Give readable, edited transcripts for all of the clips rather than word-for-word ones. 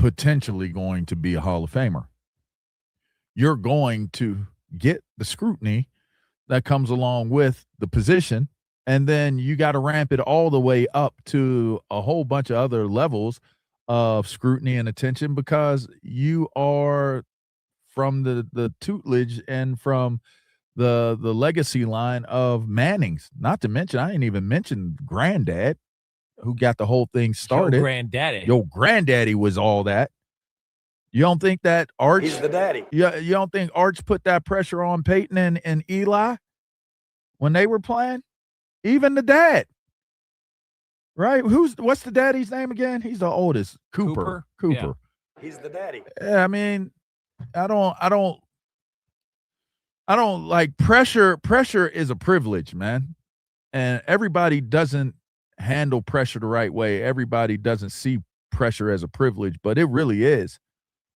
potentially going to be a Hall of Famer. You're going to get the scrutiny that comes along with the position, and then you got to ramp it all the way up to a whole bunch of other levels of scrutiny and attention, because you are from the tutelage and from the legacy line of Mannings. Not to mention, I ain't even mentioned Granddad, who got the whole thing started. Your granddaddy was all that. You don't think that Arch? He's the daddy. Yeah, you don't think Arch put that pressure on Peyton and Eli when they were playing? Even the dad, right? What's the daddy's name again? He's the oldest. Cooper. Yeah. He's the daddy. Yeah, I mean, I don't like pressure. Pressure is a privilege, man, and everybody doesn't handle pressure the right way. Everybody doesn't see pressure as a privilege, but it really is.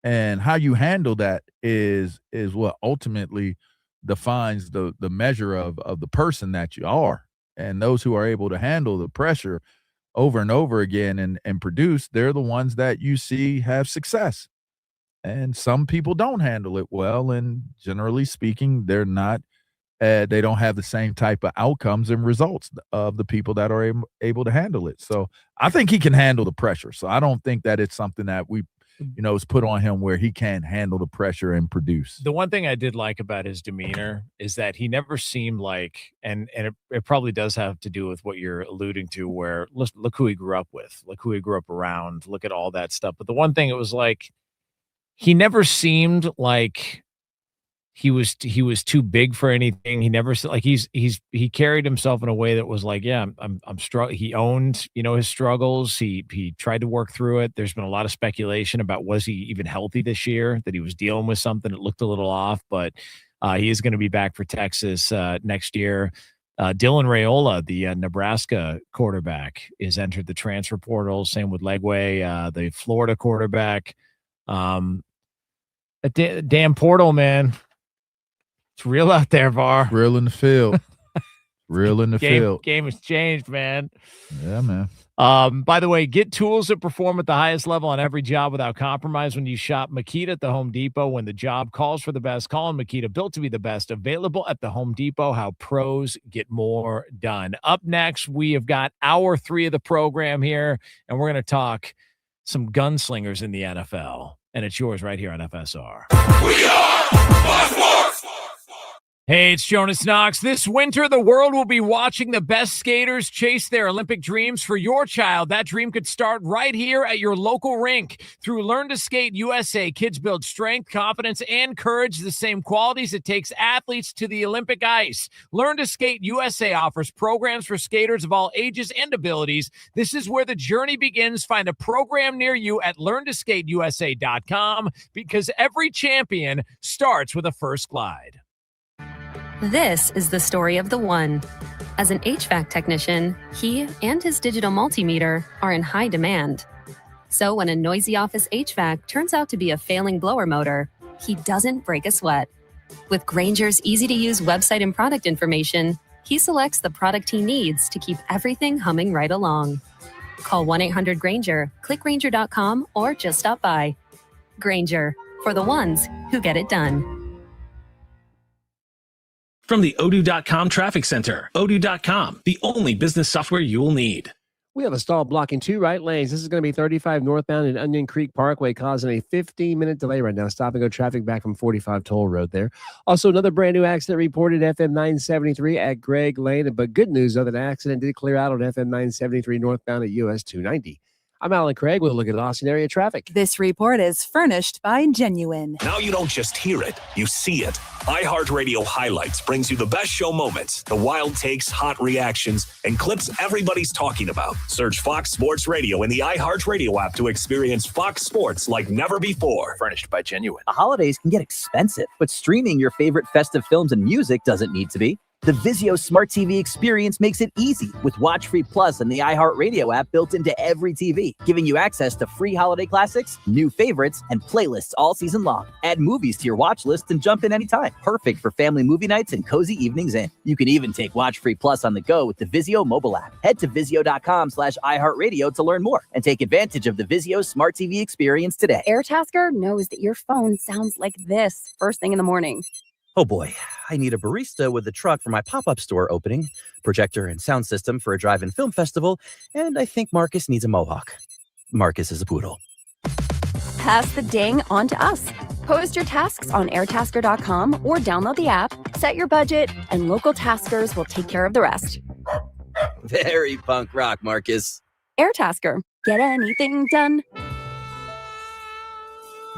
And how you handle that is what ultimately defines the measure of the person that you are. And those who are able to handle the pressure over and over again and produce, they're the ones that you see have success. And some people don't handle it well. And generally speaking, they're not, they don't have the same type of outcomes and results of the people that are able to handle it. So I think he can handle the pressure. So I don't think that it's something that is put on him where he can't handle the pressure and produce. The one thing I did like about his demeanor is that he never seemed like, and it probably does have to do with what you're alluding to, where look who he grew up with, look who he grew up around, look at all that stuff. But the one thing, it was like, he never seemed like he was too big for anything. He never, like, he carried himself in a way that was like, yeah, I'm struggling. He owned, his struggles. He tried to work through it. There's been a lot of speculation about, was he even healthy this year, that he was dealing with something that looked a little off, but he is going to be back for Texas next year. Dylan Raiola, the Nebraska quarterback, is entered the transfer portal. Same with Legway, the Florida quarterback. Damn portal, man. It's real out there, Var. Real in the field. Real in the field. Game has changed, man. Yeah, man. By the way, get tools that perform at the highest level on every job without compromise when you shop Makita at the Home Depot. When the job calls for the best, call on Makita, built to be the best. Available at the Home Depot, how pros get more done. Up next, we have got hour 3 of the program here, and we're going to talk some gunslingers in the NFL. And it's yours right here on FSR. We are Fox Sports. Hey, it's Jonas Knox. This winter, the world will be watching the best skaters chase their Olympic dreams. For your child, that dream could start right here at your local rink. Through Learn to Skate USA, kids build strength, confidence, and courage, the same qualities it takes athletes to the Olympic ice. Learn to Skate USA offers programs for skaters of all ages and abilities. This is where the journey begins. Find a program near you at learntosskateusa.com, because every champion starts with a first glide. This is the story of the one. As an HVAC technician, he and his digital multimeter are in high demand. So when a noisy office HVAC turns out to be a failing blower motor, he doesn't break a sweat. With Grainger's easy-to-use website and product information, he selects the product he needs to keep everything humming right along. Call 1-800-GRAINGER, click Grainger.com, or just stop by. Grainger, for the ones who get it done. From the Odoo.com Traffic Center, Odoo.com, the only business software you will need. We have a stall blocking 2 right lanes. This is going to be 35 northbound at Onion Creek Parkway, causing a 15-minute delay right now. Stop and go traffic back from 45 Toll Road there. Also, another brand new accident reported FM 973 at Gregg Lane. But good news, though, that accident did clear out on FM 973 northbound at US 290. I'm Alan Craig with a look at Austin area traffic. This report is furnished by Genuine. Now you don't just hear it, you see it. iHeartRadio Highlights brings you the best show moments, the wild takes, hot reactions, and clips everybody's talking about. Search Fox Sports Radio in the iHeartRadio app to experience Fox Sports like never before. Furnished by Genuine. The holidays can get expensive, but streaming your favorite festive films and music doesn't need to be. The Vizio Smart TV experience makes it easy with Watch Free Plus and the iHeartRadio app built into every TV, giving you access to free holiday classics, new favorites, and playlists all season long. Add movies to your watch list and jump in anytime. Perfect for family movie nights and cozy evenings in. You can even take Watch Free Plus on the go with the Vizio mobile app. Head to Vizio.com/iHeartRadio to learn more and take advantage of the Vizio Smart TV experience today. AirTasker knows that your phone sounds like this first thing in the morning. Oh boy, I need a barista with a truck for my pop-up store opening, projector and sound system for a drive-in film festival, and I think Marcus needs a mohawk. Marcus is a poodle. Pass the ding on to us. Post your tasks on airtasker.com or download the app, set your budget, and local taskers will take care of the rest. Very punk rock, Marcus. AirTasker. Get anything done.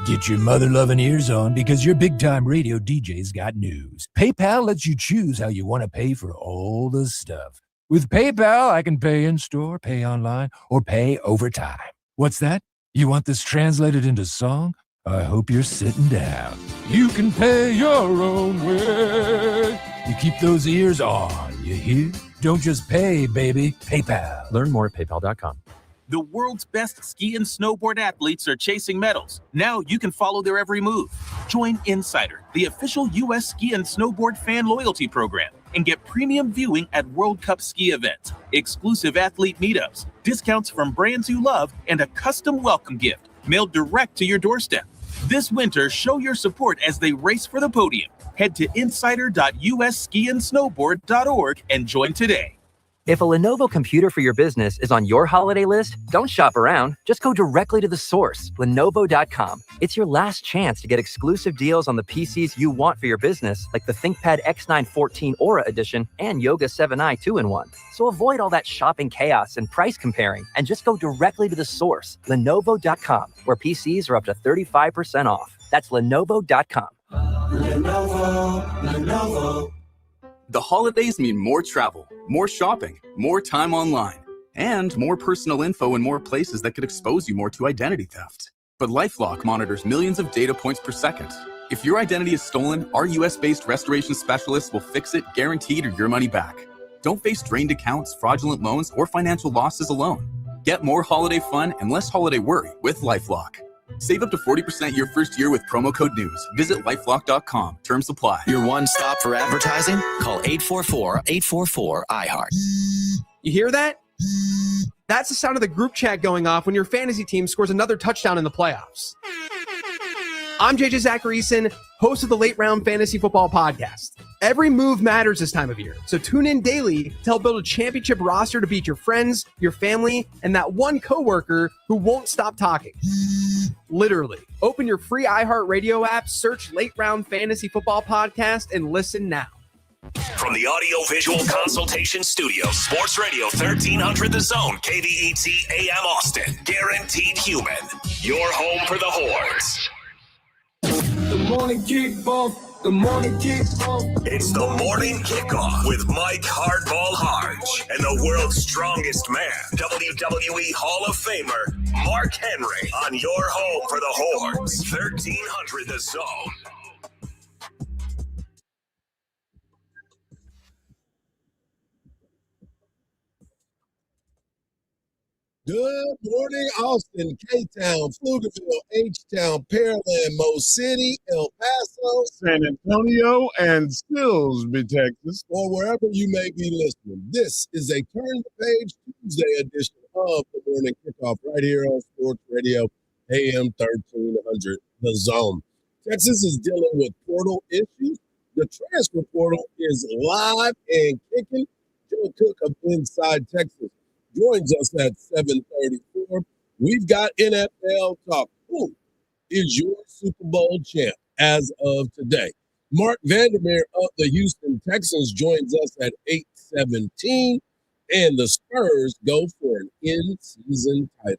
Get your mother-loving ears on because your big-time radio DJ's got news. PayPal lets you choose how you want to pay for all the stuff. With PayPal, I can pay in-store, pay online, or pay over time. What's that? You want this translated into song? I hope you're sitting down. You can pay your own way. You keep those ears on, you hear? Don't just pay, baby. PayPal. Learn more at paypal.com. The world's best ski and snowboard athletes are chasing medals. Now you can follow their every move. Join Insider, the official U.S. ski and snowboard fan loyalty program, and get premium viewing at World Cup ski events, exclusive athlete meetups, discounts from brands you love, and a custom welcome gift mailed direct to your doorstep. This winter, show your support as they race for the podium. Head to insider.usskiandsnowboard.org and join today. If a Lenovo computer for your business is on your holiday list, don't shop around. Just go directly to the source, Lenovo.com. It's your last chance to get exclusive deals on the PCs you want for your business, like the ThinkPad X9 14 Aura Edition and Yoga 7i 2-in-1. So avoid all that shopping chaos and price comparing, and just go directly to the source, Lenovo.com, where PCs are up to 35% off. That's Lenovo.com. Lenovo. The holidays mean more travel, more shopping, more time online, and more personal info in more places that could expose you more to identity theft. But LifeLock monitors millions of data points per second. If your identity is stolen, our US-based restoration specialists will fix it, guaranteed, or your money back. Don't face drained accounts, fraudulent loans, or financial losses alone. Get more holiday fun and less holiday worry with LifeLock. Save up to 40% your first year with promo code NEWS. Visit lifelock.com. Terms apply. Your one stop for advertising? Call 844-844-iHeart. You hear that? That's the sound of the group chat going off when your fantasy team scores another touchdown in the playoffs. I'm JJ Zacharyson, host of the Late Round Fantasy Football Podcast. Every move matters this time of year, so tune in daily to help build a championship roster to beat your friends, your family, and that one coworker who won't stop talking. Literally. Open your free iHeartRadio app, search Late Round Fantasy Football Podcast, and listen now. From the Audio Visual Consultation Studio, Sports Radio 1300 The Zone, KVET AM Austin. Guaranteed human. Your home for the hordes. The morning kickoff. The morning kickoff. It's the morning kickoff with Mike Hardball Hardge and the world's strongest man, WWE Hall of Famer Mark Henry, on your home for the hordes, 1300 The Zone. Good morning, Austin, K-Town, Pflugerville, H-Town, Pearland, Mo City, El Paso, San Antonio, and Silsbee, Texas, or wherever you may be listening. This is a Turn the Page Tuesday edition of the Morning Kickoff right here on Sports Radio AM 1300 The Zone. Texas is dealing with portal issues. The transfer portal is live and kicking. Joe Cook of Inside Texas joins us at 7:34. We've got NFL talk. Who is your Super Bowl champ as of today? Mark Vandermeer of the Houston Texans joins us at 8:17, and the Spurs go for an in-season title.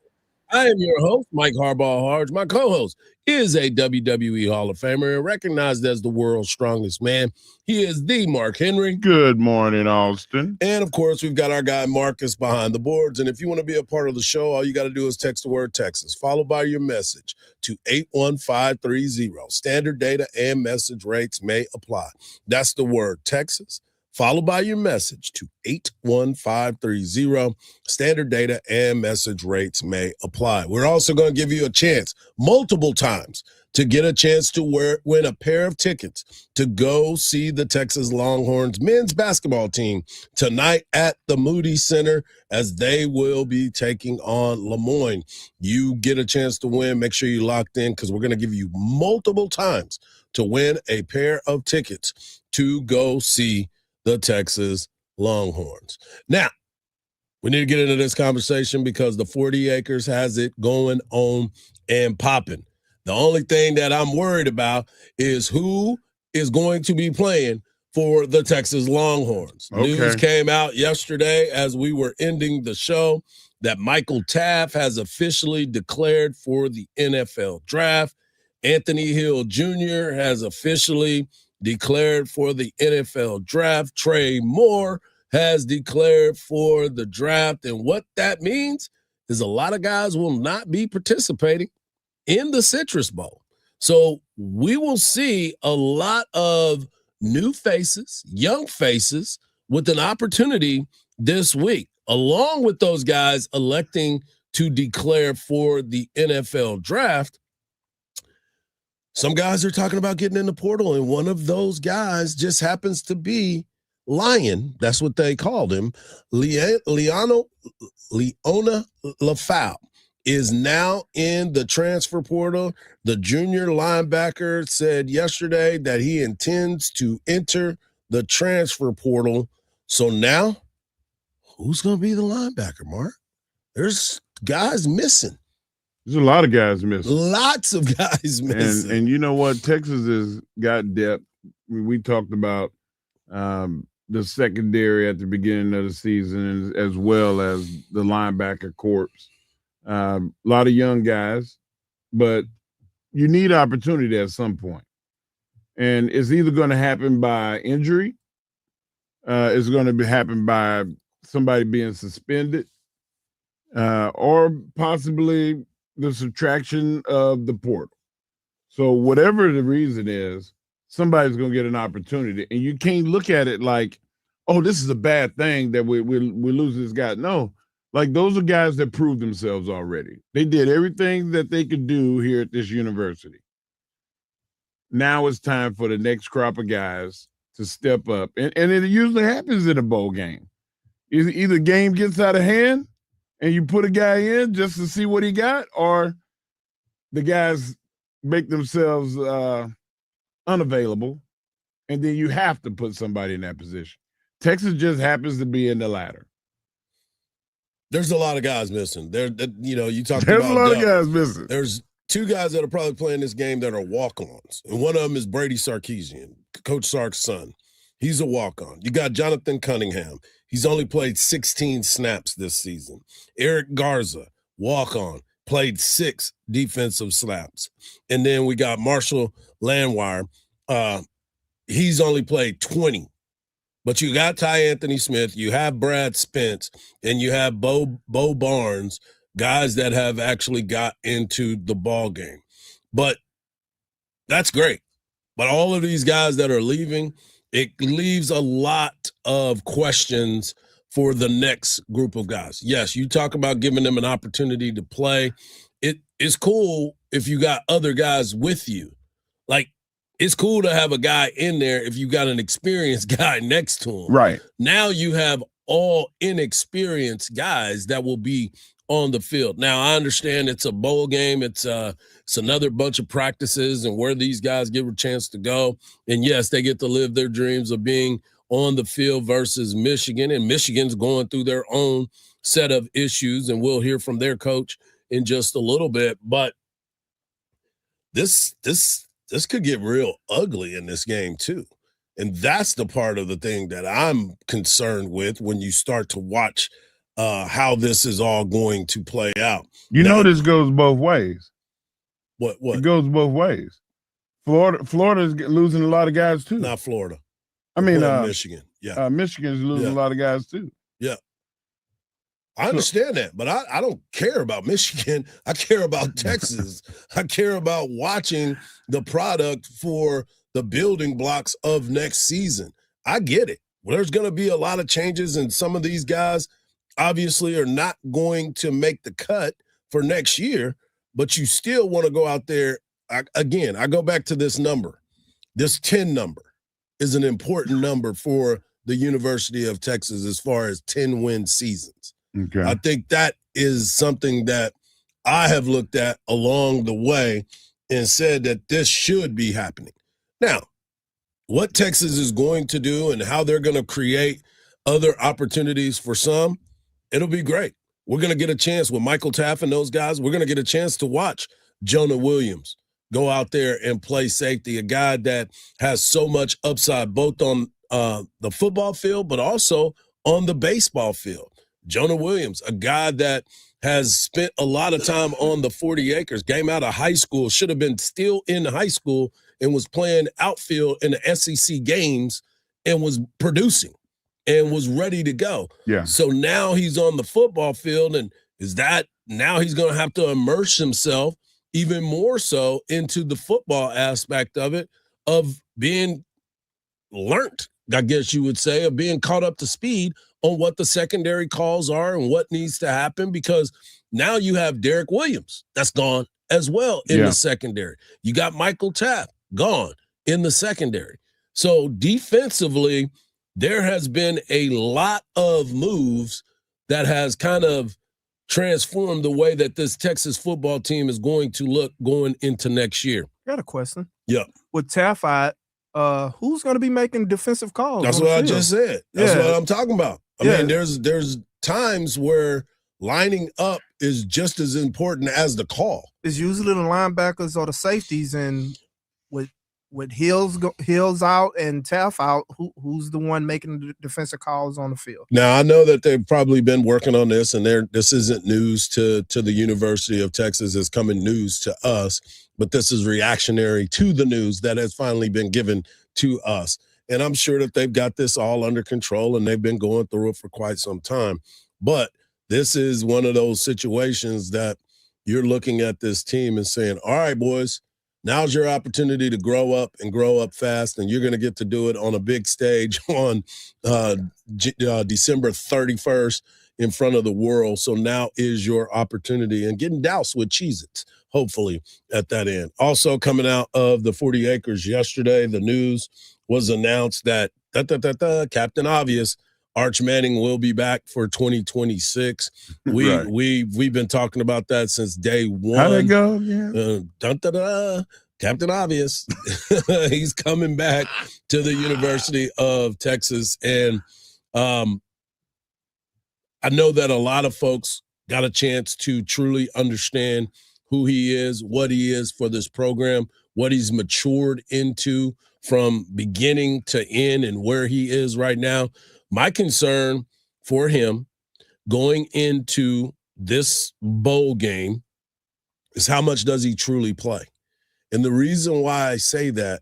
I am your host, Mike Hardball Hardge. My co-host is a WWE Hall of Famer and recognized as the world's strongest man. He is the Mark Henry. Good morning, Austin. And, of course, we've got our guy Marcus behind the boards. And if you want to be a part of the show, all you got to do is text the word Texas, followed by your message to 81530. Standard data and message rates may apply. That's the word Texas, followed by your message to 81530. Standard data and message rates may apply. We're also going to give you a chance multiple times to get a chance to win a pair of tickets to go see the Texas Longhorns men's basketball team tonight at the Moody Center as they will be taking on Lemoyne. You get a chance to win. Make sure you're locked in because we're going to give you multiple times to win a pair of tickets to go see the Texas Longhorns. Now, we need to get into this conversation because the 40 acres has it going on and popping. The only thing that I'm worried about is who is going to be playing for the Texas Longhorns. Okay. News came out yesterday as we were ending the show that Michael Taft has officially declared for the NFL draft. Anthony Hill Jr. has officially declared for the NFL draft. Trey Moore has declared for the draft. And what that means is a lot of guys will not be participating in the Citrus Bowl. So we will see a lot of new faces, young faces with an opportunity this week, along with those guys electing to declare for the NFL draft. Some guys are talking about getting in the portal, and one of those guys just happens to be Lion. That's what they called him. Leona Lafau is now in the transfer portal. The junior linebacker said yesterday that he intends to enter the transfer portal. So now, who's going to be the linebacker, Mark? There's guys missing. There's a lot of guys missing. Lots of guys missing. And you know what? Texas has got depth. We talked about the secondary at the beginning of the season as well as the linebacker corps. A lot of young guys, but you need opportunity at some point. And it's either going to happen by injury, it's going to happen by somebody being suspended, or possibly the subtraction of the portal. So whatever the reason is, somebody's going to get an opportunity. And you can't look at it like, oh, this is a bad thing that we're losing this guy. No. Like, those are guys that proved themselves already. They did everything that they could do here at this university. Now it's time for the next crop of guys to step up. And it usually happens in a bowl game. Either game gets out of hand and you put a guy in just to see what he got, or the guys make themselves unavailable, and then you have to put somebody in that position. Texas just happens to be in the latter. There's a lot of guys missing. You talked There's about a lot depth. of guys missing. There's two guys that are probably playing this game that are walk-ons, and one of them is Brady Sarkisian, Coach Sark's son. He's a walk-on. You got Jonathan Cunningham. He's only played 16 snaps this season. Eric Garza, walk-on, played 6 defensive snaps. And then we got Marshall Landwehr. He's only played 20. But you got Ty Anthony Smith, you have Brad Spence, and you have Bo Barnes, guys that have actually got into the ball game. But that's great. But all of these guys that are leaving, it leaves a lot of questions for the next group of guys. Yes, you talk about giving them an opportunity to play. It's cool if you got other guys with you. Like, it's cool to have a guy in there if you got an experienced guy next to him. Right. Now you have all inexperienced guys that will be on the field. Now, I understand it's a bowl game. It's another bunch of practices and where these guys get a chance to go. And, yes, they get to live their dreams of being on the field versus Michigan. And Michigan's going through their own set of issues, and we'll hear from their coach in just a little bit. But this could get real ugly in this game too. And that's the part of the thing that I'm concerned with when you start to watch how this is all going to play out. You know this goes both ways. What? It goes both ways. Florida's losing a lot of guys too. Not Florida. I mean, Michigan. Yeah. Michigan's losing a lot of guys too. Yeah. I understand that, but I don't care about Michigan. I care about Texas. I care about watching the product for the building blocks of next season. I get it. there's going to be a lot of changes, and some of these guys obviously are not going to make the cut for next year, but you still want to go out there. I go back to this number. This 10 number is an important number for the University of Texas as far as 10-win seasons. Okay. I think that is something that I have looked at along the way and said that this should be happening. Now, what Texas is going to do and how they're going to create other opportunities for some, it'll be great. We're going to get a chance with Michael Taff and those guys. We're going to get a chance to watch Jonah Williams go out there and play safety, a guy that has so much upside both on the football field but also on the baseball field. Jonah Williams, a guy that has spent a lot of time on the 40 acres, came out of high school, should have been still in high school and was playing outfield in the SEC games and was producing and was ready to go. Yeah. So now he's on the football field, and now he's going to have to immerse himself even more so into the football aspect of it, of being learned, I guess you would say, of being caught up to speed on what the secondary calls are and what needs to happen, because now you have Derek Williams that's gone as well in the secondary. You got Michael Tapp gone in the secondary. So defensively, there has been a lot of moves that has kind of transformed the way that this Texas football team is going to look going into next year. I got a question. Yeah. With Taff out, who's going to be making defensive calls? That's what I just said. That's what I'm talking about. I mean, there's times where lining up is just as important as the call. It's usually the linebackers or the safeties, and with Hills out and Taff out, who's the one making the defensive calls on the field? Now, I know that they've probably been working on this, and this isn't news to the University of Texas. It's coming news to us, but this is reactionary to the news that has finally been given to us. And I'm sure that they've got this all under control, and they've been going through it for quite some time. But this is one of those situations that you're looking at this team and saying, all right, boys, now's your opportunity to grow up and grow up fast, and you're going to get to do it on a big stage on December 31st in front of the world. So now is your opportunity, and getting doused with Cheez-Its, hopefully, at that end. Also coming out of the 40 acres yesterday, the news was announced that Captain Obvious, Arch Manning, will be back for 2026. We've been talking about that since day one. How'd it go? Yeah. Captain Obvious. He's coming back to the University of Texas. And I know that a lot of folks got a chance to truly understand who he is, what he is for this program, what he's matured into from beginning to end, and where he is right now. My concern for him going into this bowl game is how much does he truly play? And the reason why I say that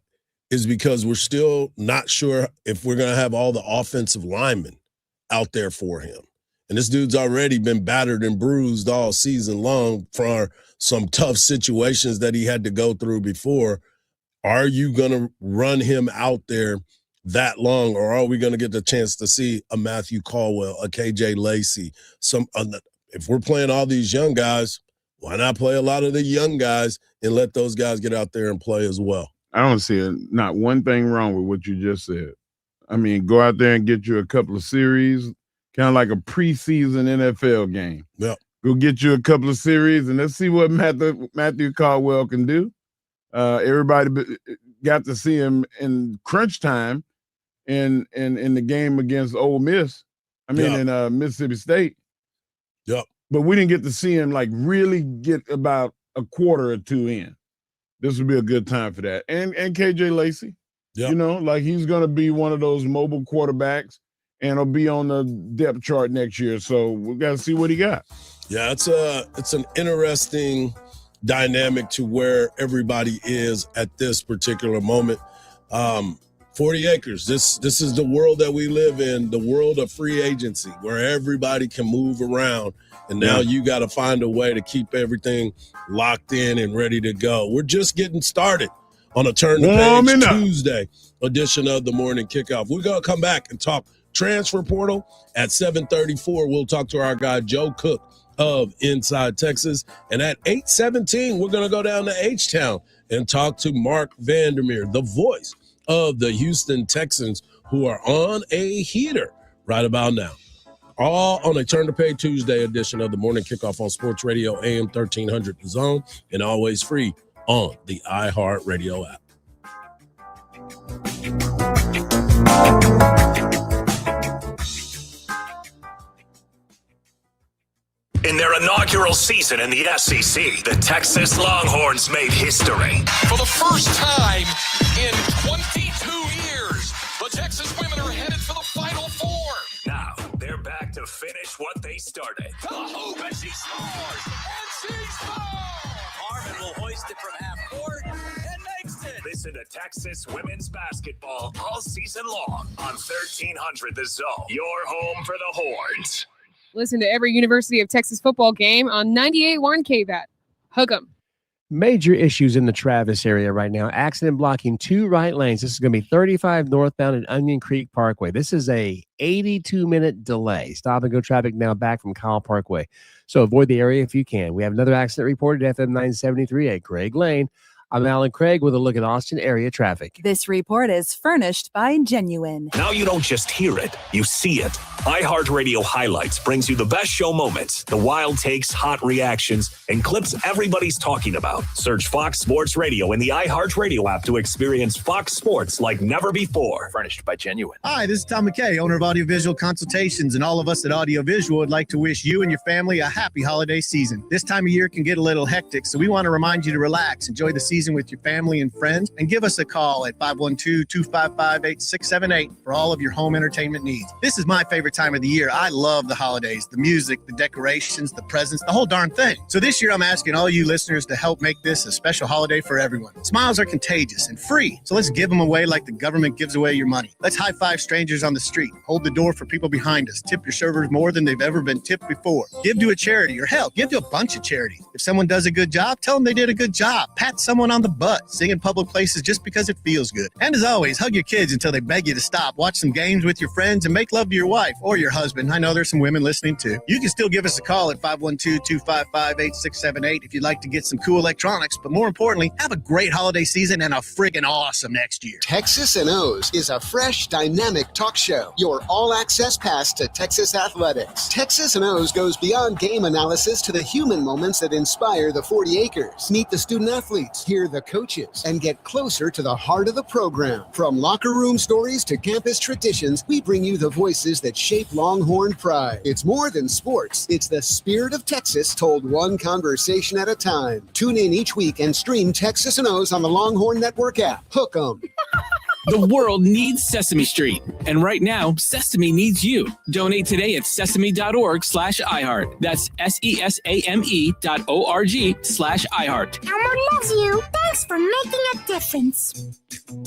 is because we're still not sure if we're going to have all the offensive linemen out there for him. And this dude's already been battered and bruised all season long for some tough situations that he had to go through before. Are you going to run him out there that long, or are we going to get the chance to see a Matthew Caldwell, a KJ Lacey? If we're playing all these young guys, why not play a lot of the young guys and let those guys get out there and play as well? I don't see not one thing wrong with what you just said. I mean, go out there and get you a couple of series, kind of like a preseason NFL game. Yeah. Go get you a couple of series, and let's see what Matthew Caldwell can do. Everybody got to see him in crunch time in the game against Ole Miss. In Mississippi State. Yep. But we didn't get to see him like really get about a quarter or two in. This would be a good time for that. And KJ Lacey. Yep. You know, like he's going to be one of those mobile quarterbacks, and he'll be on the depth chart next year. So we got to see what he got. Yeah, it's an interesting dynamic to where everybody is at this particular moment. 40 acres. This is the world that we live in, the world of free agency, where everybody can move around. And now you got to find a way to keep everything locked in and ready to go. We're just getting started on a Turn the Warming Page up. Tuesday edition of the Morning Kickoff. We're going to come back and talk transfer portal at 7:34. We'll talk to our guy Joe Cook of Inside Texas. And at 8:17, we're going to go down to H-Town and talk to Mark Vandermeer, the voice of the Houston Texans, who are on a heater right about now. All on a Turn the Page Tuesday edition of the Morning Kickoff on Sports Radio AM 1300 The Zone, and always free on the iHeartRadio app. In their inaugural season in the SEC, the Texas Longhorns made history. For the first time in 22 years, the Texas women are headed for the Final Four. Now, they're back to finish what they started. The hoop, and she scores! And she scores! Harmon will hoist it from half court and makes it. Listen to Texas women's basketball all season long on 1300 The Zone. Your home for the Horns. Listen to every University of Texas football game on 98.1 KVAT. Hook 'em. Major issues in the Travis area right now. Accident blocking 2 right lanes. This is going to be 35 northbound at Onion Creek Parkway. This is a 82-minute delay. Stop and go traffic now back from Kyle Parkway. So avoid the area if you can. We have another accident reported at FM 973 at Craig Lane. I'm Alan Craig with a look at Austin area traffic. This report is furnished by Genuine. Now you don't just hear it, you see it. iHeartRadio Highlights brings you the best show moments, the wild takes, hot reactions, and clips everybody's talking about. Search Fox Sports Radio in the iHeartRadio app to experience Fox Sports like never before. Furnished by Genuine. Hi, this is Tom McKay, owner of Audiovisual Consultations, and all of us at Audiovisual would like to wish you and your family a happy holiday season. This time of year can get a little hectic, so we want to remind you to relax, enjoy the season with your family and friends, and give us a call at 512-255-8678 for all of your home entertainment needs. This is my favorite time of the year. I love the holidays, the music, the decorations, the presents, the whole darn thing. So this year I'm asking all you listeners to help make this a special holiday for everyone. Smiles are contagious and free, so let's give them away like the government gives away your money. Let's high-five strangers on the street, hold the door for people behind us, tip your servers more than they've ever been tipped before. Give to a charity, or hell, give to a bunch of charities. If someone does a good job, tell them they did a good job. Pat someone on the butt. Sing in public places just because it feels good. And as always, hug your kids until they beg you to stop. Watch some games with your friends and make love to your wife or your husband. I know there's some women listening too. You can still give us a call at 512-255-8678 if you'd like to get some cool electronics. But more importantly, have a great holiday season and a friggin' awesome next year. Texas and O's is a fresh, dynamic talk show. Your all-access pass to Texas athletics. Texas and O's goes beyond game analysis to the human moments that inspire the 40 acres. Meet the student athletes, hear the coaches, and get closer to the heart of the program. From locker room stories to campus traditions, we bring you the voices that shape Longhorn pride. It's more than sports. It's the spirit of Texas told one conversation at a time. Tune in each week and stream Texas and O's on the Longhorn Network app. Hook 'em. The world needs Sesame Street. And right now, Sesame needs you. Donate today at sesame.org/iHeart. That's SESAME.org/iHeart. Elmo loves you. Thanks for making a difference.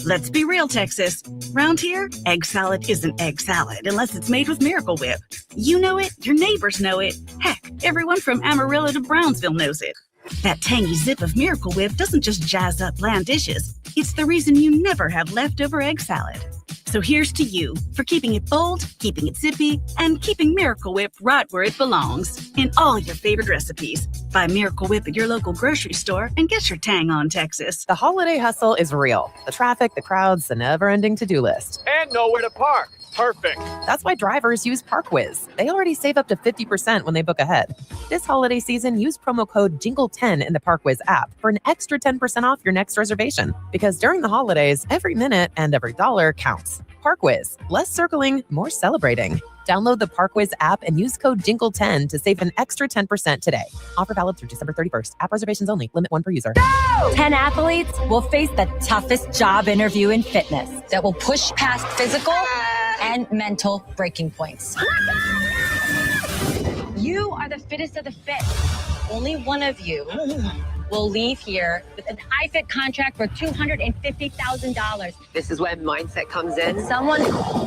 Let's be real, Texas. Round here, egg salad isn't egg salad unless it's made with Miracle Whip. You know it, your neighbors know it. Heck, everyone from Amarillo to Brownsville knows it. That tangy zip of Miracle Whip doesn't just jazz up bland dishes. It's the reason you never have leftover egg salad. So here's to you for keeping it bold, keeping it zippy, and keeping Miracle Whip right where it belongs in all your favorite recipes. Buy Miracle Whip at your local grocery store and get your tang on, Texas. The holiday hustle is real. The traffic, the crowds, the never-ending to-do list. And nowhere to park. Perfect. That's why drivers use ParkWiz. They already save up to 50% when they book ahead. This holiday season, use promo code JINGLE10 in the ParkWiz app for an extra 10% off your next reservation. Because during the holidays, every minute and every dollar counts. ParkWiz. Less circling, more celebrating. Download the ParkWiz app and use code JINGLE10 to save an extra 10% today. Offer valid through December 31st. App reservations only. Limit 1 per user. 10 athletes will face the toughest job interview in fitness that will push past physical and mental breaking points. You are the fittest of the fit. Only one of you will leave here with an iFit contract for $250,000. This is when mindset comes in. Someone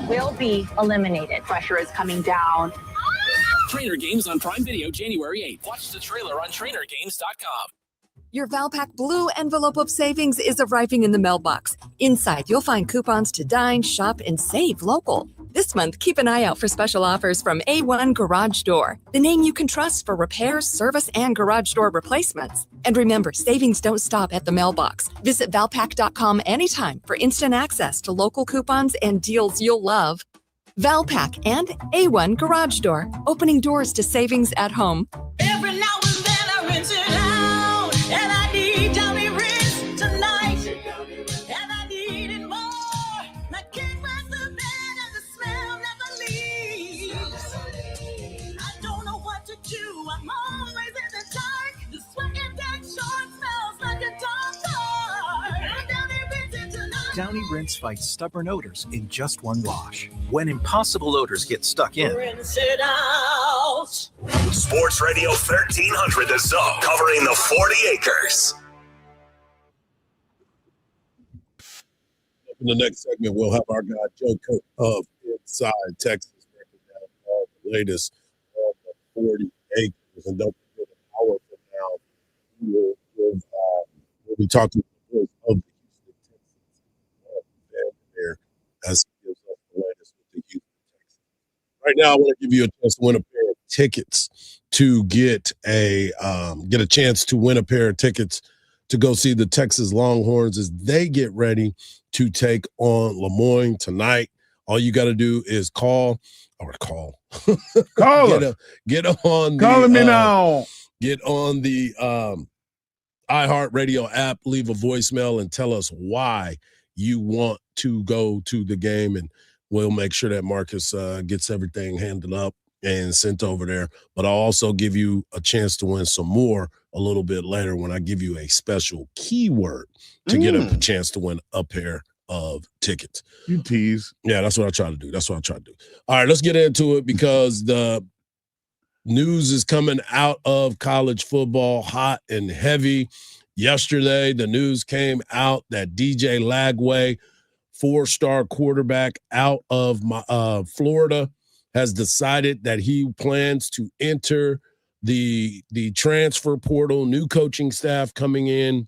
will be eliminated. Pressure is coming down. Trainer Games on Prime Video January 8th. Watch the trailer on trainergames.com. Your Valpak Blue envelope of savings is arriving in the mailbox. Inside, you'll find coupons to dine, shop, and save local. This month, keep an eye out for special offers from A1 Garage Door, the name you can trust for repairs, service, and garage door replacements. And remember, savings don't stop at the mailbox. Visit Valpak.com anytime for instant access to local coupons and deals you'll love. Valpak and A1 Garage Door, opening doors to savings at home. Every now and then I rinse it out, and I need Downy rinse tonight, and I need it more. My king was the bed and the smell never leaves. I don't know what to do, I'm always in the dark. The sweat and that short smells like a dog car. Downy rinse it tonight. Downy Rinse fights stubborn odors in just one wash. When impossible odors get stuck in, Rinse it out. Sports Radio 1300 The Zone, covering the 40 acres. In the next segment, we'll have our guy Joe Cook of Inside Texas breaking down all the latest on the 40 acres. And don't forget, an hour from now, we'll be talking to the voice of the Houston Texans there as he gives us the latest with the Houston Texans. Right now, I want to give you a chance to win a pair of tickets to get a chance to win a pair of tickets to go see the Texas Longhorns as they get ready to take on Lemoyne tonight. All you got to do is call. Get on the iHeartRadio app, leave a voicemail and tell us why you want to go to the game, and we'll make sure that Marcus gets everything handed up and sent over there. But I'll also give you a chance to win some more a little bit later when I give you a special keyword to get a chance to win a pair of tickets. You tease. Yeah, that's what I try to do. All right, let's get into it because the news is coming out of college football hot and heavy. Yesterday, the news came out that DJ Lagway, 4-star quarterback out of Florida, has decided that he plans to enter the transfer portal, new coaching staff coming in.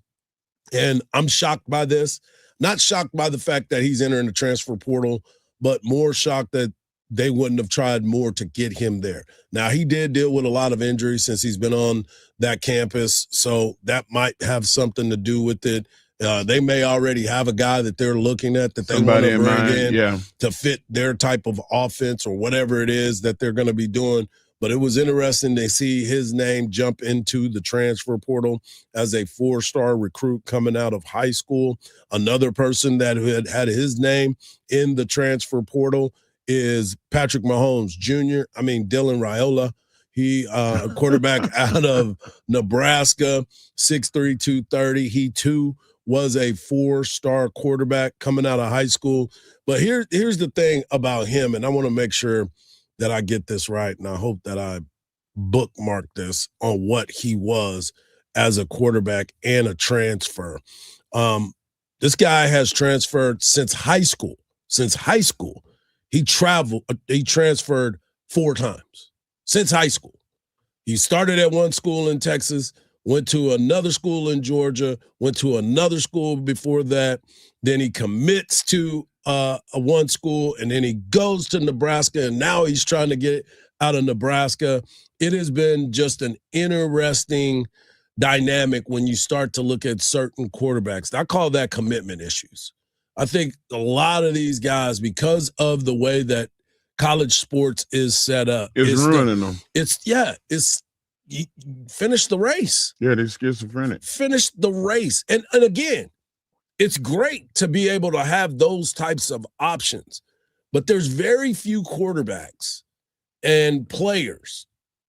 And I'm shocked by this. Not shocked by the fact that he's entering the transfer portal, but more shocked that they wouldn't have tried more to get him there. Now, he did deal with a lot of injuries since he's been on that campus, so that might have something to do with it. They may already have a guy that they're looking at that they want to bring in to fit their type of offense or whatever it is that they're going to be doing. But it was interesting to see his name jump into the transfer portal as a 4-star recruit coming out of high school. Another person that had his name in the transfer portal is Patrick Mahomes Jr. Dylan Raiola. He quarterback out of Nebraska, 6'3", 230. He too was a 4-star quarterback coming out of high school. But here's the thing about him, and I want to make sure that I get this right, and I hope that I bookmark this on what he was as a quarterback and a transfer. This guy has transferred since high school. He transferred 4 times since high school. He started at one school in Texas, went to another school in Georgia, went to another school before that. Then he commits to one school, and then he goes to Nebraska, and now he's trying to get out of Nebraska. It has been just an interesting dynamic when you start to look at certain quarterbacks. I call that commitment issues. I think a lot of these guys, because of the way that college sports is set up, it's ruining them. Finish the race. Yeah, they're schizophrenic. Finish the race. And again, it's great to be able to have those types of options, but there's very few quarterbacks and players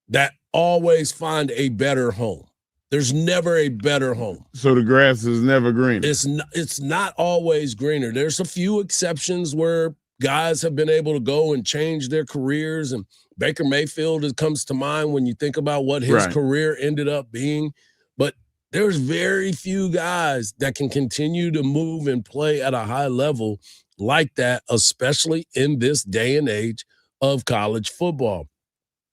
that always find a better home. There's never a better home. So the grass is never greener. It's not always greener. There's a few exceptions where guys have been able to go and change their careers, and Baker Mayfield comes to mind when you think about what his career ended up being. But there's very few guys that can continue to move and play at a high level like that, especially in this day and age of college football.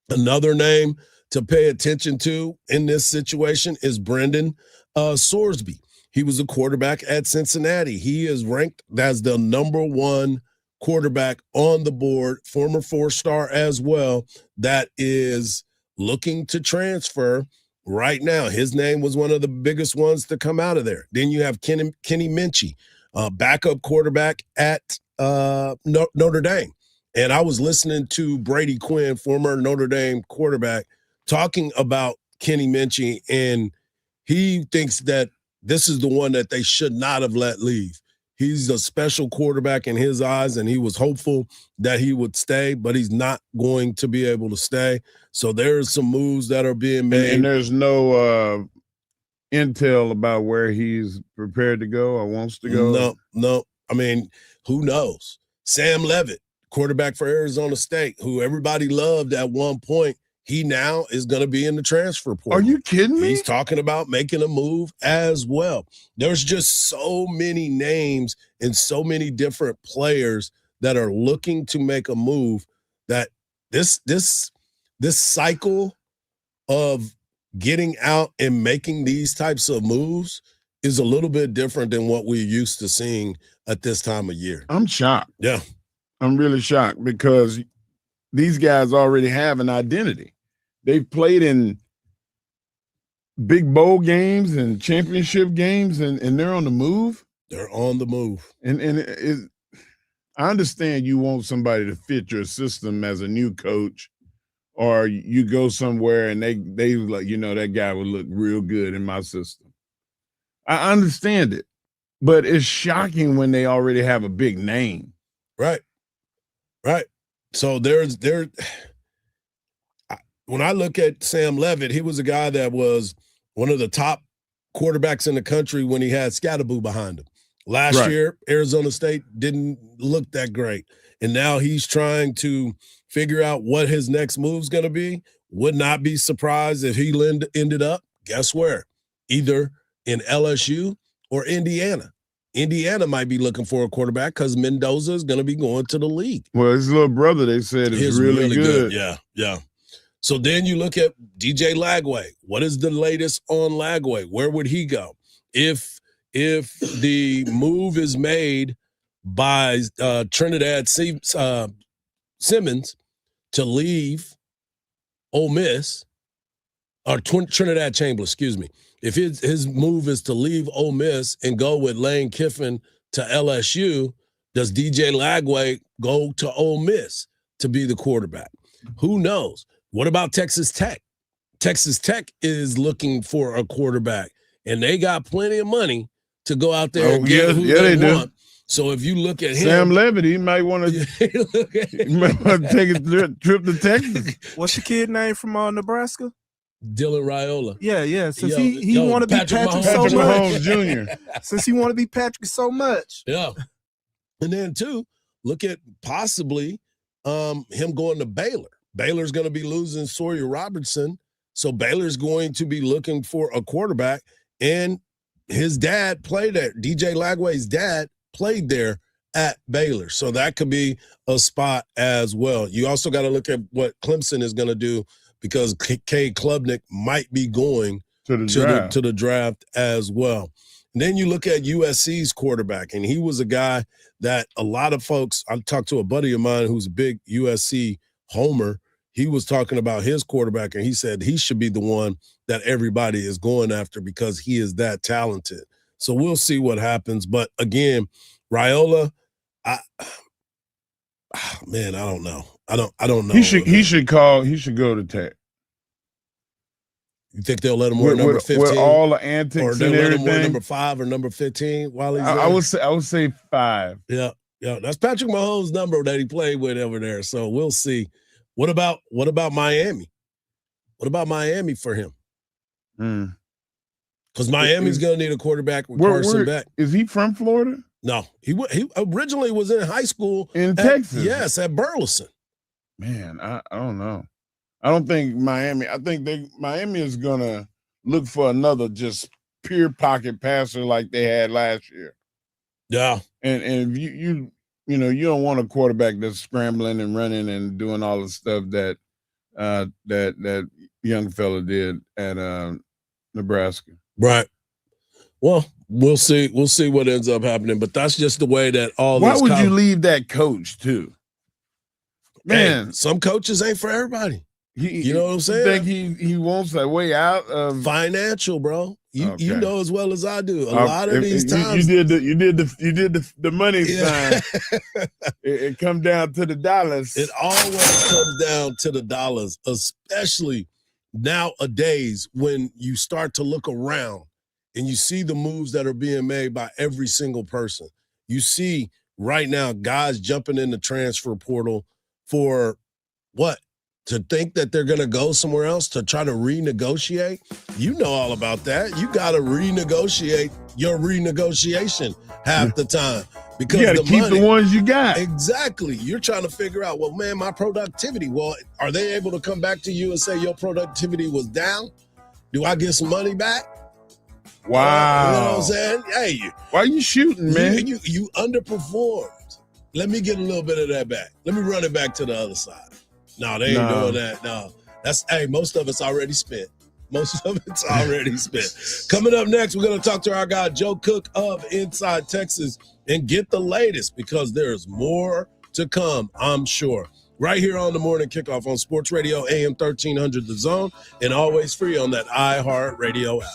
Another name to pay attention to in this situation is Brendan Sorsby. He was a quarterback at Cincinnati. He is ranked as the number one quarterback on the board, former 4-star as well, that is looking to transfer right now. His name was one of the biggest ones to come out of there. Then you have Kenny Minchie, backup quarterback at Notre Dame. And I was listening to Brady Quinn, former Notre Dame quarterback, talking about Kenny Minchie, and he thinks that this is the one that they should not have let leave. He's a special quarterback in his eyes, and he was hopeful that he would stay, but he's not going to be able to stay. So there's some moves that are being made. And there's no intel about where he's prepared to go or wants to go? No. I mean, who knows? Sam Levitt, quarterback for Arizona State, who everybody loved at one point, he now is going to be in the transfer portal. Are you kidding me? He's talking about making a move as well. There's just so many names and so many different players that are looking to make a move that this cycle of getting out and making these types of moves is a little bit different than what we're used to seeing at this time of year. I'm shocked. Yeah. I'm really shocked because these guys already have an identity. They've played in big bowl games and championship games, and they're on the move. They're on the move. And I understand you want somebody to fit your system as a new coach, or you go somewhere and they like, that guy would look real good in my system. I understand it, but it's shocking when they already have a big name. Right. So when I look at Sam Levitt, he was a guy that was one of the top quarterbacks in the country when he had Scatterboo behind him. Last year, Arizona State didn't look that great. And now he's trying to figure out what his next move's going to be. Would not be surprised if he ended up, guess where? Either in LSU or Indiana. Indiana might be looking for a quarterback because Mendoza is going to be going to the league. Well, his little brother, they said, is really good. Yeah. So then you look at DJ Lagway. What is the latest on Lagway? Where would he go? If the move is made by Trinidad Simmons to leave Ole Miss, or Trinidad Chamberlain, excuse me. If his move is to leave Ole Miss and go with Lane Kiffin to LSU, does DJ Lagway go to Ole Miss to be the quarterback? Who knows? What about Texas Tech? Texas Tech is looking for a quarterback, and they got plenty of money to go out there and get who they want. Do. So if you look at Sam Levitt, he might want to take a trip to Texas. What's the kid name from Nebraska? Dylan Raiola. Yeah. Since he want to be Patrick so much. Mahomes Jr. Since he want to be Patrick so much. Yeah. And then, too, look at possibly him going to Baylor. Baylor's going to be losing Sawyer Robertson, so Baylor's going to be looking for a quarterback, and his dad played there. DJ Lagway's dad played there at Baylor, so that could be a spot as well. You also got to look at what Clemson is going to do because Cade Klubnik might be going to the draft as well. And then you look at USC's quarterback, and he was a guy that a lot of folks – I talked to a buddy of mine who's a big USC homer. He was talking about his quarterback, and he said he should be the one that everybody is going after because he is that talented. So we'll see what happens. But again, Raiola, I don't know. I don't know. He should go to Tech. You think they'll let him wear number 15? With all the antics or and they'll let him wear everything? number 5 or number 15 while he's there? I would say 5. Yeah. That's Patrick Mahomes' number that he played with over there. So we'll see. What about Miami? What about Miami for him? Because Miami's going to need a quarterback with Carson Beck. Is he from Florida? No, he originally was in high school in Texas. Yes, at Burleson. Man, I don't know. I don't think Miami. I think Miami is going to look for another just pure pocket passer like they had last year. Yeah, and if you don't want a quarterback that's scrambling and running and doing all the stuff that that young fella did at Nebraska. Right. Well, we'll see. We'll see what ends up happening. But that's just the way that all. Why would you leave that coach too? Man, hey, some coaches ain't for everybody. You know what I'm saying? You think he wants a way out of financial, bro? You know as well as I do. A lot of these times you did the money sign. It come down to the dollars. It always comes down to the dollars, especially nowadays when you start to look around and you see the moves that are being made by every single person. You see right now guys jumping in the transfer portal for what? To think that they're going to go somewhere else to try to renegotiate. You know all about that. You got to renegotiate your renegotiation half the time. Because you got to keep the ones you got. Exactly. You're trying to figure out, well, man, my productivity. Well, are they able to come back to you and say your productivity was down? Do I get some money back? Wow. You know what I'm saying? Hey. Why are you shooting, man? You underperformed. Let me get a little bit of that back. Let me run it back to the other side. No, they ain't doing that. No. Most of it's already spent. Most of it's already spent. Coming up next, we're going to talk to our guy, Joe Cook of Inside Texas, and get the latest because there's more to come, I'm sure. Right here on the Morning Kickoff on Sports Radio, AM 1300 The Zone, and always free on that iHeartRadio app.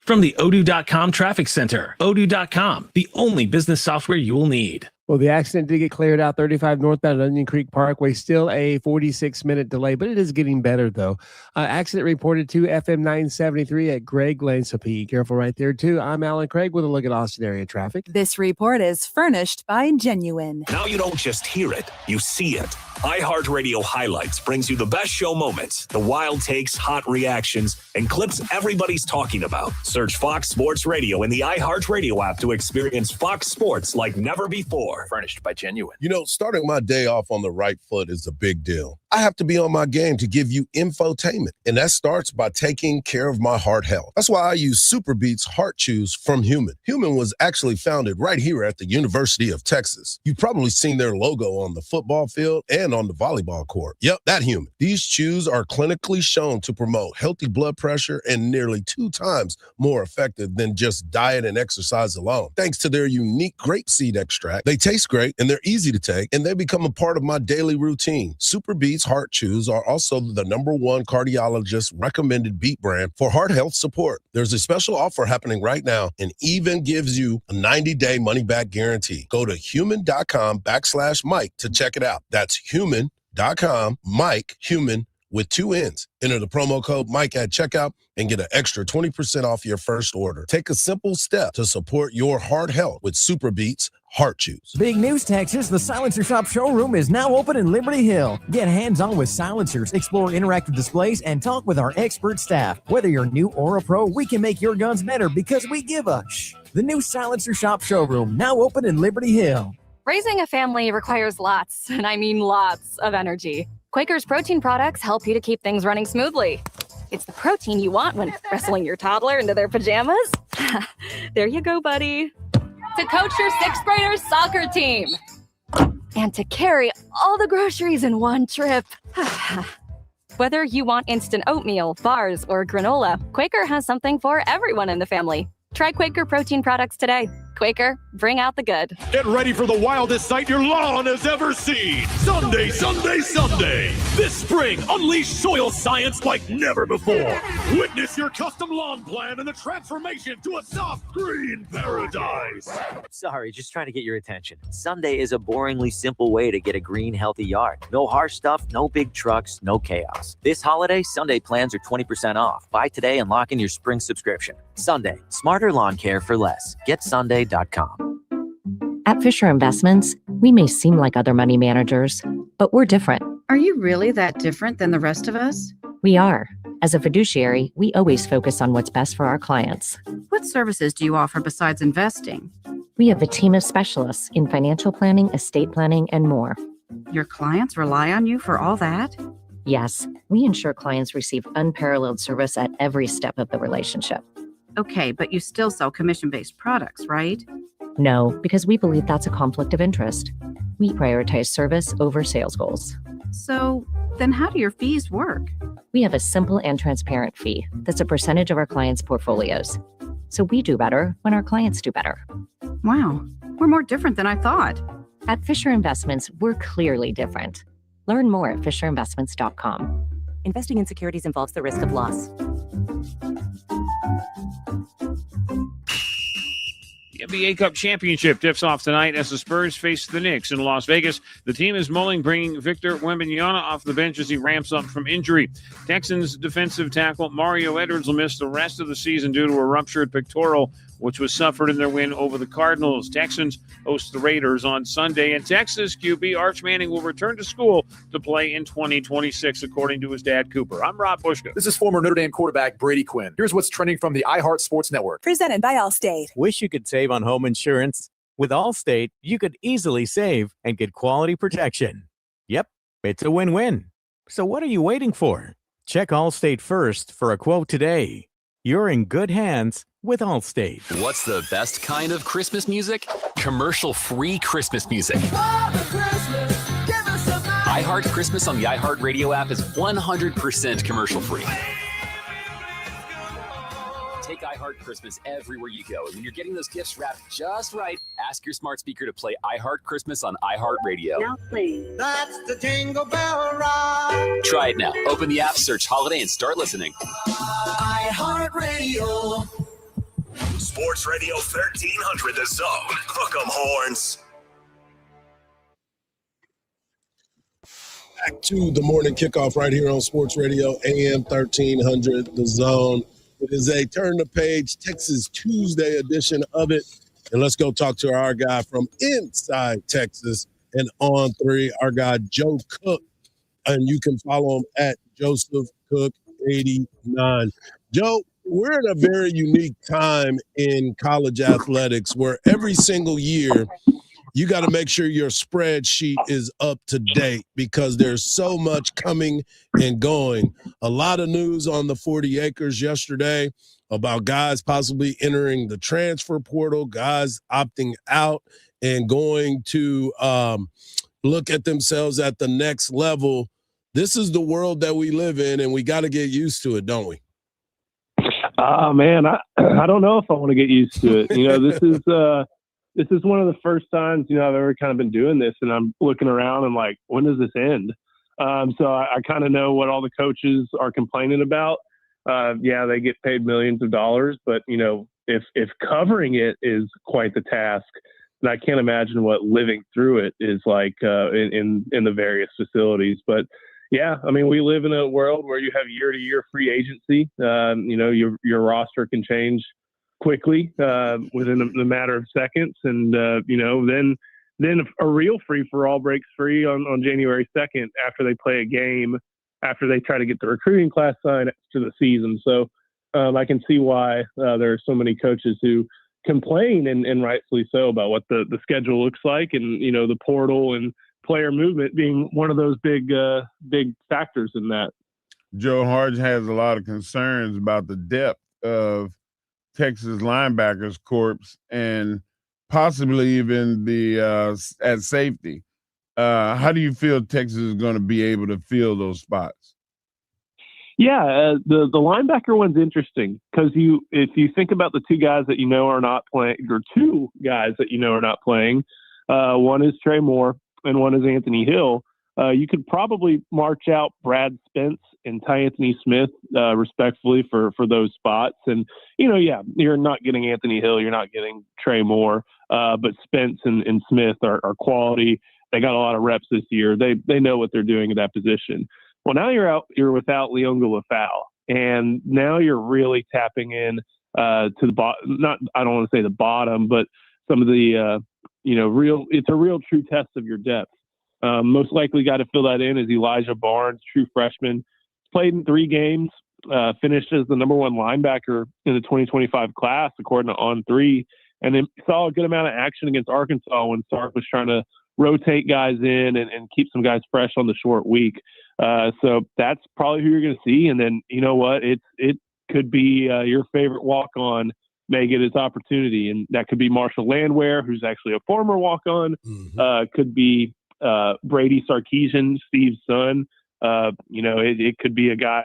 From the Odoo.com Traffic Center, Odoo.com, the only business software you will need. Well, the accident did get cleared out 35 northbound at Onion Creek Parkway. Still a 46-minute delay, but it is getting better, though. Accident reported to FM 973 at Greg Lane, so be careful right there, too. I'm Alan Craig with a look at Austin area traffic. This report is furnished by Genuine. Now you don't just hear it, you see it. iHeartRadio Highlights brings you the best show moments, the wild takes, hot reactions, and clips everybody's talking about. Search Fox Sports Radio in the iHeartRadio app to experience Fox Sports like never before. Furnished by Genuine. You know, starting my day off on the right foot is a big deal. I have to be on my game to give you infotainment, and that starts by taking care of my heart health. That's why I use Super Beats Heart Chews from Human. Human was actually founded right here at the University of Texas. You've probably seen their logo on the football field and on the volleyball court. Yep, that Human. These chews are clinically shown to promote healthy blood pressure and nearly 2 times more effective than just diet and exercise alone. Thanks to their unique grapeseed extract, they taste great and they're easy to take, and they become a part of my daily routine. Super Beats Heart Chews are also the #1 cardiologist recommended beet brand for heart health support. There's a special offer happening right now and even gives you a 90-day money-back guarantee. Go to human.com/Mike to check it out. That's human.com, Mike, human with 2 N's. Enter the promo code Mike at checkout and get an extra 20% off your first order. Take a simple step to support your heart health with Super Beats Heart Chews. Big news, Texas. The Silencer Shop showroom is now open in Liberty Hill. Get hands-on with silencers, explore interactive displays, and talk with our expert staff. Whether you're new or a pro, we can make your guns better because we give a shh. The new Silencer Shop showroom, now open in Liberty Hill. Raising a family requires lots, and I mean lots, of energy. Quaker's protein products help you to keep things running smoothly. It's the protein you want when wrestling your toddler into their pajamas. There you go, buddy. To coach your 6th graders soccer team. And to carry all the groceries in one trip. Whether you want instant oatmeal, bars, or granola, Quaker has something for everyone in the family. Try Quaker protein products today. Quaker, bring out the good. Get ready for the wildest sight your lawn has ever seen. Sunday, Sunday, Sunday. This spring, unleash soil science like never before. Witness your custom lawn plan and the transformation to a soft green paradise. Sorry, just trying to get your attention. Sunday is a boringly simple way to get a green, healthy yard. No harsh stuff, no big trucks, no chaos. This holiday, Sunday plans are 20% off. Buy today and lock in your spring subscription. Sunday, smarter lawn care for less. Get Sunday.com. At Fisher Investments, we may seem like other money managers, but we're different. Are you really that different than the rest of us? We are. As a fiduciary, we always focus on what's best for our clients. What services do you offer besides investing? We have a team of specialists in financial planning, estate planning, and more. Your clients rely on you for all that? Yes, we ensure clients receive unparalleled service at every step of the relationship. Okay, but you still sell commission-based products, right? No, because we believe that's a conflict of interest. We prioritize service over sales goals. So then how do your fees work? We have a simple and transparent fee that's a percentage of our clients' portfolios. So we do better when our clients do better. Wow, we're more different than I thought. At Fisher Investments, we're clearly different. Learn more at fisherinvestments.com. Investing in securities involves the risk of loss. The NBA Cup Championship tips off tonight as the Spurs face the Knicks in Las Vegas. The team is mulling bringing Victor Wembanyama off the bench as he ramps up from injury. Texans defensive tackle Mario Edwards will miss the rest of the season due to a ruptured pectoral, which was suffered in their win over the Cardinals. Texans host the Raiders on Sunday, and Texas QB Arch Manning will return to school to play in 2026, according to his dad, Cooper. I'm Rob Bushka. This is former Notre Dame quarterback Brady Quinn. Here's what's trending from the iHeart Sports Network. Presented by Allstate. Wish you could save on home insurance? With Allstate, you could easily save and get quality protection. Yep, it's a win-win. So what are you waiting for? Check Allstate first for a quote today. You're in good hands with Allstate. What's the best kind of Christmas music? Commercial-free Christmas music. iHeart Christmas on the iHeartRadio app is 100% commercial-free. Take iHeart Christmas everywhere you go. And when you're getting those gifts wrapped just right, ask your smart speaker to play iHeart Christmas on iHeartRadio. Now please. That's the Jingle Bell Rock. Try it now. Open the app, search Holiday, and start listening. iHeartRadio. Sports Radio 1300 The Zone. Hook 'em horns. Back to the morning kickoff right here on Sports Radio AM 1300 The Zone. It is a turn the page Texas Tuesday edition of it. And let's go talk to our guy from inside Texas and on 3, our guy Joe Cook. And you can follow him at Joseph Cook 89. Joe, we're in a very unique time in college athletics where every single year you got to make sure your spreadsheet is up to date because there's so much coming and going. A lot of news on the 40 acres yesterday about guys possibly entering the transfer portal, guys opting out and going to look at themselves at the next level. This is the world that we live in, and we got to get used to it, don't we? Man, I don't know if I want to get used to it. You know, this is one of the first times, you know, I've ever kind of been doing this, and I'm looking around and like, when does this end? So I kind of know what all the coaches are complaining about. Yeah, they get paid millions of dollars, but you know, if covering it is quite the task, and I can't imagine what living through it is like in the various facilities. But yeah, I mean, we live in a world where you have year-to-year free agency. You know, your roster can change quickly within a matter of seconds, and you know, then a real free-for-all breaks free on January 2nd after they play a game, after they try to get the recruiting class signed after the season. So I can see why there are so many coaches who complain, and rightfully so, about what the schedule looks like, and you know, the portal and player movement being one of those big factors in that. Joe Hardge has a lot of concerns about the depth of Texas linebackers corps and possibly even the at safety. How do you feel Texas is going to be able to fill those spots? Yeah, the linebacker one's interesting because if you think about the two guys that you know are not playing, or two guys that you know are not playing, one is Trey Moore and one is Anthony Hill. You could probably march out Brad Spence and Ty Anthony Smith respectfully for those spots. And, you know, yeah, you're not getting Anthony Hill, you're not getting Trey Moore, but Spence and Smith are quality. They got a lot of reps this year. They know what they're doing at that position. Well, now you're without Leonga Lafau, and now you're really tapping in to the bottom. Not, I don't want to say the bottom, but some of the it's a real true test of your depth. Most likely got to fill that in is Elijah Barnes, true freshman, played in 3 games, finished as the number 1 linebacker in the 2025 class, according to On3, and then saw a good amount of action against Arkansas when Sark was trying to rotate guys in and keep some guys fresh on the short week. So that's probably who you're going to see. And then, you know what, it could be your favorite walk-on may get his opportunity. And that could be Marshall Landwehr, who's actually a former walk-on. Could be Brady Sarkeesian, Steve's son. It could be a guy,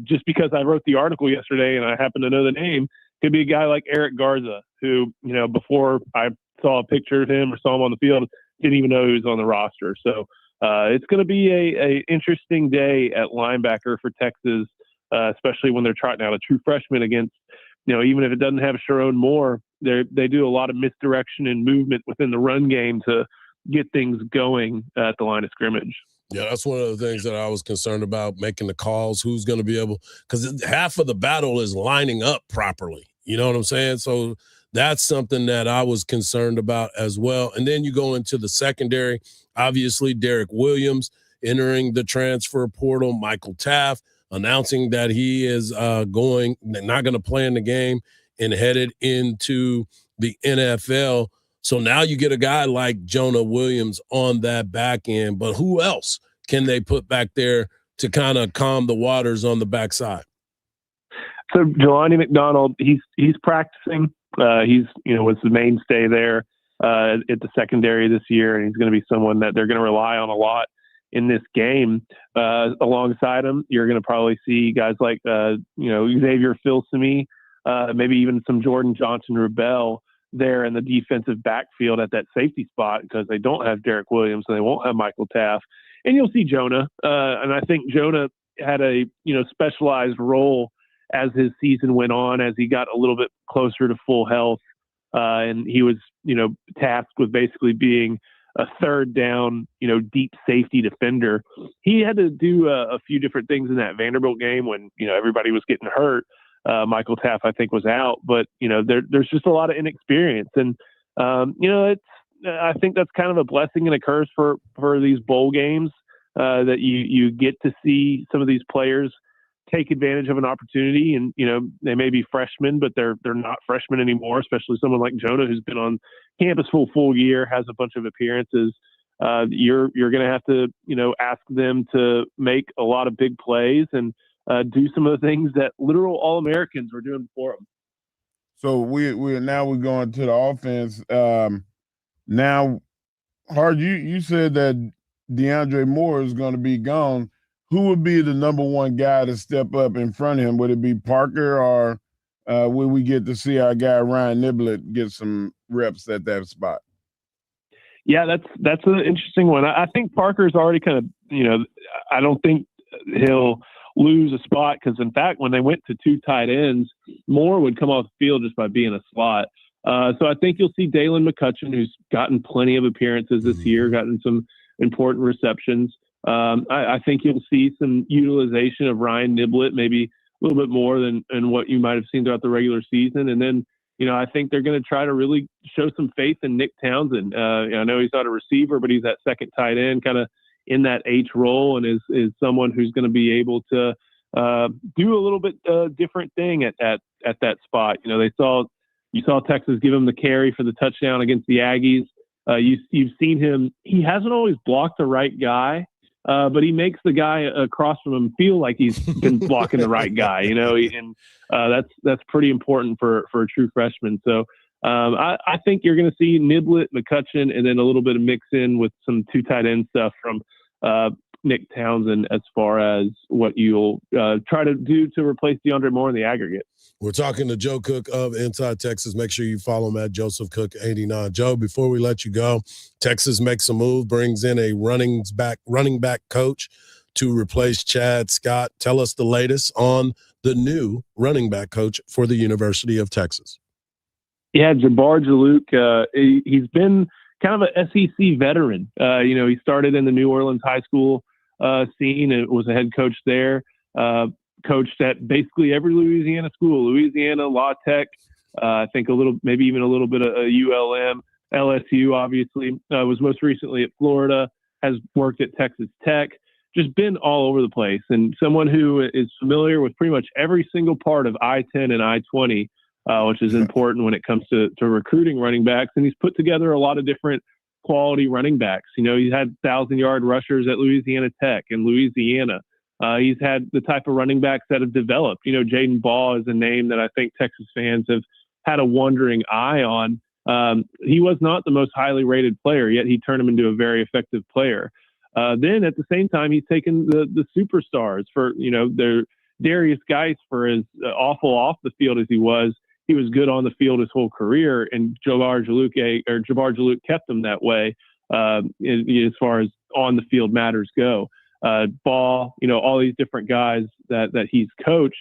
just because I wrote the article yesterday and I happen to know the name, could be a guy like Eric Garza, who, before I saw a picture of him or saw him on the field, didn't even know he was on the roster. So it's going to be a interesting day at linebacker for Texas, especially when they're trotting out a true freshman against, even if it doesn't have Sharon Moore, they do a lot of misdirection and movement within the run game to get things going at the line of scrimmage. Yeah, that's one of the things that I was concerned about, making the calls, who's going to be able, because half of the battle is lining up properly. You know what I'm saying? So that's something that I was concerned about as well. And then you go into the secondary, obviously Derek Williams entering the transfer portal, Michael Taft announcing that he is not going to play in the game and headed into the NFL. So now you get a guy like Jonah Williams on that back end, but who else can they put back there to kind of calm the waters on the backside? So Jelani McDonald, he's practicing. He's was the mainstay there at the secondary this year, and he's going to be someone that they're going to rely on a lot in this game. Alongside him, you're going to probably see guys like Xavier Filsaime, maybe even some Jordan Johnson-Rubell there in the defensive backfield at that safety spot, because they don't have Derek Williams and they won't have Michael Taft. And you'll see Jonah. And I think Jonah had a, specialized role as his season went on, as he got a little bit closer to full health. And he was, tasked with basically being a third down, deep safety defender. He had to do a few different things in that Vanderbilt game when, everybody was getting hurt. Michael Taft, I think, was out, but there's just a lot of inexperience, and I think that's kind of a blessing and a curse for these bowl games, that you get to see some of these players take advantage of an opportunity, and they may be freshmen, but they're not freshmen anymore. Especially someone like Jonah, who's been on campus for a full year, has a bunch of appearances. You're going to have to ask them to make a lot of big plays and do some of the things that literal All-Americans were doing before them. So we're going to the offense. Now, Hard, you said that DeAndre Moore is going to be gone. Who would be the number one guy to step up in front of him? Would it be Parker, or will we get to see our guy Ryan Niblett get some reps at that spot? Yeah, that's an interesting one. I think Parker's already kind of, I don't think he'll lose a spot, because in fact, when they went to two tight ends, Moore would come off the field just by being a slot. So I think you'll see Dalen McCutcheon, who's gotten plenty of appearances this year, gotten some important receptions. I think you'll see some utilization of Ryan Niblett, maybe a little bit more than what you might have seen throughout the regular season. And then, I think they're going to try to really show some faith in Nick Townsend. I know he's not a receiver, but he's that second tight end, kind of in that H role, and is someone who's going to be able to do a little bit different thing at that spot. You saw Texas give him the carry for the touchdown against the Aggies. You've seen him. He hasn't always blocked the right guy, but he makes the guy across from him feel like he's been blocking the right guy. And that's pretty important for a true freshman. So I think you're going to see Niblett, McCutcheon, and then a little bit of mix in with some two tight end stuff from Nick Townsend as far as what you'll try to do to replace DeAndre Moore in the aggregate. We're talking to Joe Cook of Inside Texas. Make sure you follow him at Joseph Cook 89. Joe, before we let you go, Texas makes a move, brings in a running back coach to replace Chad Scott. Tell us the latest on the new running back coach for the University of Texas. Yeah, Jabbar Jalouk. He's been kind of an SEC veteran. He started in the New Orleans high school scene and was a head coach there. Coached at basically every Louisiana school, Louisiana, La Tech, I think maybe even a little bit of ULM, LSU, obviously. Was most recently at Florida, has worked at Texas Tech, just been all over the place. And someone who is familiar with pretty much every single part of I-10 and I-20, which is important when it comes to recruiting running backs. And he's put together a lot of different quality running backs. He's had 1,000-yard rushers at Louisiana Tech and Louisiana. He's had the type of running backs that have developed. Jaden Ball is a name that I think Texas fans have had a wondering eye on. He was not the most highly rated player, yet he turned him into a very effective player. Then at the same time, he's taken the superstars for, their Darius Geis, for as awful off the field as he was good on the field his whole career, and Jabbar Jaluk kept him that way as far as on the field matters go. Ball, all these different guys that he's coached,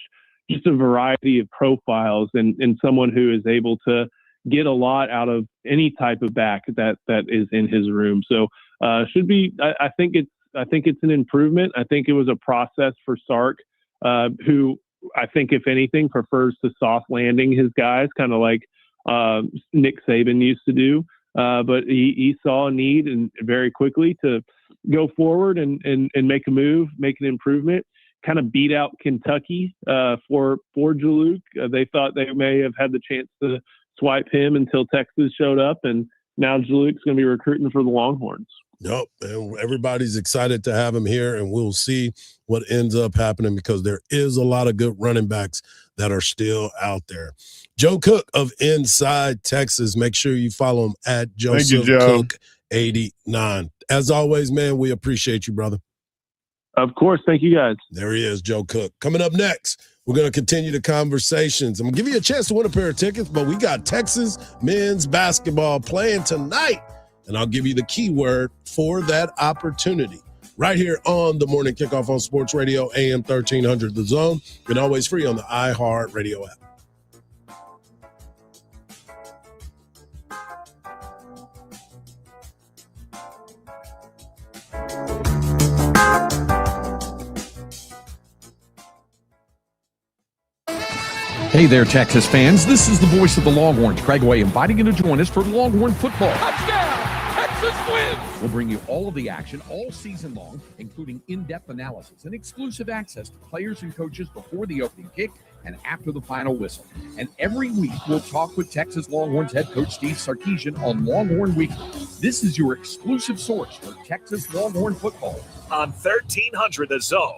just a variety of profiles, and someone who is able to get a lot out of any type of back that is in his room. So should be. I think it's an improvement. I think it was a process for Sark, who I think, if anything, prefers to soft landing his guys, kind of like Nick Saban used to do. But he saw a need and very quickly to go forward and make a move, make an improvement, kind of beat out Kentucky for Jaluk. They thought they may have had the chance to swipe him until Texas showed up, and now Jaluk's going to be recruiting for the Longhorns. Yep, and everybody's excited to have him here, and we'll see what ends up happening because there is a lot of good running backs that are still out there. Joe Cook of Inside Texas. Make sure you follow him at Joseph Cook 89. As always, man, we appreciate you, brother. Of course. Thank you, guys. There he is, Joe Cook. Coming up next, we're going to continue the conversations. I'm going to give you a chance to win a pair of tickets, but we got Texas men's basketball playing tonight, and I'll give you the keyword for that opportunity right here on the Morning Kickoff on Sports Radio, AM 1300 The Zone, and always free on the iHeart Radio app. Hey there, Texas fans. This is the voice of the Longhorns, Craig Way, inviting you to join us for Longhorn football. Touchdown! Texas wins! We'll bring you all of the action all season long, including in-depth analysis and exclusive access to players and coaches before the opening kick and after the final whistle. And every week, we'll talk with Texas Longhorns head coach Steve Sarkisian on Longhorn Weekly. This is your exclusive source for Texas Longhorn football. On 1300 The Zone.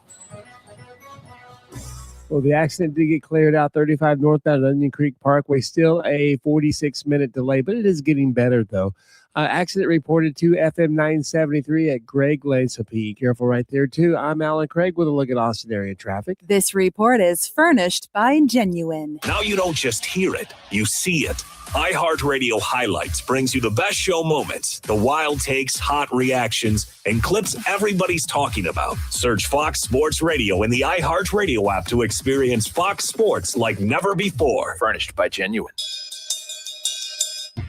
Well, the accident did get cleared out 35 northbound Onion Creek Parkway. Still a 46-minute delay, but it is getting better, though. Accident reported to FM 973 at Greg Lane, so be careful right there, too. I'm Alan Craig with a look at Austin area traffic. This report is furnished by Genuine. Now you don't just hear it, you see it. iHeartRadio Highlights brings you the best show moments, the wild takes, hot reactions, and clips everybody's talking about. Search Fox Sports Radio in the iHeartRadio app to experience Fox Sports like never before. Furnished by Genuine.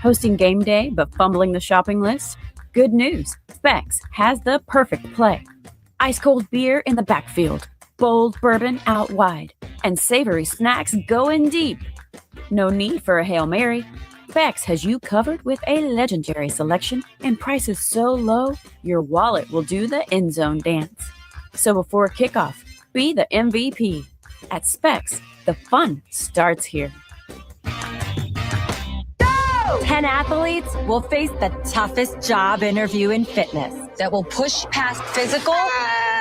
Hosting game day but fumbling the shopping list? Good news. Specs has the perfect play. Ice cold beer in the backfield, bold bourbon out wide, and savory snacks going deep. No need for a Hail Mary. Specs has you covered with a legendary selection and prices so low, your wallet will do the end zone dance. So before kickoff, be the MVP. At Specs, the fun starts here. 10 athletes will face the toughest job interview in fitness that will push past physical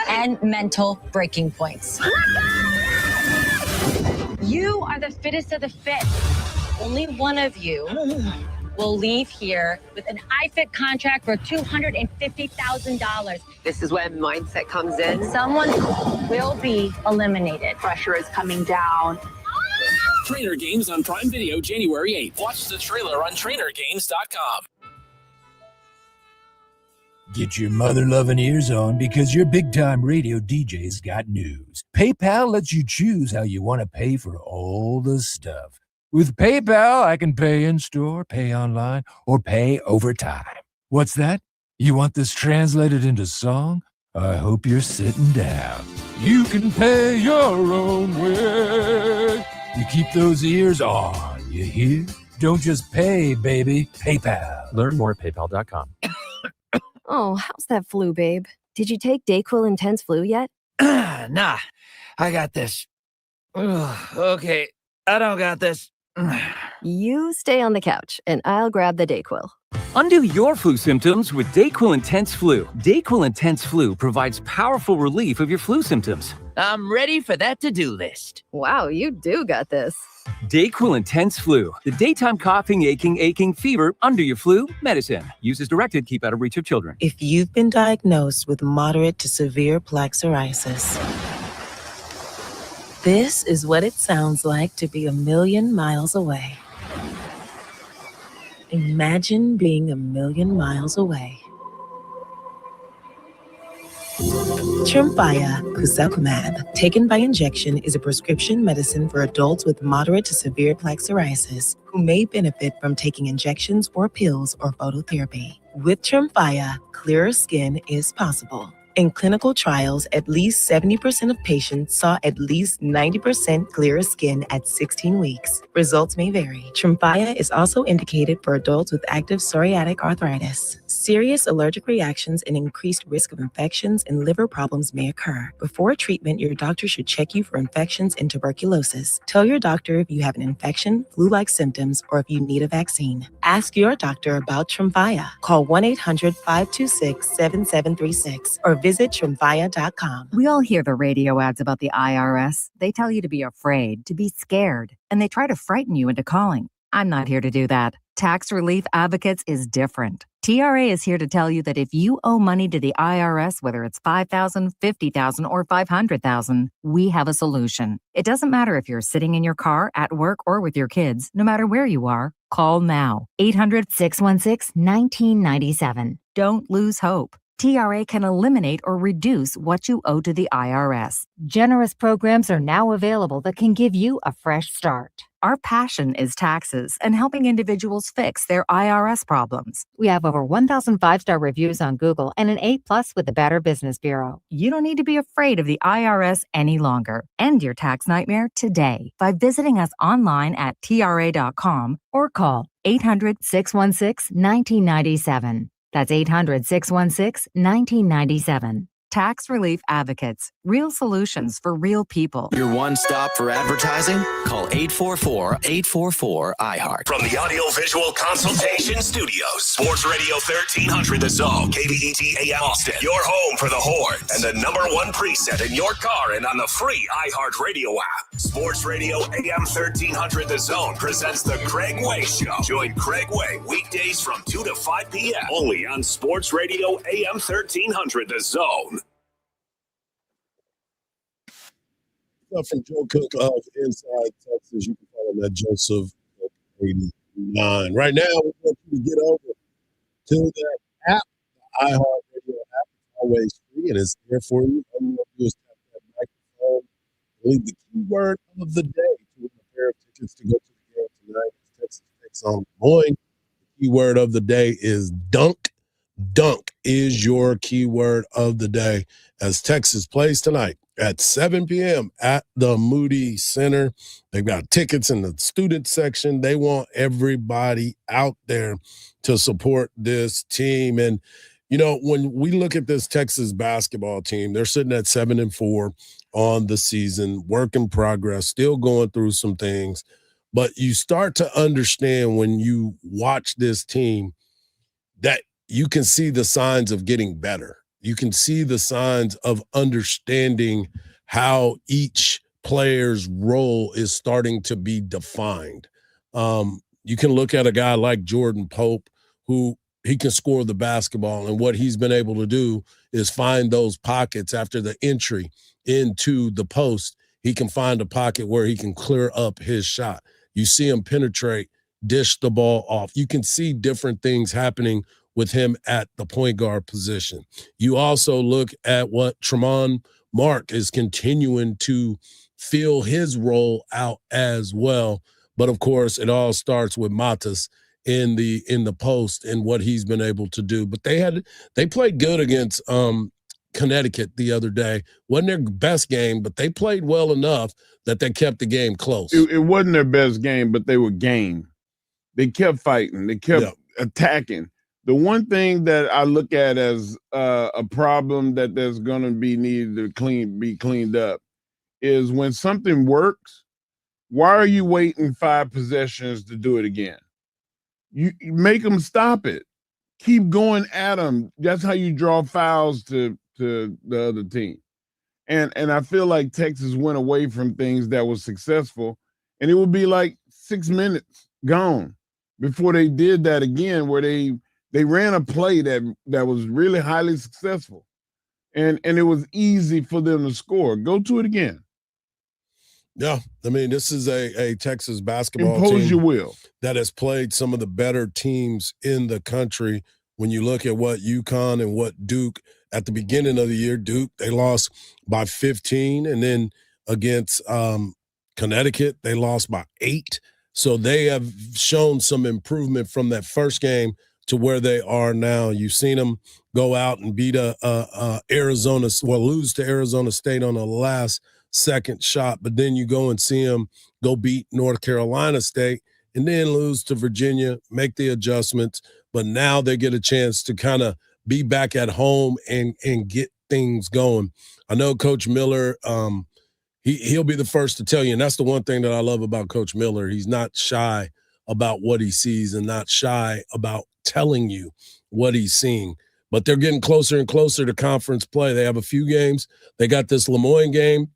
and mental breaking points. You are the fittest of the fit. Only one of you will leave here with an iFit contract for $250,000. This is when mindset comes in. Someone will be eliminated. Pressure is coming down. Trainer Games on Prime Video January 8th. Watch the trailer on trainergames.com. Get your mother-loving ears on because your big-time radio DJ's got news. PayPal lets you choose how you want to pay for all the stuff. With PayPal, I can pay in-store, pay online, or pay over time. What's that? You want this translated into song? I hope you're sitting down. You can pay your own way. You keep those ears on, you hear? Don't just pay, baby. PayPal. Learn more at paypal.com. Oh, how's that flu, babe? Did you take DayQuil Intense Flu yet? Nah, I got this. Ugh, okay, I don't got this. You stay on the couch, and I'll grab the DayQuil. Undo your flu symptoms with DayQuil Intense Flu. DayQuil Intense Flu provides powerful relief of your flu symptoms. I'm ready for that to-do list. Wow, you do got this. Dayquil Intense Flu. The daytime coughing, aching, fever, under your flu medicine. Use as directed. Keep out of reach of children. If you've been diagnosed with moderate to severe plaque psoriasis, this is what it sounds like to be 1,000,000 miles away. Imagine being 1,000,000 miles away. Tremfya Kusakumab, taken by injection, is a prescription medicine for adults with moderate to severe plaque psoriasis who may benefit from taking injections or pills or phototherapy. With Tremfya, clearer skin is possible. In clinical trials, at least 70% of patients saw at least 90% clearer skin at 16 weeks. Results may vary. Tremfya is also indicated for adults with active psoriatic arthritis. Serious allergic reactions and increased risk of infections and liver problems may occur. Before treatment, your doctor should check you for infections and tuberculosis. Tell your doctor if you have an infection, flu-like symptoms, or if you need a vaccine. Ask your doctor about Tremfya. Call 1-800-526-7736 or visit Tremfya.com. We all hear the radio ads about the IRS. They tell you to be afraid, to be scared, and they try to frighten you into calling. I'm not here to do that. Tax Relief Advocates is different. TRA is here to tell you that if you owe money to the IRS, whether it's $5,000, $50,000, or $500,000, we have a solution. It doesn't matter if you're sitting in your car, at work, or with your kids. No matter where you are, call now. 800-616-1997. Don't lose hope. TRA can eliminate or reduce what you owe to the IRS. Generous programs are now available that can give you a fresh start. Our passion is taxes and helping individuals fix their IRS problems. We have over 1,000 five-star reviews on Google and an A+ with the Better Business Bureau. You don't need to be afraid of the IRS any longer. End your tax nightmare today by visiting us online at TRA.com or call 800-616-1997. That's 800-616-1997. Tax Relief Advocates. Real solutions for real people. Your one stop for advertising? Call 844-844-iHeart. From the Audio-Visual Consultation Studios, Sports Radio 1300 The Zone, KVET AM Austin, your home for the Horns, and the #1 preset in your car and on the free iHeartRadio app. Sports Radio AM 1300 The Zone presents The Craig Way Show. Join Craig Way weekdays from 2 to 5 p.m. only on Sports Radio AM 1300 The Zone. From Joe Cook of Inside Texas. You can follow him at Joseph89. Right now, we want you to get over to that app, the iHeartRadio app. It's always free and it's there for you. All you want to do is tap that microphone, leave the keyword of the day to win a pair of tickets to go to the game tonight. Texas takes on Boeing. The keyword of the day is dunk. Dunk is your keyword of the day as Texas plays tonight at 7 p.m. at the Moody Center. They've got tickets in the student section. They want everybody out there to support this team. And, you know, when we look at this Texas basketball team, they're sitting at 7-4 on the season, work in progress, still going through some things. But you start to understand when you watch this team that you can see the signs of getting better. You can see the signs of understanding how each player's role is starting to be defined. You can look at a guy like Jordan Pope, who he can score the basketball, and what he's been able to do is find those pockets after the entry into the post. He can find a pocket where he can clear up his shot. You see him penetrate, dish the ball off. You can see different things happening with him at the point guard position. You also look at what Tremont Mark is continuing to fill his role out as well. But of course, it all starts with Matas in the post and what he's been able to do. But they played good against Connecticut the other day. Wasn't their best game, but they played well enough that they kept the game close. It wasn't their best game, but they were game. They kept fighting. They kept attacking. The one thing that I look at as a problem that there's going to be needed to be cleaned up is when something works, why are you waiting 5 possessions to do it again? You make them stop it. Keep going at them. That's how you draw fouls to the other team. And I feel like Texas went away from things that was successful, and it would be like 6 minutes gone before they did that again, where they ran a play that was really highly successful, and it was easy for them to score. Go to it again. Yeah, I mean, this is a Texas basketball Impose team your will that has played some of the better teams in the country. When you look at what UConn and what Duke at the beginning of the year, Duke, they lost by 15, and then against Connecticut, they lost by 8. So they have shown some improvement from that first game to where they are now. You've seen them go out and beat lose to Arizona State on the last second shot, but then you go and see them go beat North Carolina State and then lose to Virginia, make the adjustments. But now they get a chance to kind of be back at home and get things going. I know Coach Miller, he'll be the first to tell you, and that's the one thing that I love about Coach Miller. He's not shy about what he sees and not shy about telling you what he's seeing. But they're getting closer and closer to conference play. They have a few games. They got this Lemoyne game,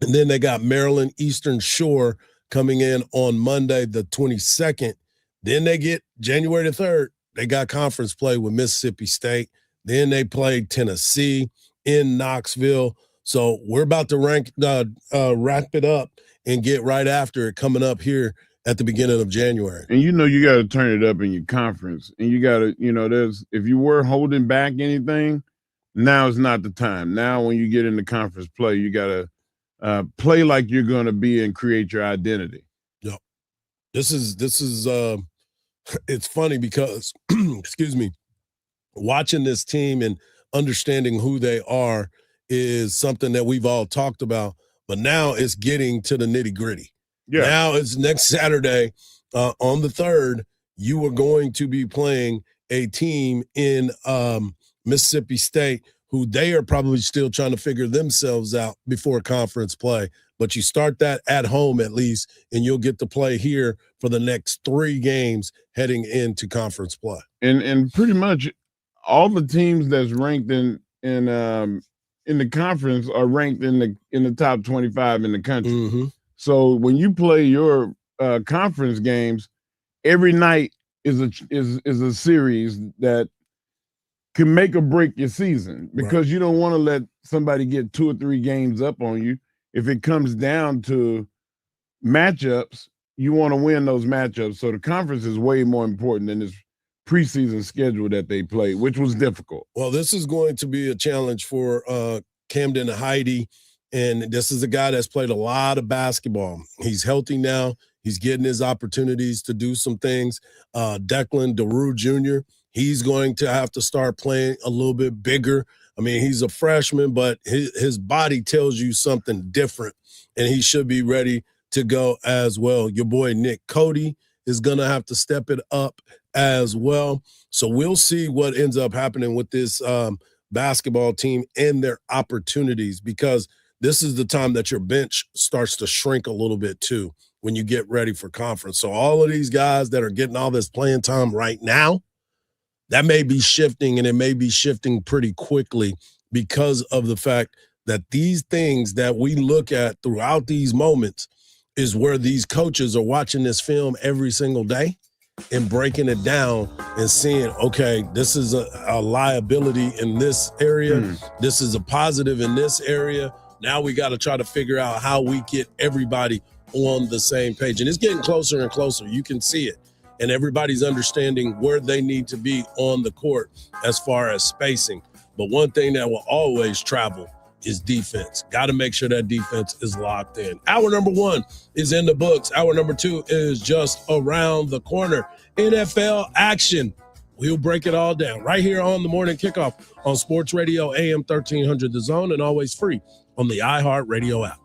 and then they got Maryland Eastern Shore coming in on Monday the 22nd. Then they get January the 3rd. They got conference play with Mississippi State. Then they played Tennessee in Knoxville. So we're about to wrap it up and get right after it coming up here at the beginning of January. And you got to turn it up in your conference. And you got to, if you were holding back anything, now is not the time. Now when you get into conference play, you got to play like you're going to be and create your identity. Yep. This is it's funny because, excuse me, watching this team and understanding who they are is something that we've all talked about, but now it's getting to the nitty gritty. Yeah. Now it's next Saturday on the 3rd, you are going to be playing a team in Mississippi State who they are probably still trying to figure themselves out before conference play. But you start that at home at least, and you'll get to play here for the next 3 games heading into conference play. And pretty much all the teams that's ranked in the conference are ranked in the top 25 in the country. Mm-hmm. So when you play your conference games, every night is a series that can make or break your season, because you don't want to let somebody get 2 or 3 games up on you. If it comes down to matchups, you want to win those matchups. So the conference is way more important than this preseason schedule that they played, which was difficult. Well, this is going to be a challenge for Camden Heide, and this is a guy that's played a lot of basketball. He's healthy now. He's getting his opportunities to do some things. Declan DeRue Jr., he's going to have to start playing a little bit bigger. I mean, he's a freshman, but his body tells you something different, and he should be ready to go as well. Your boy Nick Cody is going to have to step it up as well. So we'll see what ends up happening with this basketball team and their opportunities, because this is the time that your bench starts to shrink a little bit too when you get ready for conference. So all of these guys that are getting all this playing time right now, that may be shifting, and it may be shifting pretty quickly because of the fact that these things that we look at throughout these moments is where these coaches are watching this film every single day and breaking it down and seeing, okay, this is a liability in this area. This is a positive in this area. Now we got to try to figure out how we get everybody on the same page. And it's getting closer and closer. You can see it. And everybody's understanding where they need to be on the court as far as spacing. But one thing that will always travel is defense. Got to make sure that defense is locked in. Hour number 1 is in the books. Hour number 2 is just around the corner. NFL action. We'll break it all down right here on the Morning Kickoff on Sports Radio AM 1300 The Zone, and always free on the iHeartRadio app.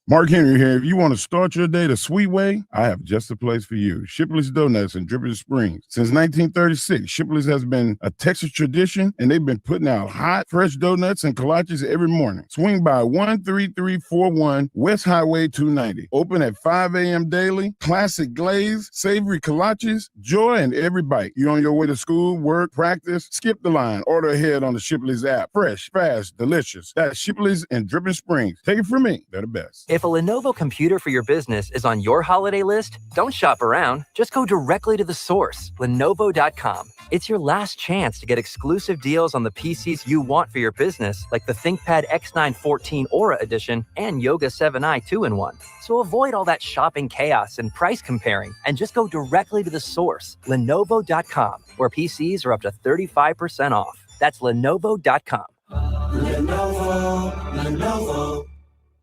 Mark Henry here. If you want to start your day the sweet way, I have just the place for you. Shipley's Donuts in Dripping Springs. Since 1936, Shipley's has been a Texas tradition, and they've been putting out hot, fresh donuts and kolaches every morning. Swing by 13341 West Highway 290. Open at 5 a.m. daily. Classic glaze, savory kolaches, joy in every bite. You're on your way to school, work, practice, skip the line. Order ahead on the Shipley's app. Fresh, fast, delicious. That's Shipley's in Dripping Springs. Take it from me. They're the best. If a Lenovo computer for your business is on your holiday list, don't shop around. Just go directly to the source, Lenovo.com. It's your last chance to get exclusive deals on the PCs you want for your business, like the ThinkPad X9 14 Aura Edition and Yoga 7i 2-in-1. So avoid all that shopping chaos and price comparing, and just go directly to the source, Lenovo.com, where PCs are up to 35% off. That's Lenovo.com. Lenovo.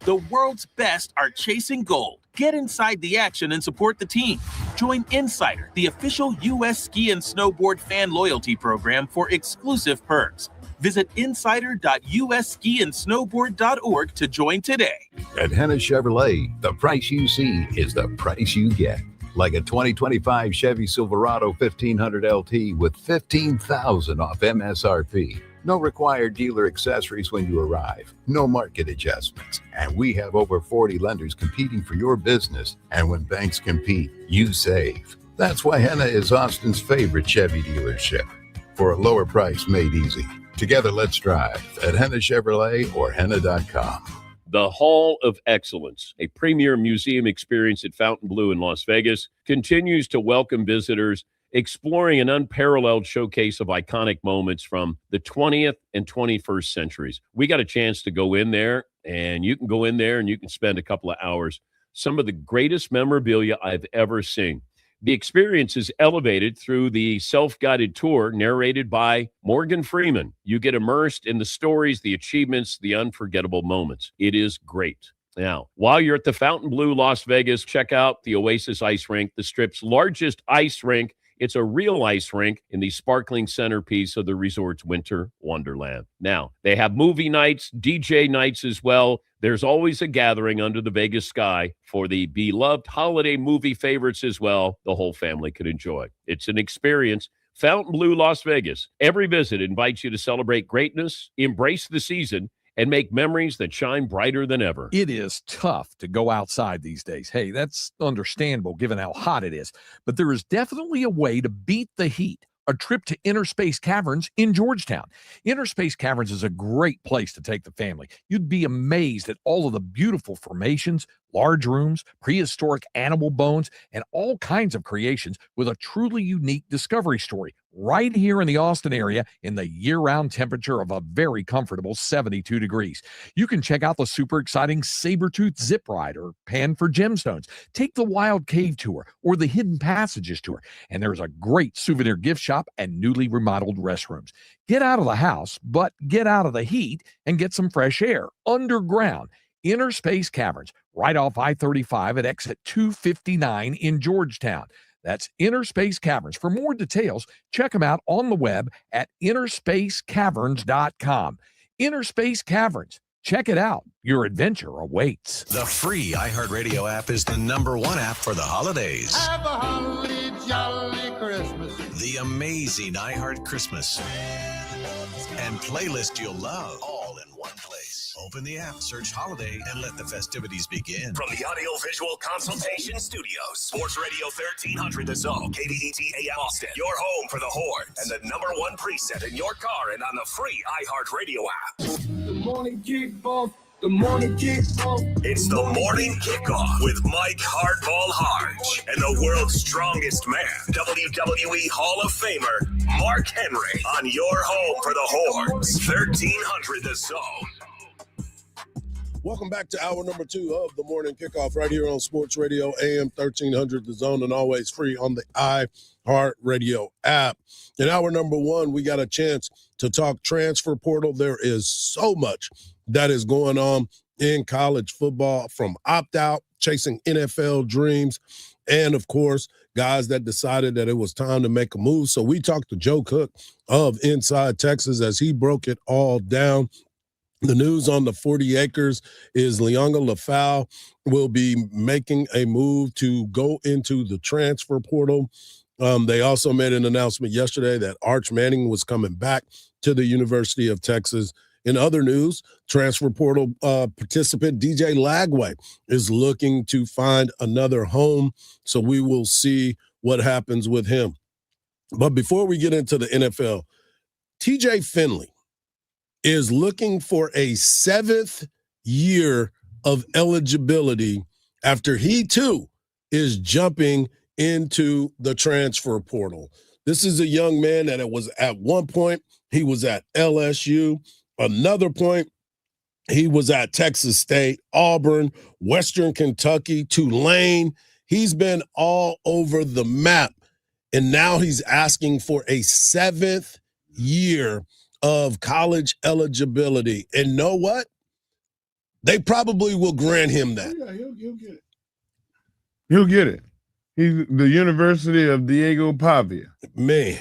The world's best are chasing gold. Get inside the action and support the team. Join Insider, the official U.S. ski and snowboard fan loyalty program, for exclusive perks. Visit insider.usskiandsnowboard.org to join today. At Henna Chevrolet, the price you see is the price you get. Like a 2025 Chevy Silverado 1500 LT with $15,000 off MSRP. No required dealer accessories when you arrive. No market adjustments. And we have over 40 lenders competing for your business. And when banks compete, you save. That's why Henna is Austin's favorite Chevy dealership. For a lower price made easy. Together, let's drive at Henna Chevrolet or Henna.com. The Hall of Excellence, a premier museum experience at Fontainebleau in Las Vegas, continues to welcome visitors, exploring an unparalleled showcase of iconic moments from the 20th and 21st centuries. We got a chance to go in there, and you can go in there and you can spend a couple of hours. Some of the greatest memorabilia I've ever seen. The experience is elevated through the self-guided tour narrated by Morgan Freeman. You get immersed in the stories, the achievements, the unforgettable moments. It is great. Now, while you're at the Fontainebleau, Las Vegas, check out the Oasis Ice Rink, the Strip's largest ice rink. It's a real ice rink in the sparkling centerpiece of the resort's winter wonderland. Now, they have movie nights, DJ nights as well. There's always a gathering under the Vegas sky for the beloved holiday movie favorites as well. The whole family could enjoy. It's an experience. Fontainebleau, Las Vegas. Every visit invites you to celebrate greatness, embrace the season, and make memories that shine brighter than ever. It is tough to go outside these days. Hey, that's understandable given how hot it is. But there is definitely a way to beat the heat. A trip to Inner Space Caverns in Georgetown. Inner Space Caverns is a great place to take the family. You'd be amazed at all of the beautiful formations, large rooms, prehistoric animal bones, and all kinds of creations with a truly unique discovery story right here in the Austin area in the year-round temperature of a very comfortable 72 degrees. You can check out the super exciting Sabertooth Zip Ride or Pan for Gemstones. Take the Wild Cave Tour or the Hidden Passages Tour. And there's a great souvenir gift shop and newly remodeled restrooms. Get out of the house, but get out of the heat and get some fresh air underground. Inner Space Caverns, right off I-35 at exit 259 in Georgetown. That's Inner Space Caverns. For more details, check them out on the web at innerspacecaverns.com. Inner Space Caverns. Check it out. Your adventure awaits. The free iHeartRadio app is the #1 app for the holidays. Have a holly jolly Christmas. The amazing iHeart Christmas and playlist you'll love all in one place. Open the app, search holiday, and let the festivities begin. From the Audio Visual Consultation Studios, Sports Radio 1300 The Zone, KBET AM Austin, your home for the Horns, and the #1 preset in your car and on the free iHeartRadio app. The morning kickoff. The morning kickoff. It's the morning kickoff with Mike Hardball Hardge and the world's strongest man, WWE Hall of Famer Mark Henry, on your home for the Horns, 1300 The Zone. Welcome back to hour number 2 of the morning kickoff right here on Sports Radio AM 1300 The Zone, and always free on the iHeartRadio app. In hour number 1, we got a chance to talk transfer portal. There is so much that is going on in college football, from opt-out, chasing NFL dreams, and, of course, guys that decided that it was time to make a move. So we talked to Joe Cook of Inside Texas as he broke it all down. The news on the 40 acres is Leonga Lafau will be making a move to go into the transfer portal. They also made an announcement yesterday that Arch Manning was coming back to the University of Texas. In other news, transfer portal participant DJ Lagway is looking to find another home, so we will see what happens with him. But before we get into the NFL, TJ Finley is looking for a 7th year of eligibility after he too is jumping into the transfer portal. This is a young man that was at one point, he was at LSU. Another point, he was at Texas State, Auburn, Western Kentucky, Tulane. He's been all over the map. And now he's asking for a 7th year of college eligibility. And know what? They probably will grant him that. Yeah, he'll get it. He'll get it. He's the University of Diego Pavia. Man.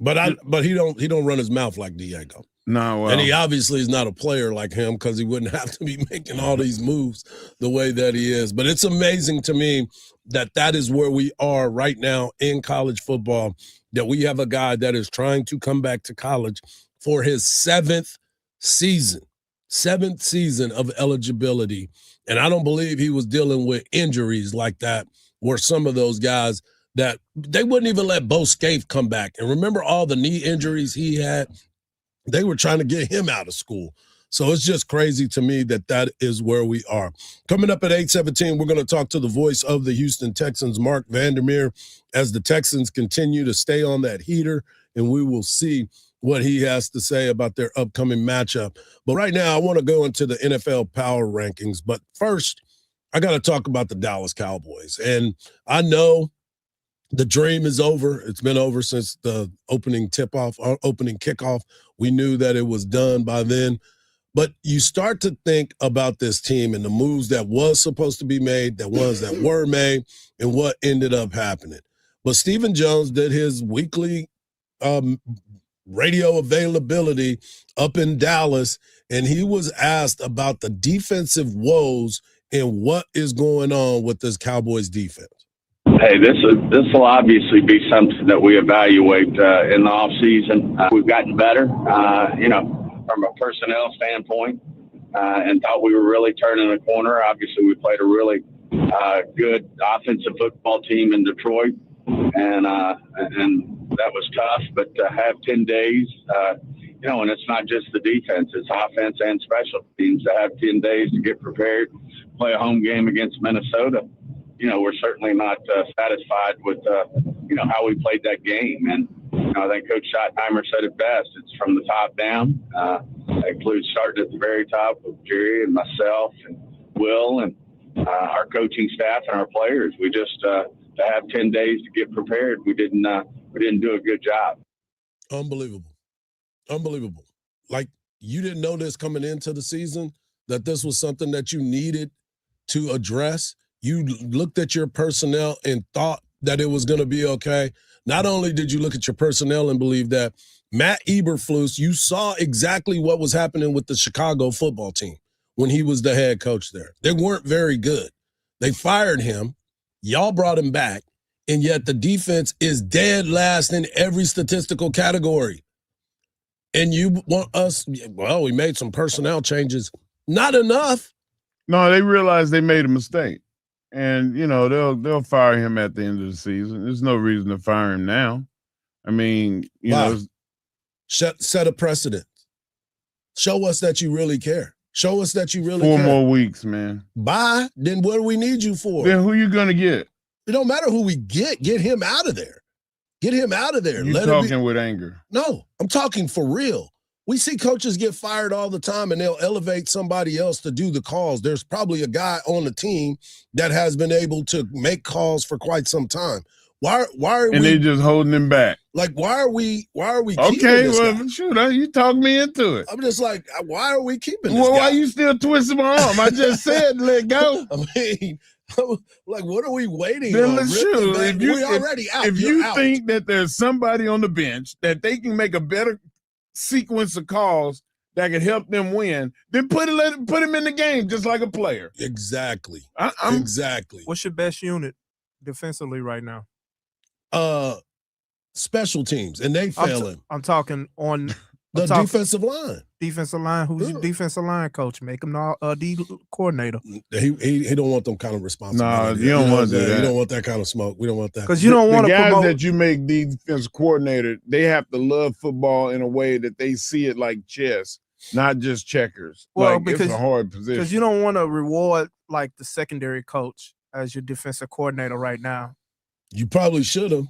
But he don't run his mouth like Diego. No, and he obviously is not a player like him because he wouldn't have to be making all these moves the way that he is. But it's amazing to me that is where we are right now in college football, that we have a guy that is trying to come back to college for his 7th season of eligibility. And I don't believe he was dealing with injuries like that, where some of those guys that they wouldn't even let Bo Scaife come back. And remember all the knee injuries he had? They were trying to get him out of school. So it's just crazy to me that is where we are. Coming up at 8:17, we're going to talk to the voice of the Houston Texans, Mark Vandermeer, as the Texans continue to stay on that heater, and we will see what he has to say about their upcoming matchup. But right now, I want to go into the NFL power rankings. But first, I got to talk about the Dallas Cowboys. And I know the dream is over. It's been over since the opening kickoff. We knew that it was done by then. But you start to think about this team and the moves that was supposed to be made, that were made, and what ended up happening. But Stephen Jones did his weekly radio availability up in Dallas, and he was asked about the defensive woes and what is going on with this Cowboys defense. Hey, this will obviously be something that we evaluate in the off season. We've gotten better, from a personnel standpoint, and thought we were really turning a corner. Obviously, we played a really good offensive football team in Detroit, and that was tough. But to have 10 days, and it's not just the defense; it's offense and special teams. To have 10 days to get prepared, play a home game against Minnesota. We're certainly not satisfied with, how we played that game. And I think Coach Schottenheimer said it best. It's from the top down. That includes starting at the very top with Jerry and myself and Will and our coaching staff and our players. We just to have 10 days to get prepared. We didn't do a good job. Unbelievable. Like, you didn't know this coming into the season, that this was something that you needed to address. You looked at your personnel and thought that it was going to be okay. Not only did you look at your personnel and believe that, Matt Eberflus, you saw exactly what was happening with the Chicago football team when he was the head coach there. They weren't very good. They fired him. Y'all brought him back, and yet the defense is dead last in every statistical category. And you want us, well, we made some personnel changes. Not enough. No, they realized they made a mistake. And, they'll fire him at the end of the season. There's no reason to fire him now. I mean, set a precedent. Show us that you really care. Show us that you really 4 care. more weeks, man. Bye. Then what do we need you for? Then who you going to get? It don't matter who we get. Get him out of there. Get him out of there. You're talking with anger. No, I'm talking for real. We see coaches get fired all the time, and they'll elevate somebody else to do the calls. There's probably a guy on the team that has been able to make calls for quite some time. Why are we? And they just holding him back. Like, why are we? Okay, well, shoot, you taltalked me into it. I'm just like, why are we keeping this Well, guy? why you still twisting my arm? I just said let go. I mean, like, what are we waiting then on? Shoot, We're already out. If You're you out. think that there's somebody on the bench that they can make a better sequence of calls that could help them win, then put him in the game just like a player. Exactly. Exactly. What's your best unit defensively right now? Special teams, and they failing. I'm talking on the defensive line. Defensive line. Who's your defensive line coach? Make him the D coordinator. He don't want them kind of responsibility. No, you don't want that. You don't want that kind of smoke. We don't want that. Because you don't want to promote. Guys that you make defense coordinator, they have to love football in a way that they see it like chess, not just checkers. Well, like, because it's a hard position. Because you don't want to reward like the secondary coach as your defensive coordinator right now. You probably should have.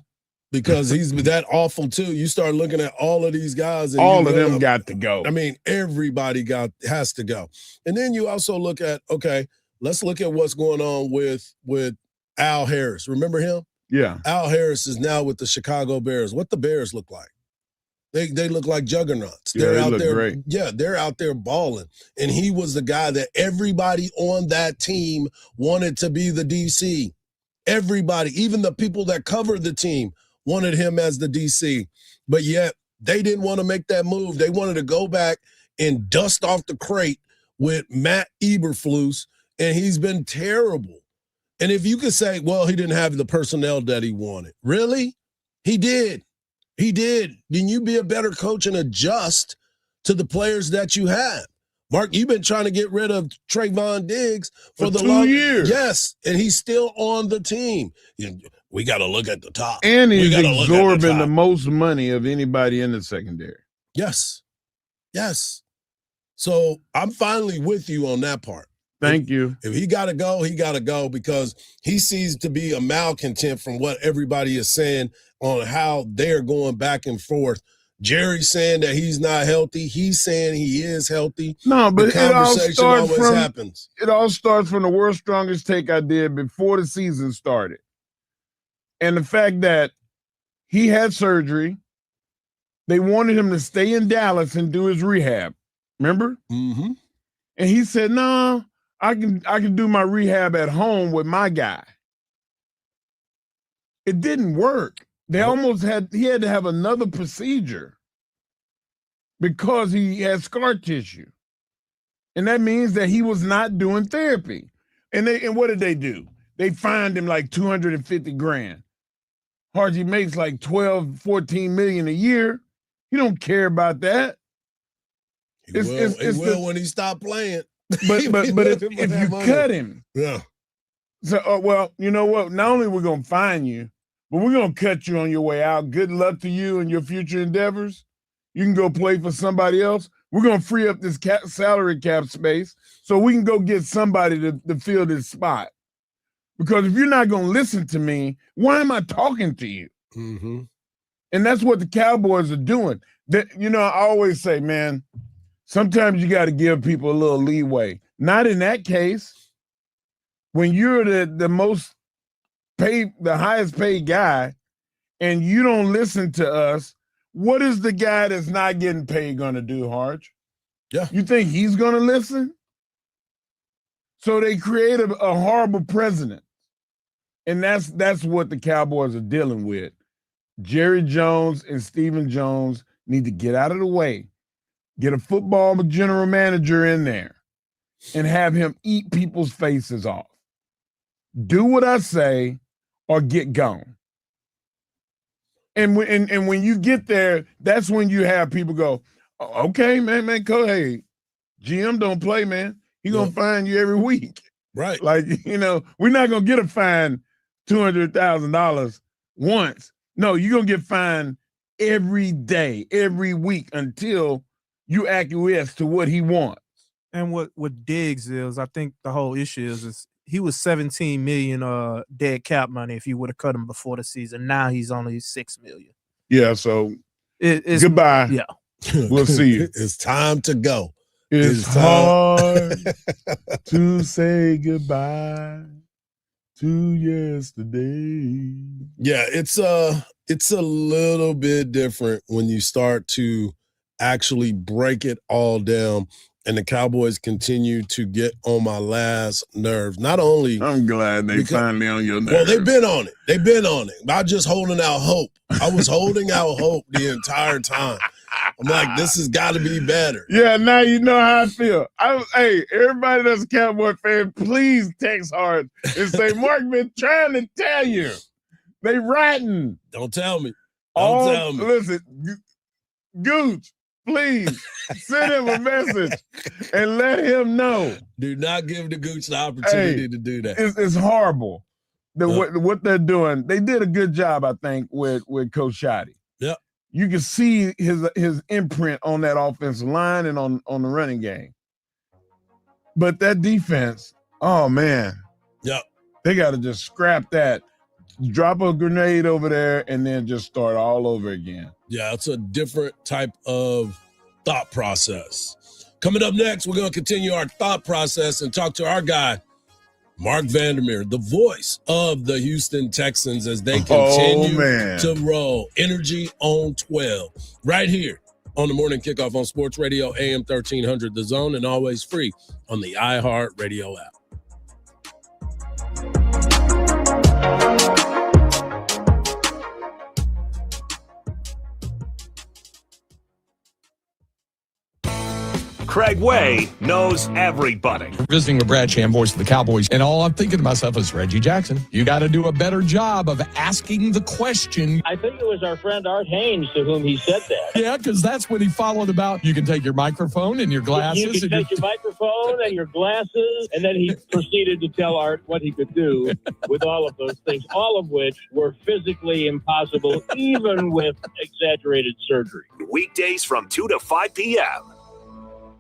Because he's that awful too. You start looking at all of these guys, and all of them got to go. I mean, everybody has to go. And then you also look at, okay, let's look at what's going on with Al Harris. Remember him? Yeah. Al Harris is now with the Chicago Bears. What the Bears look like? They look like juggernauts. Yeah, They're they out look there. Great. Yeah, they're out there balling. And he was the guy that everybody on that team wanted to be the DC. Everybody, even the people that covered the team, wanted him as the DC, but yet they didn't want to make that move. They wanted to go back and dust off the crate with Matt Eberflus, and he's been terrible. And if you could say, well, he didn't have the personnel that he wanted. Really? He did. He did. Then you be a better coach and adjust to the players that you have. Mark, you've been trying to get rid of Trayvon Diggs for the 2 years. Yes, and he's still on the team. We got to look at the top. And he's absorbing the most money of anybody in the secondary. Yes. So I'm finally with you on that part. Thank you. If he got to go, he got to go because he seems to be a malcontent from what everybody is saying on how they're going back and forth. Jerry's saying that he's not healthy. He's saying he is healthy. No, but the conversation always happens. It all starts from the World's Strongest Take I did before the season started. And the fact that he had surgery, they wanted him to stay in Dallas and do his rehab. Remember? Mm-hmm. And he said, "No, I can do my rehab at home with my guy." It didn't work. He had to have another procedure because he had scar tissue. And that means that he was not doing therapy. And what did they do? They fined him like $250,000. Hardge makes like 12, 14 million a year. You don't care about that. He will when he stopped playing. But if you cut him. Yeah. So, well, you know what? Not only are we going to fine you, but we're going to cut you on your way out. Good luck to you and your future endeavors. You can go play for somebody else. We're going to free up this salary cap space so we can go get somebody to fill this spot. Because if you're not going to listen to me, why am I talking to you? Mm-hmm. And that's what the Cowboys are doing. I always say, man, sometimes you got to give people a little leeway. Not in that case. When you're the most paid, the highest paid guy, and you don't listen to us, what is the guy that's not getting paid going to do, Hardge? Yeah. You think he's going to listen? So they create a horrible president. And that's what the Cowboys are dealing with. Jerry Jones and Stephen Jones need to get out of the way, get a football general manager in there, and have him eat people's faces off. Do what I say or get gone. And when you get there, that's when you have people go, oh, okay, man, go ahead. GM don't play, man. He gonna fine you every week. Right. Like, we're not gonna get a fine $200,000 once. No, you're gonna get fined every day, every week until you acquiesce to what he wants. And what Diggs is, I think the whole issue is he was $17 million dead cap money if you would have cut him before the season. Now he's only $6 million. Yeah, so it's goodbye. Yeah. We'll see you. It's time to go. It's hard to say goodbye to yesterday. Yeah, it's a little bit different when you start to actually break it all down. And the Cowboys continue to get on my last nerves. Not only I'm glad they finally on your nerves. Well, they've been on it. I'm just holding out hope. I was holding out hope the entire time. I'm like, this has got to be better. Yeah, now you know how I feel. Hey, everybody that's a Cowboy fan, please text Hardge and say, Mark been trying to tell you. They ratting. Don't tell me. Don't tell me. Listen, Gooch, please send him a message and let him know. Do not give the Gooch the opportunity to do that. It's horrible. What they're doing. They did a good job, I think, with Coach Shotty. Yep. You can see his imprint on that offensive line and on the running game. But that defense, oh man. Yep. They got to just scrap that. Drop a grenade over there and then just start all over again. Yeah, it's a different type of thought process. Coming up next, we're going to continue our thought process and talk to our guy, Mark Vandermeer, the voice of the Houston Texans as they continue to roll. Energy on 12. Right here on the Morning Kickoff on Sports Radio, AM 1300 The Zone, and always free on the iHeartRadio app. Craig Way knows everybody. Visiting with Brad Sham, voice of the Cowboys, and all I'm thinking to myself is, Reggie Jackson, you got to do a better job of asking the question. I think it was our friend Art Haynes to whom he said that. Yeah, because that's when he followed about, you can take your microphone and your glasses. You can take your microphone and your glasses, and then he proceeded to tell Art what he could do with all of those things, all of which were physically impossible, even with exaggerated surgery. Weekdays from 2 to 5 p.m.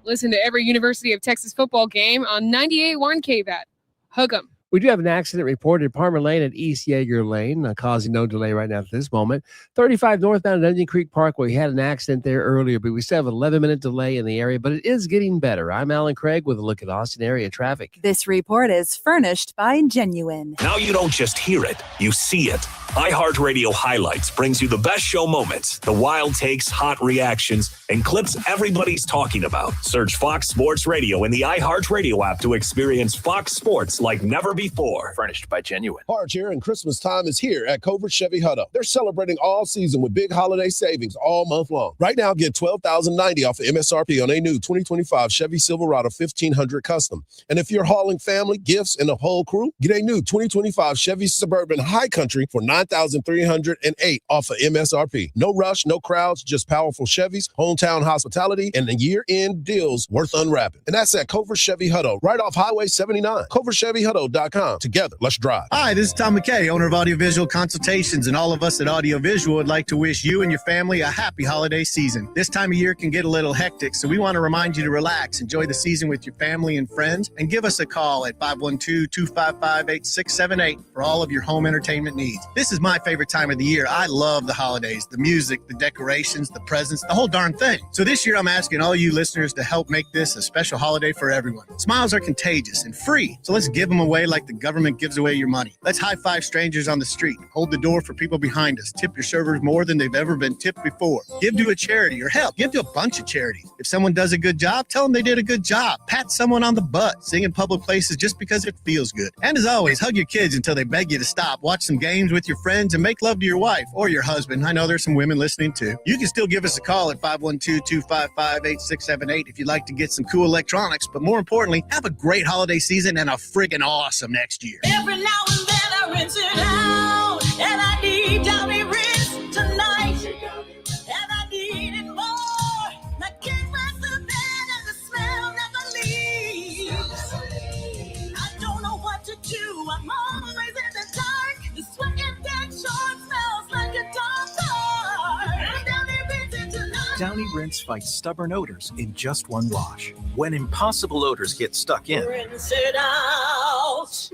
Listen to every University of Texas football game on 98.1 KVAT. Hook 'em. We do have an accident reported at Palmer Lane at East Yeager Lane, causing no delay right now at this moment. 35 northbound at Onion Creek Parkway. We had an accident there earlier, but we still have an 11-minute delay in the area, but it is getting better. I'm Alan Craig with a look at Austin area traffic. This report is furnished by Genuine. Now you don't just hear it, you see it. iHeartRadio Highlights brings you the best show moments, the wild takes, hot reactions, and clips everybody's talking about. Search Fox Sports Radio in the iHeartRadio app to experience Fox Sports like never before. Furnished by Genuine. Hardge here, and Christmas time is here at Covert Chevy Hutto. They're celebrating all season with big holiday savings all month long. Right now, get $12,090 off of MSRP on a new 2025 Chevy Silverado 1500 Custom. And if you're hauling family, gifts, and the whole crew, get a new 2025 Chevy Suburban High Country for $9,308 off of MSRP. No rush, no crowds, just powerful Chevys, hometown hospitality, and the year-end deals worth unwrapping. And that's at Covert Chevy Hutto, right off Highway 79. CovertChevyHutto.com. Together, let's drive. Hi, this is Tom McKay, owner of Audiovisual Consultations, and all of us at Audiovisual would like to wish you and your family a happy holiday season. This time of year can get a little hectic, so we want to remind you to relax, enjoy the season with your family and friends, and give us a call at 512-255-8678 for all of your home entertainment needs. This is my favorite time of the year. I love the holidays, the music, the decorations, the presents, the whole darn thing. So this year I'm asking all you listeners to help make this a special holiday for everyone. Smiles are contagious and free, so let's give them away like the government gives away your money. Let's high-five strangers on the street. Hold the door for people behind us. Tip your servers more than they've ever been tipped before. Give to a charity, or help, give to a bunch of charities. If someone does a good job, tell them they did a good job. Pat someone on the butt. Sing in public places just because it feels good. And as always, hug your kids until they beg you to stop. Watch some games with your friends and make love to your wife or your husband. I know there's some women listening too. You can still give us a call at 512-255-8678 if you'd like to get some cool electronics. But more importantly, have a great holiday season and a friggin' awesome next year. Every now and then I rinse it out, and I need Downy rinse tonight, and I need it more. I can't rest the bed and the smell never leaves. I don't know what to do. I'm always in the dark. The sweat and dead short smells like a dog car. Downy rinse it tonight. Downy Rinse fights stubborn odors in just one wash. When impossible odors get stuck in, Rinse it out.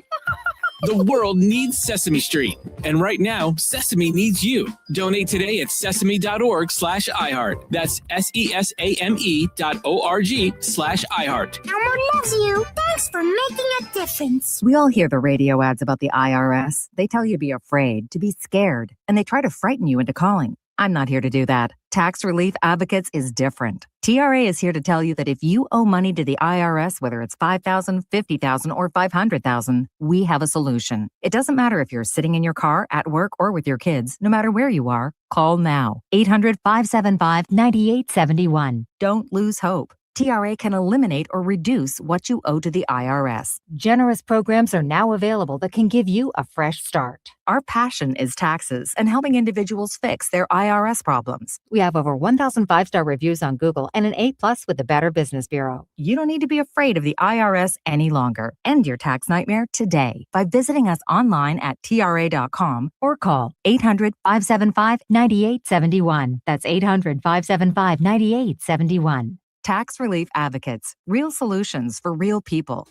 The world needs Sesame Street. And right now, Sesame needs you. Donate today at sesame.org/iHeart. That's SESAME.org/iHeart. Elmo loves you. Thanks for making a difference. We all hear the radio ads about the IRS. They tell you to be afraid, to be scared, and they try to frighten you into calling. I'm not here to do that. Tax Relief Advocates is different. TRA is here to tell you that if you owe money to the IRS, whether it's $5,000, $50,000, or $500,000, we have a solution. It doesn't matter if you're sitting in your car, at work, or with your kids. No matter where you are, call now. 800-575-9871. Don't lose hope. TRA can eliminate or reduce what you owe to the IRS. Generous programs are now available that can give you a fresh start. Our passion is taxes and helping individuals fix their IRS problems. We have over 1,000 five-star reviews on Google and an A+ with the Better Business Bureau. You don't need to be afraid of the IRS any longer. End your tax nightmare today by visiting us online at TRA.com or call 800-575-9871. That's 800-575-9871. Tax Relief Advocates. Real solutions for real people.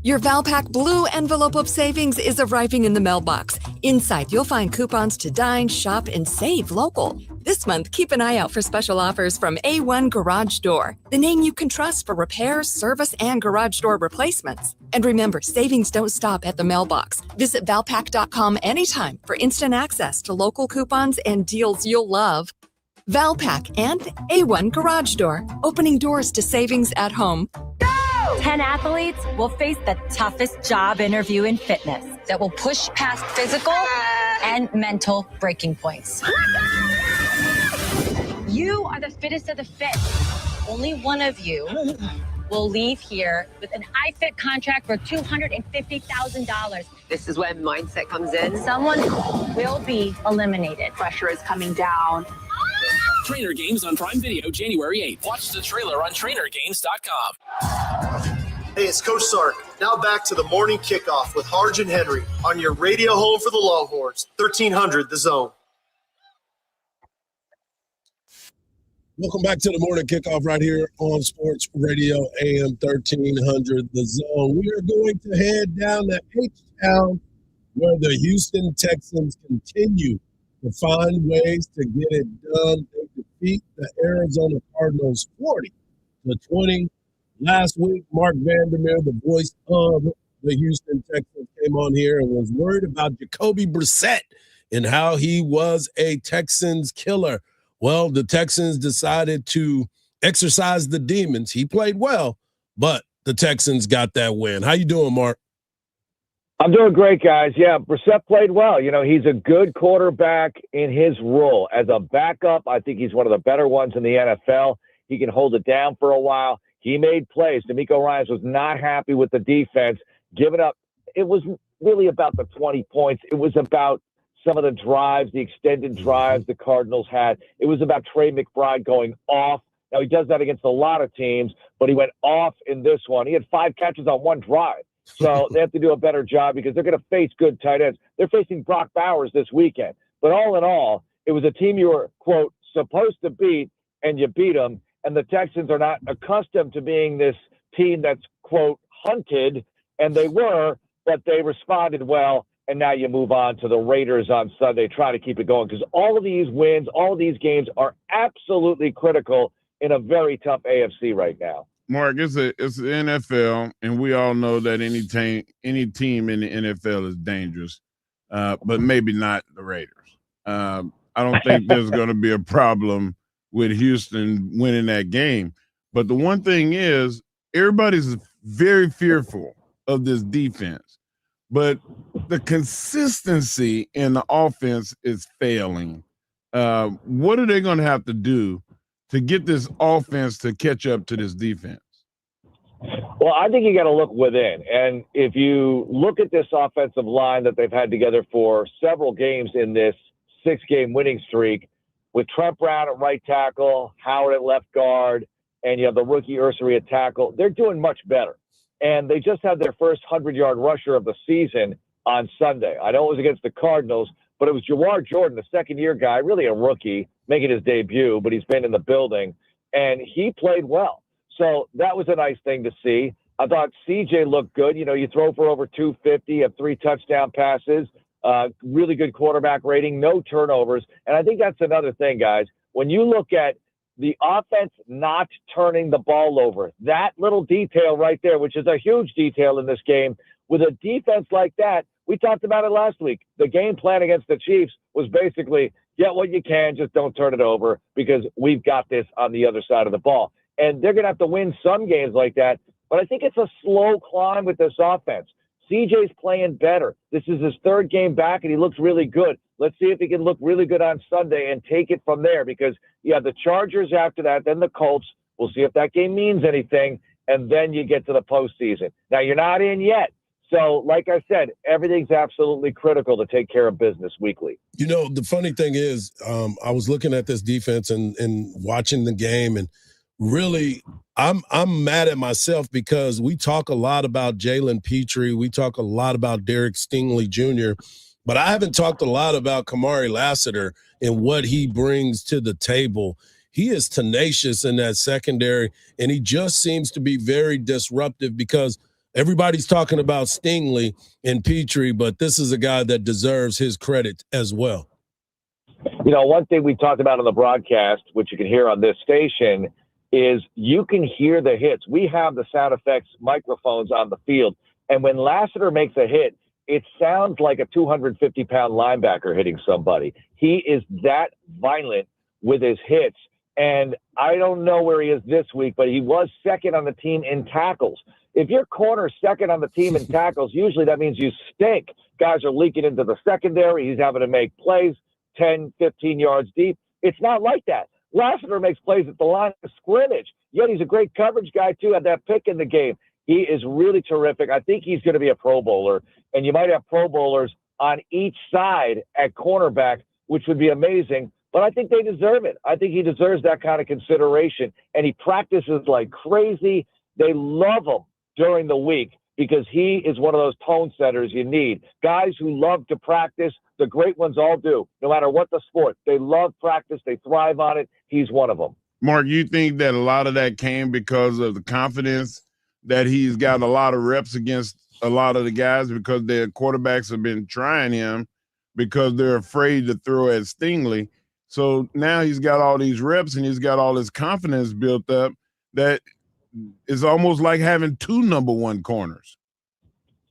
Your Valpak Blue envelope of savings is arriving in the mailbox. Inside, you'll find coupons to dine, shop, and save local. This month, keep an eye out for special offers from A1 Garage Door, the name you can trust for repairs, service, and garage door replacements. And remember, savings don't stop at the mailbox. Visit Valpak.com anytime for instant access to local coupons and deals you'll love. Valpak and A1 Garage Door, opening doors to savings at home. 10 athletes will face the toughest job interview in fitness that will push past physical and mental breaking points. You are the fittest of the fit. Only one of you will leave here with an iFit contract for $250,000. This is when mindset comes in. Someone will be eliminated. Pressure is coming down. Trainer Games on Prime Video, January 8th. Watch the trailer on TrainerGames.com. Hey, it's Coach Sark. Now back to the morning kickoff with Hardge and Henry on your radio home for the Longhorns, 1300 The Zone. Welcome back to the morning kickoff right here on Sports Radio AM 1300 The Zone. We are going to head down to H-Town where the Houston Texans continue to find ways to get it done. They defeat the Arizona Cardinals 40-20. Last week, Mark Vandermeer, the voice of the Houston Texans, came on here and was worried about Jacoby Brissett and how he was a Texans killer. Well, the Texans decided to exercise the demons. He played well, but the Texans got that win. How you doing, Mark? I'm doing great, guys. Yeah, Brissett played well. You know, he's a good quarterback in his role. As a backup, I think he's one of the better ones in the NFL. He can hold it down for a while. He made plays. D'Amico Ryans was not happy with the defense, giving up. It was really about the 20 points. It was about some of the drives, the extended drives the Cardinals had. It was about Trey McBride going off. Now, he does that against a lot of teams, but he went off in this one. He had 5 catches on one drive. So they have to do a better job because they're going to face good tight ends. They're facing Brock Bowers this weekend. But all in all, it was a team you were, quote, supposed to beat, and you beat them. And the Texans are not accustomed to being this team that's, quote, hunted. And they were, but they responded well. And now you move on to the Raiders on Sunday, trying to keep it going. Because all of these wins, all of these games are absolutely critical in a very tough AFC right now. Mark, it's the NFL, and we all know that any team in the NFL is dangerous, but maybe not the Raiders. I don't think there's going to be a problem with Houston winning that game. But the one thing is, everybody's very fearful of this defense, but the consistency in the offense is failing. What are they going to have to do to get this offense to catch up to this defense? Well, I think you got to look within. And if you look at this offensive line that they've had together for several games in this 6-game winning streak, with Trent Brown at right tackle, Howard at left guard, and you have the rookie Ursery at tackle, they're doing much better. And they just had their first 100-yard rusher of the season on Sunday. I know it was against the Cardinals, but it was Jawar Jordan, the second-year guy, really a rookie, making his debut, but he's been in the building, and he played well. So that was a nice thing to see. I thought CJ looked good. You know, you throw for over 250, have 3 touchdown passes, really good quarterback rating, no turnovers. And I think that's another thing, guys. When you look at the offense not turning the ball over, that little detail right there, which is a huge detail in this game, with a defense like that, we talked about it last week. The game plan against the Chiefs was basically Get what you can, just don't turn it over because we've got this on the other side of the ball. And they're going to have to win some games like that, but I think it's a slow climb with this offense. CJ's playing better. This is his third game back, and he looks really good. Let's see if he can look really good on Sunday and take it from there because you have the Chargers after that, then the Colts. We'll see if that game means anything, and then you get to the postseason. Now, you're not in yet. So, like I said, everything's absolutely critical to take care of business weekly. You know, the funny thing is, I was looking at this defense and watching the game, and really, I'm mad at myself because we talk a lot about Jalen Petrie, we talk a lot about Derek Stingley Jr., but I haven't talked a lot about Kamari Lassiter and what he brings to the table. He is tenacious in that secondary, and he just seems to be very disruptive because everybody's talking about Stingley and Petrie, but this is a guy that deserves his credit as well. You know, one thing we talked about on the broadcast, which you can hear on this station, is you can hear the hits. We have the sound effects microphones on the field, and when Lassiter makes a hit, it sounds like a 250-pound linebacker hitting somebody. He is that violent with his hits, and I don't know where he is this week, but he was second on the team in tackles. If your corner's second on the team in tackles, usually that means you stink. Guys are leaking into the secondary. He's having to make plays 10, 15 yards deep. It's not like that. Lassiter makes plays at the line of scrimmage, yet he's a great coverage guy, too, had that pick in the game. He is really terrific. I think he's going to be a Pro Bowler, and you might have Pro Bowlers on each side at cornerback, which would be amazing, but I think they deserve it. I think he deserves that kind of consideration, and he practices like crazy. They love him during the week because he is one of those tone setters you need. Guys who love to practice, the great ones all do, no matter what the sport. They love practice. They thrive on it. He's one of them. Mark, you think that a lot of that came because of the confidence that he's got a lot of reps against a lot of the guys because their quarterbacks have been trying him because they're afraid to throw at Stingley. So now he's got all these reps and he's got all this confidence built up that it's almost like having two number one corners.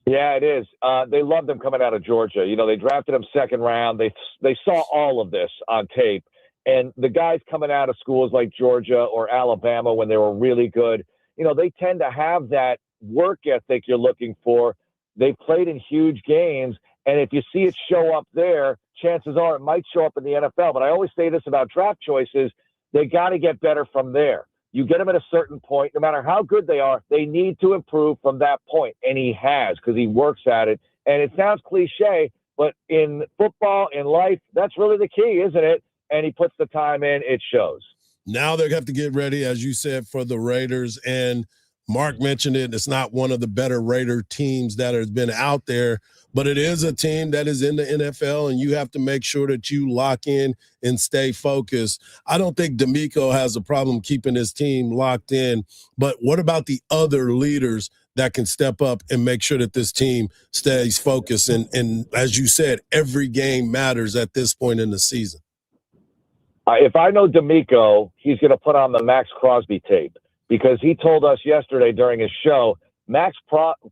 Yeah, it is. They loved him coming out of Georgia. You know, they drafted him second round. They saw all of this on tape. And the guys coming out of schools like Georgia or Alabama when they were really good, you know, they tend to have that work ethic you're looking for. They played in huge games. And if you see it show up there, chances are it might show up in the NFL. But I always say this about draft choices. They got to get better from there. You get them at a certain point, no matter how good they are, they need to improve from that point. And he has because he works at it. And it sounds cliche, but in football, in life, that's really the key, isn't it? And he puts the time in, it shows. Now they have to get ready, as you said, for the Raiders. And Mark mentioned it. It's not one of the better Raider teams that has been out there, but it is a team that is in the NFL, and you have to make sure that you lock in and stay focused. I don't think D'Amico has a problem keeping his team locked in, but what about the other leaders that can step up and make sure that this team stays focused? And as you said, every game matters at this point in the season. If I know D'Amico, he's going to put on the Max Crosby tape because he told us yesterday during his show, Max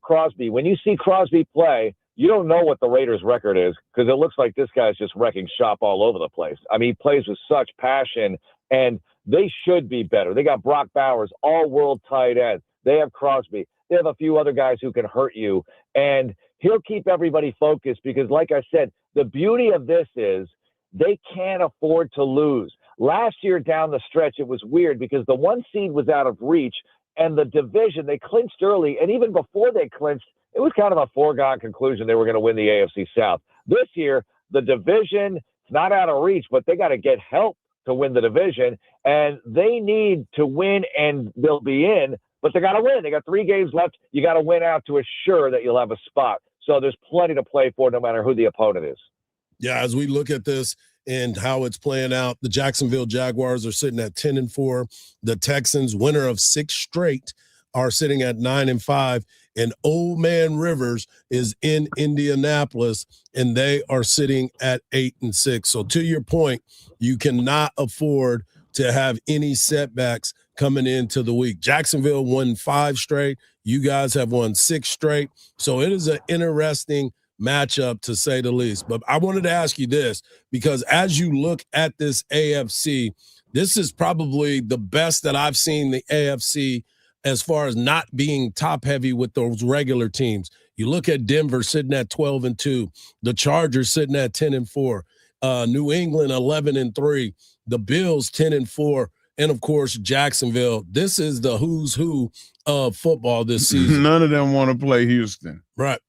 Crosby, when you see Crosby play, you don't know what the Raiders' record is because it looks like this guy's just wrecking shop all over the place. I mean, he plays with such passion, and they should be better. They got Brock Bowers, all-world tight end. They have Crosby. They have a few other guys who can hurt you, and he'll keep everybody focused because, like I said, the beauty of this is they can't afford to lose. Last year down the stretch, it was weird because the one seed was out of reach, and the division, they clinched early, and even before they clinched, it was kind of a foregone conclusion they were going to win the AFC South. This year, the division, it's not out of reach, but they got to get help to win the division, and they need to win, and they'll be in, but they got to win. They got 3 games left. You got to win out to assure that you'll have a spot. So there's plenty to play for no matter who the opponent is. Yeah, as we look at this and how it's playing out, the Jacksonville Jaguars are sitting at 10-4. The Texans, winner of 6 straight, are sitting at 9-5. And Old Man Rivers is in Indianapolis, and they are sitting at 8-6. So to your point, you cannot afford to have any setbacks coming into the week. Jacksonville won 5 straight. You guys have won 6 straight. So it is an interesting matchup, to say the least. But I wanted to ask you this, because as you look at this AFC, this is probably the best that I've seen the AFC as far as not being top heavy with those regular teams. You look at Denver sitting at 12-2, the Chargers sitting at 10-4, New England 11-3, the Bills 10-4, and of course Jacksonville. This is the who's who of football this season. None of them want to play Houston. Right.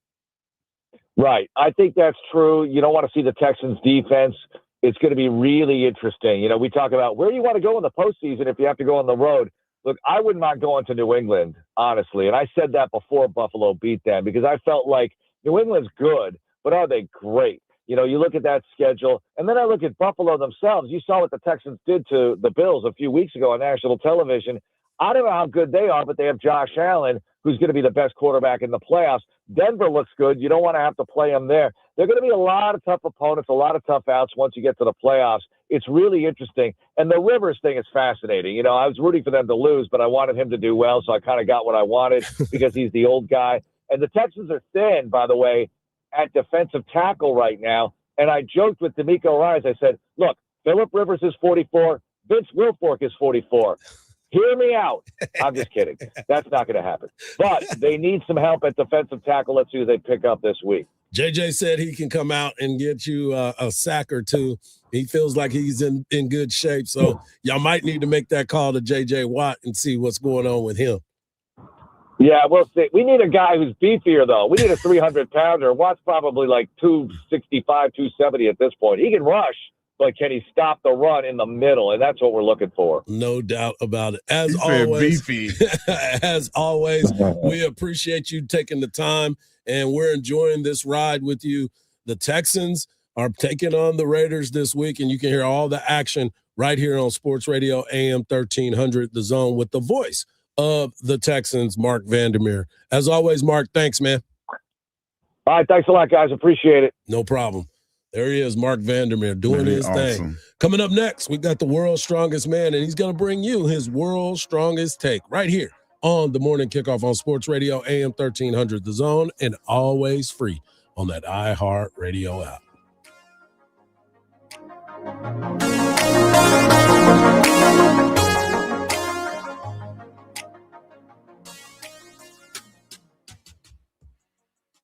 Right. I think that's true. You don't want to see the Texans defense. It's going to be really interesting. You know, we talk about where you want to go in the postseason if you have to go on the road. Look, I wouldn't mind going to New England, honestly. And I said that before Buffalo beat them, because I felt like New England's good, but are they great? You know, you look at that schedule, and then I look at Buffalo themselves. You saw what the Texans did to the Bills a few weeks ago on national television. I don't know how good they are, but they have Josh Allen, who's going to be the best quarterback in the playoffs. Denver looks good. You don't want to have to play them there. They're going to be a lot of tough opponents, a lot of tough outs once you get to the playoffs. It's really interesting. And the Rivers thing is fascinating. You know, I was rooting for them to lose, but I wanted him to do well, so I kind of got what I wanted because he's the old guy. And the Texans are thin, by the way, at defensive tackle right now. And I joked with D'Amico Ryans. I said, look, Phillip Rivers is 44. Vince Wilfork is 44. Hear me out. I'm just kidding. That's not going to happen. But they need some help at defensive tackle. Let's see who they pick up this week. JJ said he can come out and get you a sack or two. He feels like he's in good shape. So y'all might need to make that call to JJ Watt and see what's going on with him. Yeah, we'll see. We need a guy who's beefier, though. We need a 300-pounder. Watt's probably like 265, 270 at this point. He can rush, but can he stop the run in the middle? And that's what we're looking for. No doubt about it. As always, we appreciate you taking the time, and we're enjoying this ride with you. The Texans are taking on the Raiders this week, and you can hear all the action right here on Sports Radio AM 1300, The Zone, with the voice of the Texans, Mark Vandermeer. As always, Mark, thanks, man. All right, thanks a lot, guys. Appreciate it. No problem. There he is, Mark Vandermeer, doing his thing. Coming up next, we got the world's strongest man, and he's going to bring you his world's strongest take right here on the Morning Kickoff on Sports Radio AM 1300, The Zone, and always free on that iHeartRadio app.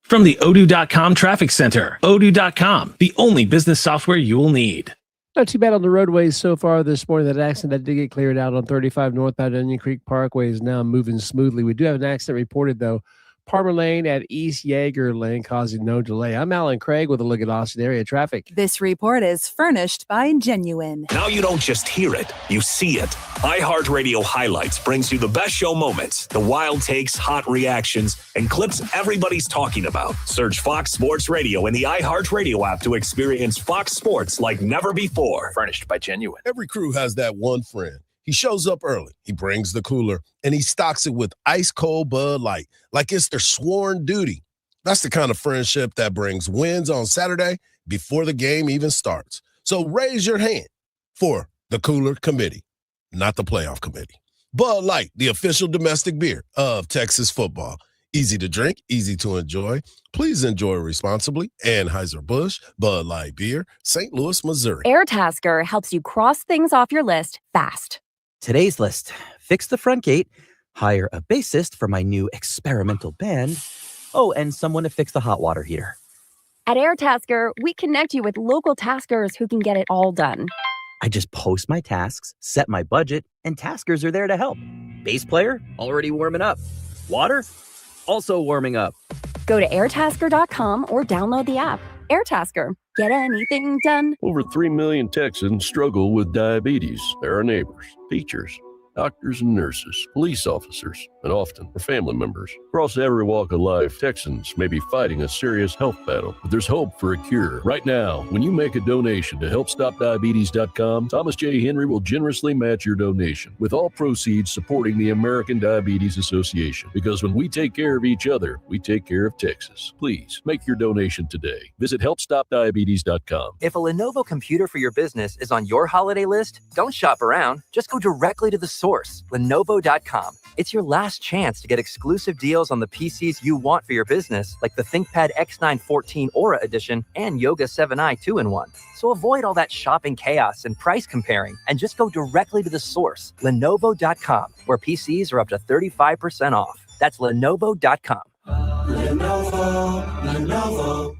From the Odoo.com Traffic Center, Odoo.com, the only business software you will need. Not too bad on the roadways so far this morning. That accident that did get cleared out on 35 northbound Onion Creek Parkway is now moving smoothly. We do have an accident reported, though. Palmer Lane at East Yeager Lane causing no delay. I'm Alan Craig with a look at Austin area traffic. This report is furnished by Genuine. Now you don't just hear it, you see it. iHeartRadio Highlights brings you the best show moments, the wild takes, hot reactions, and clips everybody's talking about. Search Fox Sports Radio in the iHeartRadio app to experience Fox Sports like never before. Furnished by Genuine. Every crew has that one friend. He shows up early, he brings the cooler, and he stocks it with ice cold Bud Light, like it's their sworn duty. That's the kind of friendship that brings wins on Saturday before the game even starts. So raise your hand for the Cooler Committee, not the Playoff Committee. Bud Light, the official domestic beer of Texas football. Easy to drink, easy to enjoy. Please enjoy responsibly. Anheuser-Busch, Bud Light Beer, St. Louis, Missouri. AirTasker helps you cross things off your list fast. Today's list: fix the front gate, hire a bassist for my new experimental band. Oh, and someone to fix the hot water heater. At AirTasker, we connect you with local taskers who can get it all done. I just post my tasks, set my budget, and taskers are there to help. Bass player, already warming up. Water, also warming up. Go to airtasker.com or download the app. AirTasker. Get anything done. Over 3 million Texans struggle with diabetes. There are neighbors, teachers, doctors and nurses, police officers, and often their family members. Across every walk of life, Texans may be fighting a serious health battle, but there's hope for a cure. Right now, when you make a donation to HelpStopDiabetes.com, Thomas J. Henry will generously match your donation, with all proceeds supporting the American Diabetes Association. Because when we take care of each other, we take care of Texas. Please make your donation today. Visit HelpStopDiabetes.com. If a Lenovo computer for your business is on your holiday list, don't shop around. Just go directly to the source, Lenovo.com. It's your last last chance to get exclusive deals on the PCs you want for your business, like the ThinkPad X9 14 Aura Edition and Yoga 7i 2-in-1. So avoid all that shopping chaos and price comparing and just go directly to the source, Lenovo.com, where PCs are up to 35% off. That's Lenovo.com. Lenovo.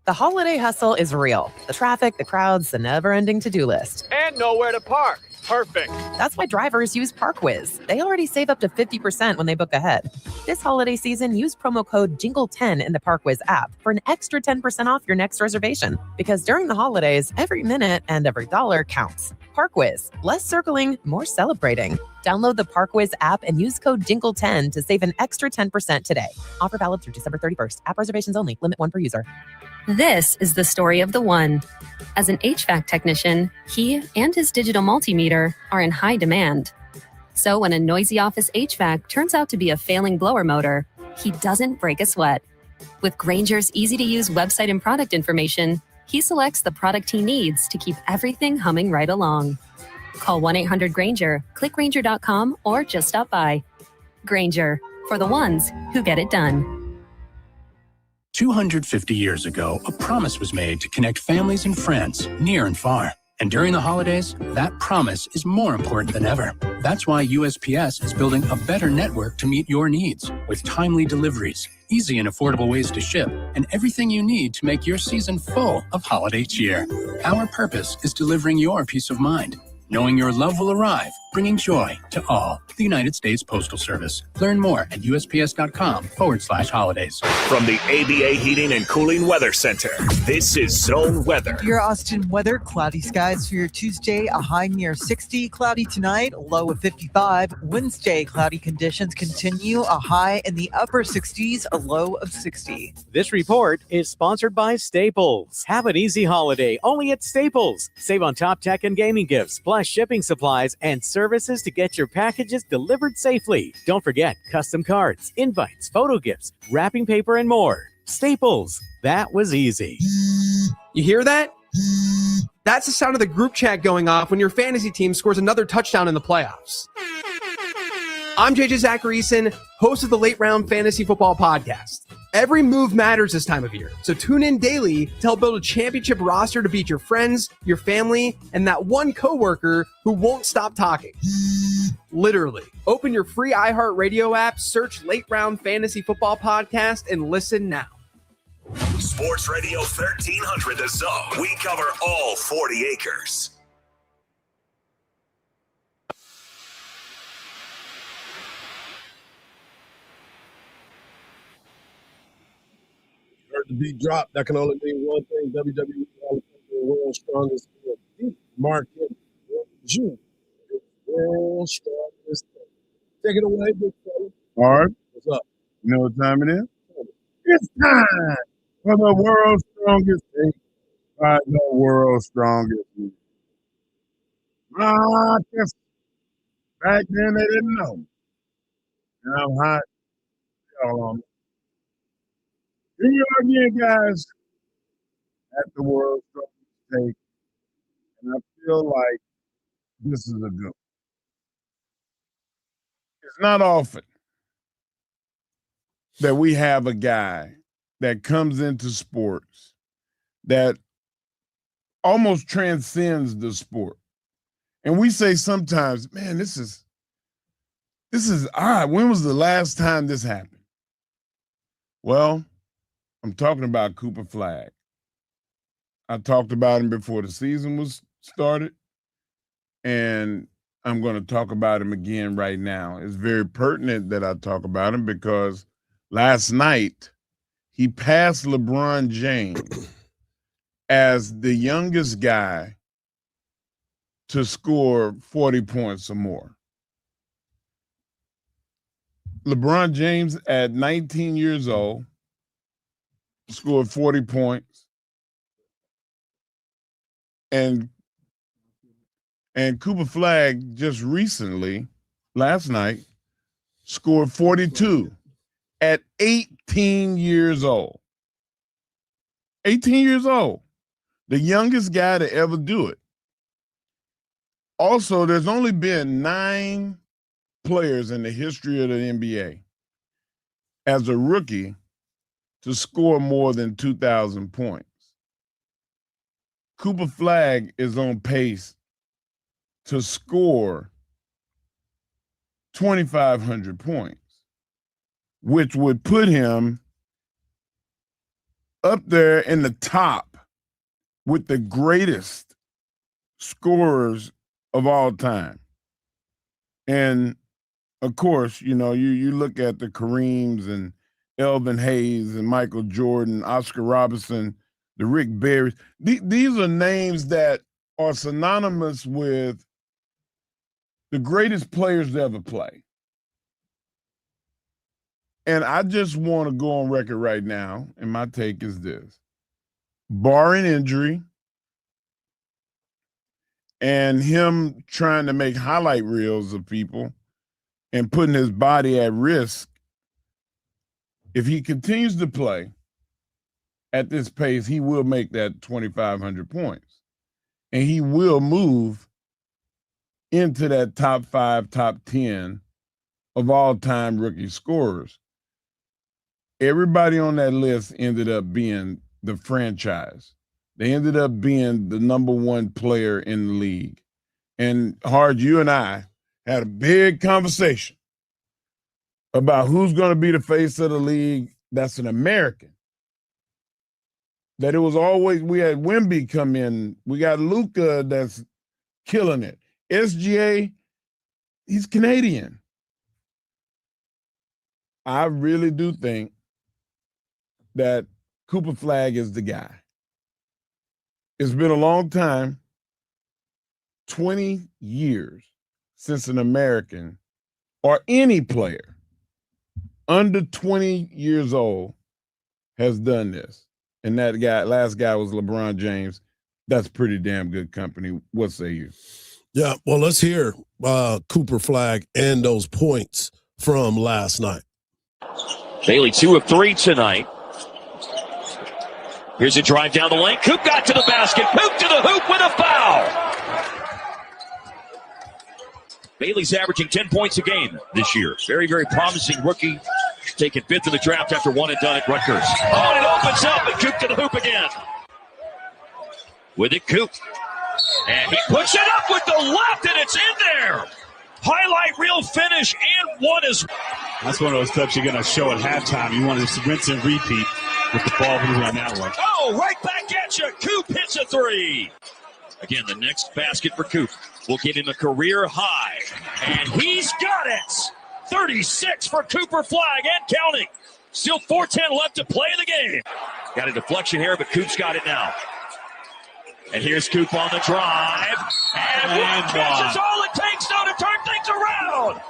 The holiday hustle is real. The traffic, the crowds, the never-ending to-do list. And nowhere to park. Perfect. That's why drivers use ParkWiz. They already save up to 50% when they book ahead. This holiday season, use promo code JINGLE10 in the ParkWiz app for an extra 10% off your next reservation. Because during the holidays, every minute and every dollar counts. ParkWiz. Less circling, more celebrating. Download the ParkWiz app and use code JINGLE10 to save an extra 10% today. Offer valid through December 31st. App reservations only. Limit 1 per user. This is the story of the one. As an HVAC technician, he and his digital multimeter are in high demand. So when a noisy office HVAC turns out to be a failing blower motor, he doesn't break a sweat. With Grainger's easy-to-use website and product information, he selects the product he needs to keep everything humming right along. Call 1-800-GRAINGER, click Grainger.com, or just stop by. Grainger, for the ones who get it done. 250 years ago, a promise was made to connect families and friends near and far. And during the holidays, that promise is more important than ever. That's why USPS is building a better network to meet your needs with timely deliveries, easy and affordable ways to ship, and everything you need to make your season full of holiday cheer. Our purpose is delivering your peace of mind, knowing your love will arrive, bringing joy to all. The United States Postal Service. Learn more at USPS.com/holidays. From the ABA Heating and Cooling Weather Center, this is Zone Weather. Your Austin weather, cloudy skies for your Tuesday, a high near 60, cloudy tonight, a low of 55. Wednesday, cloudy conditions continue, a high in the upper 60s, a low of 60. This report is sponsored by Staples. Have an easy holiday only at Staples. Save on top tech and gaming gifts, plus shipping supplies and services to get your packages delivered safely. Don't forget custom cards, invites, photo gifts, wrapping paper, and more. Staples. That was easy. You hear that? That's the sound of the group chat going off when your fantasy team scores another touchdown in the playoffs. I'm JJ Zacharyson, host of the Late Round Fantasy Football Podcast. Every move matters this time of year, so tune in daily to help build a championship roster to beat your friends, your family, and that one coworker who won't stop talking. Literally. Open your free iHeartRadio app, search Late Round Fantasy Football Podcast, and listen now. Sports Radio 1300 The Zone. We cover all 40 acres. Heard the beat drop. That can only mean one thing. WWE the world's strongest man. Mark Henry. June. World's strongest man. Take it away, big fella. Hard. What's up? You know what time it is? It's time for the world's strongest man. By the world's strongest man. I guess back then they didn't know. And I'm hot. Y'all on me. Here we are again, guys, at the world's strongest take. And I feel like this is a good one. It's not often that we have a guy that comes into sports that almost transcends the sport. And we say sometimes, man, this is odd. When was the last time this happened? Well, I'm talking about Cooper Flagg. I talked about him before the season was started, and I'm going to talk about him again right now. It's very pertinent that I talk about him because last night he passed LeBron James as the youngest guy to score 40 points or more. LeBron James at 19 years old scored 40 points. And Cooper Flagg just recently, last night, scored 42 at 18 years old. 18 years old. The youngest guy to ever do it. Also, there's only been 9 players in the history of the NBA as a rookie to score more than 2,000 points. Cooper Flagg is on pace to score 2,500 points, which would put him up there in the top with the greatest scorers of all time. And of course, you look at the Kareems and Elvin Hayes and Michael Jordan, Oscar Robertson, the Rick Barrys. These are names that are synonymous with the greatest players to ever play. And I just want to go on record right now, and my take is this. Barring injury and him trying to make highlight reels of people and putting his body at risk, if he continues to play at this pace, he will make that 2,500 points. And he will move into that top 5, top 10 of all-time rookie scorers. Everybody on that list ended up being the franchise. They ended up being the number one player in the league. And Hardge, you and I had a big conversation about who's going to be the face of the league that's an American. That it was always, we had Wemby come in. We got Luka that's killing it. SGA, he's Canadian. I really do think that Cooper Flagg is the guy. It's been a long time, 20 years since an American or any player under 20 years old has done this. And that guy, last guy was LeBron James. That's pretty damn good company. What say you? Yeah, well, let's hear Cooper Flagg and those points from last night. Bailey 2 of 3 tonight. Here's a drive down the lane. Coop got to the basket. Coop to the hoop with a foul. Bailey's averaging 10 points a game this year. Very, very promising rookie. Taken 5th in the draft after one and done at Rutgers. Oh, and it opens up, and Coop to the hoop again. With it, Coop. And he puts it up with the left, and it's in there. Highlight reel finish, and one is. That's one of those clips you're going to show at halftime. You want to rinse and repeat with the ball moving on that one. Oh, right back at you. Coop hits a 3. Again, the next basket for Coop will give him a career high. And he's got it. 36 for Cooper Flagg and counting. Still 4:10 left to play in the game. Got a deflection here, but Coop's got it now. And here's Coop on the drive. And one catch is all it takes now to turn things around.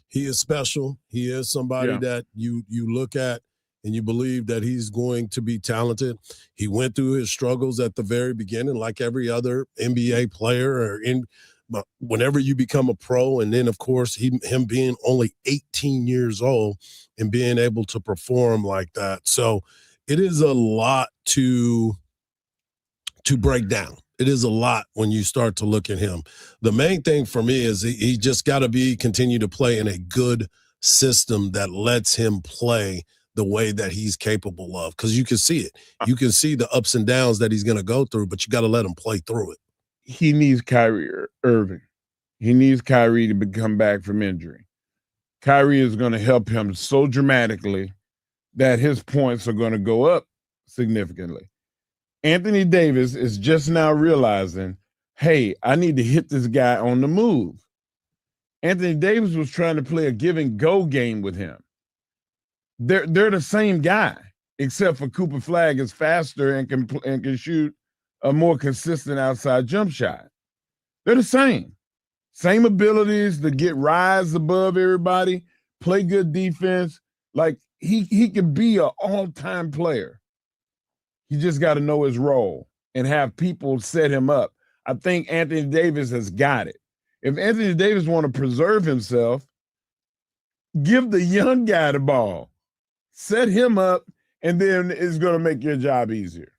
He is special. He is somebody that you look at and you believe that he's going to be talented. He went through his struggles at the very beginning, like every other NBA player. But whenever you become a pro, and then, of course, him being only 18 years old and being able to perform like that. So it is a lot to break down. It is a lot when you start to look at him. The main thing for me is he just got to continue to play in a good system that lets him play the way that he's capable of, because you can see it. You can see the ups and downs that he's going to go through, but you got to let him play through it. He needs Kyrie Irving. He needs Kyrie to come back from injury. Kyrie is going to help him so dramatically that his points are going to go up significantly. Anthony Davis is just now realizing, hey, I need to hit this guy on the move. Anthony Davis was trying to play a give and go game with him. They're the same guy, except for Cooper Flagg is faster and can shoot a more consistent outside jump shot. They're the same. Same abilities to rise above everybody, play good defense. Like he could be an all-time player. You just got to know his role and have people set him up. I think Anthony Davis has got it. If Anthony Davis want to preserve himself, give the young guy the ball. Set him up, and then it's going to make your job easier.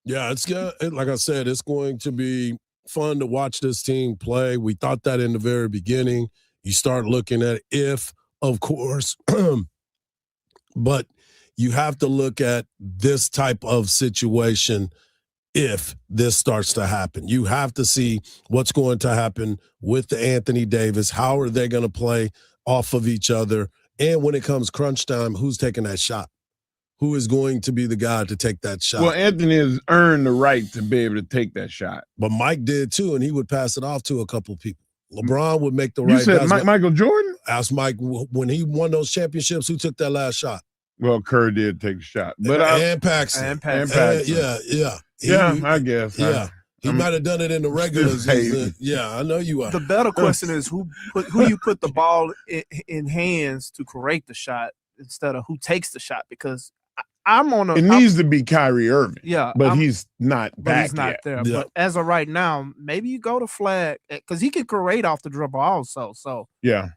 Yeah, it's good. Like I said, it's going to be fun to watch this team play. We thought that in the very beginning. You start looking at if, of course, but you have to look at this type of situation if this starts to happen. You have to see what's going to happen with the Anthony Davis. How are they going to play off of each other? And when it comes crunch time, who's taking that shot? Who is going to be the guy to take that shot? Well, Anthony has earned the right to be able to take that shot. But Mike did too, and he would pass it off to a couple people. LeBron would make the You right. said Michael Jordan? Ask Mike when he won those championships, who took that last shot? Well, Kerr did take a shot. But and Paxson. And Paxson. Yeah, I guess. Yeah. He might have done it in the regular season. Yeah, I know you are. The better question is who you put the ball in hands to create the shot instead of who takes the shot, because it needs to be Kyrie Irving. Yeah. But he's not back he's not yet. there. Yeah. But as of right now, maybe you go to Flag because he can create off the dribble also. So yeah,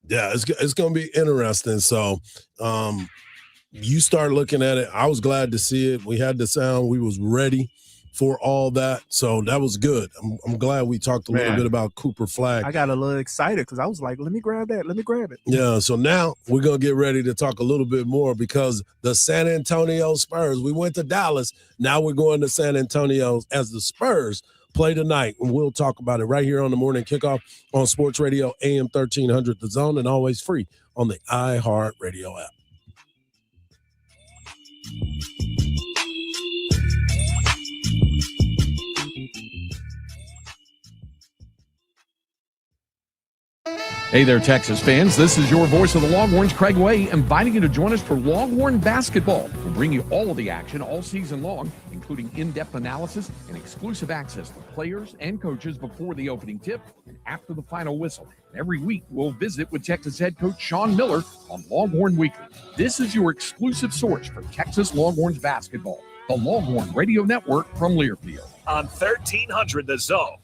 it's going to be interesting. So you start looking at it. I was glad to see it. We had the sound. We was ready for all that. So that was good. I'm glad we talked a little bit about Cooper Flag. I got a little excited because I was like, let me grab that. Let me grab it. Yeah, so now we're going to get ready to talk a little bit more because the San Antonio Spurs, we went to Dallas. Now we're going to San Antonio as the Spurs play tonight. And we'll talk about it right here on the Morning Kickoff on Sports Radio AM 1300 The Zone, and always free on the iHeart Radio app. Hey there, Texas fans. This is your voice of the Longhorns, Craig Way, inviting you to join us for Longhorn basketball. We'll bring you all of the action all season long, including in-depth analysis and exclusive access to players and coaches before the opening tip and after the final whistle. And every week, we'll visit with Texas head coach Sean Miller on Longhorn Weekly. This is your exclusive source for Texas Longhorns basketball, the Longhorn Radio Network from Learfield. On 1300 The Zone.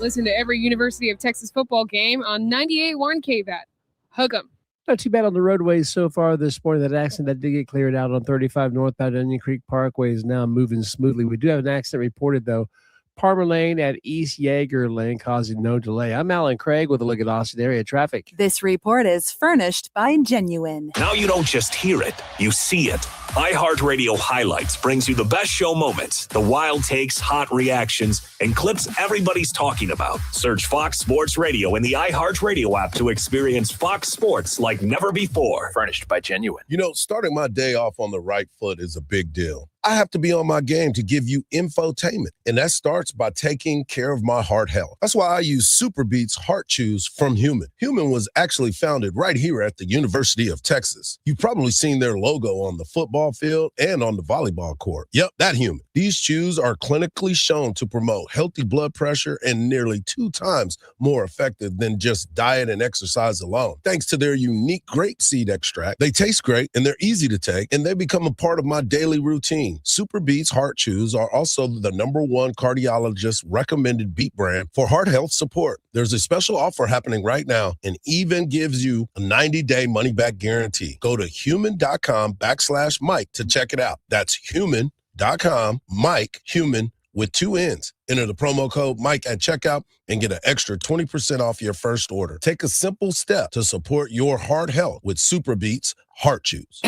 Listen to every University of Texas football game on 98.1 KVAT. Hook 'em. Not too bad on the roadways so far this morning. That accident that did get cleared out on 35 northbound Onion Creek Parkway is now moving smoothly. We do have an accident reported, though. Palmer Lane at East Yeager Lane causing no delay. I'm Alan Craig with a look at Austin area traffic. This report is furnished by Genuine. Now you don't just hear it, you see it. iHeartRadio Highlights brings you the best show moments, the wild takes, hot reactions, and clips everybody's talking about. Search Fox Sports Radio in the iHeartRadio app to experience Fox Sports like never before. Furnished by Genuine. You know, starting my day off on the right foot is a big deal. I have to be on my game to give you infotainment, and that starts by taking care of my heart health. That's why I use Super Beats Heart Chews from Human. Human was actually founded right here at the University of Texas. You've probably seen their logo on the football field and on the volleyball court. Yep, that Human. These chews are clinically shown to promote healthy blood pressure and nearly 2 times more effective than just diet and exercise alone. Thanks to their unique grapeseed extract, they taste great and they're easy to take, and they become a part of my daily routine. Super Beats Heart Chews are also the #1 cardiologist recommended beet brand for heart health support. There's a special offer happening right now and even gives you a 90-day money-back guarantee. Go to human.com/Mike to check it out. That's human.com, Mike, human with 2 N's. Enter the promo code Mike at checkout and get an extra 20% off your first order. Take a simple step to support your heart health with Super Beats Heart Chews.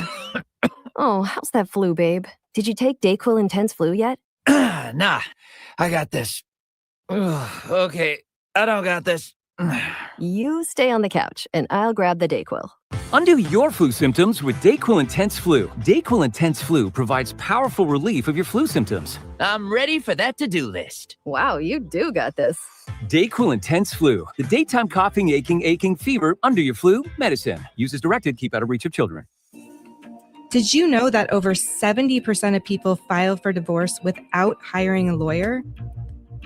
Oh, how's that flu, babe? Did you take DayQuil Intense Flu yet? Nah, I got this. Ugh, okay, I don't got this. You stay on the couch, and I'll grab the DayQuil. Undo your flu symptoms with DayQuil Intense Flu. DayQuil Intense Flu provides powerful relief of your flu symptoms. I'm ready for that to-do list. Wow, you do got this. DayQuil Intense Flu. The daytime coughing, aching, fever, under your flu medicine. Use as directed. Keep out of reach of children. Did you know that over 70% of people file for divorce without hiring a lawyer?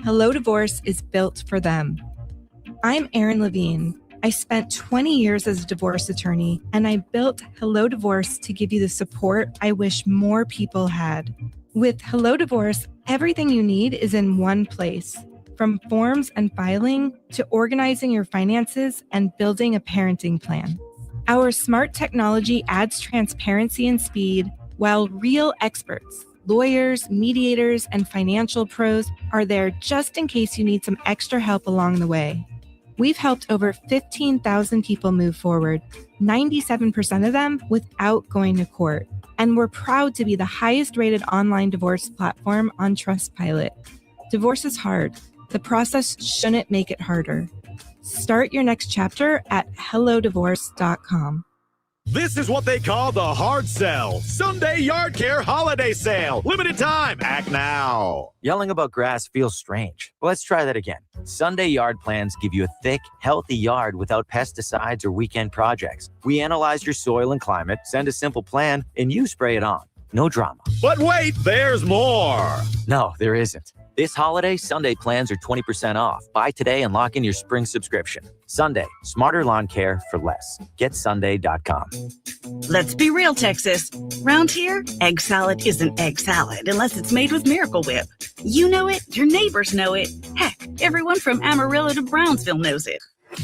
Hello Divorce is built for them. I'm Erin Levine. I spent 20 years as a divorce attorney, and I built Hello Divorce to give you the support I wish more people had. With Hello Divorce, everything you need is in one place, from forms and filing to organizing your finances and building a parenting plan. Our smart technology adds transparency and speed, while real experts, lawyers, mediators, and financial pros are there just in case you need some extra help along the way. We've helped over 15,000 people move forward, 97% of them without going to court. And we're proud to be the highest rated online divorce platform on Trustpilot. Divorce is hard. The process shouldn't make it harder. Start your next chapter at hellodivorce.com. This is what they call the hard sell. Sunday Yard Care Holiday Sale. Limited time. Act now. Yelling about grass feels strange. Let's try that again. Sunday Yard plans give you a thick, healthy yard without pesticides or weekend projects. We analyze your soil and climate, send a simple plan, and you spray it on. No drama. But wait, there's more. No, there isn't. This holiday, Sunday plans are 20% off. Buy today and lock in your spring subscription. Sunday, smarter lawn care for less. GetSunday.com. Let's be real, Texas. Round here, egg salad isn't egg salad unless it's made with Miracle Whip. You know it, your neighbors know it. Heck, everyone from Amarillo to Brownsville knows it.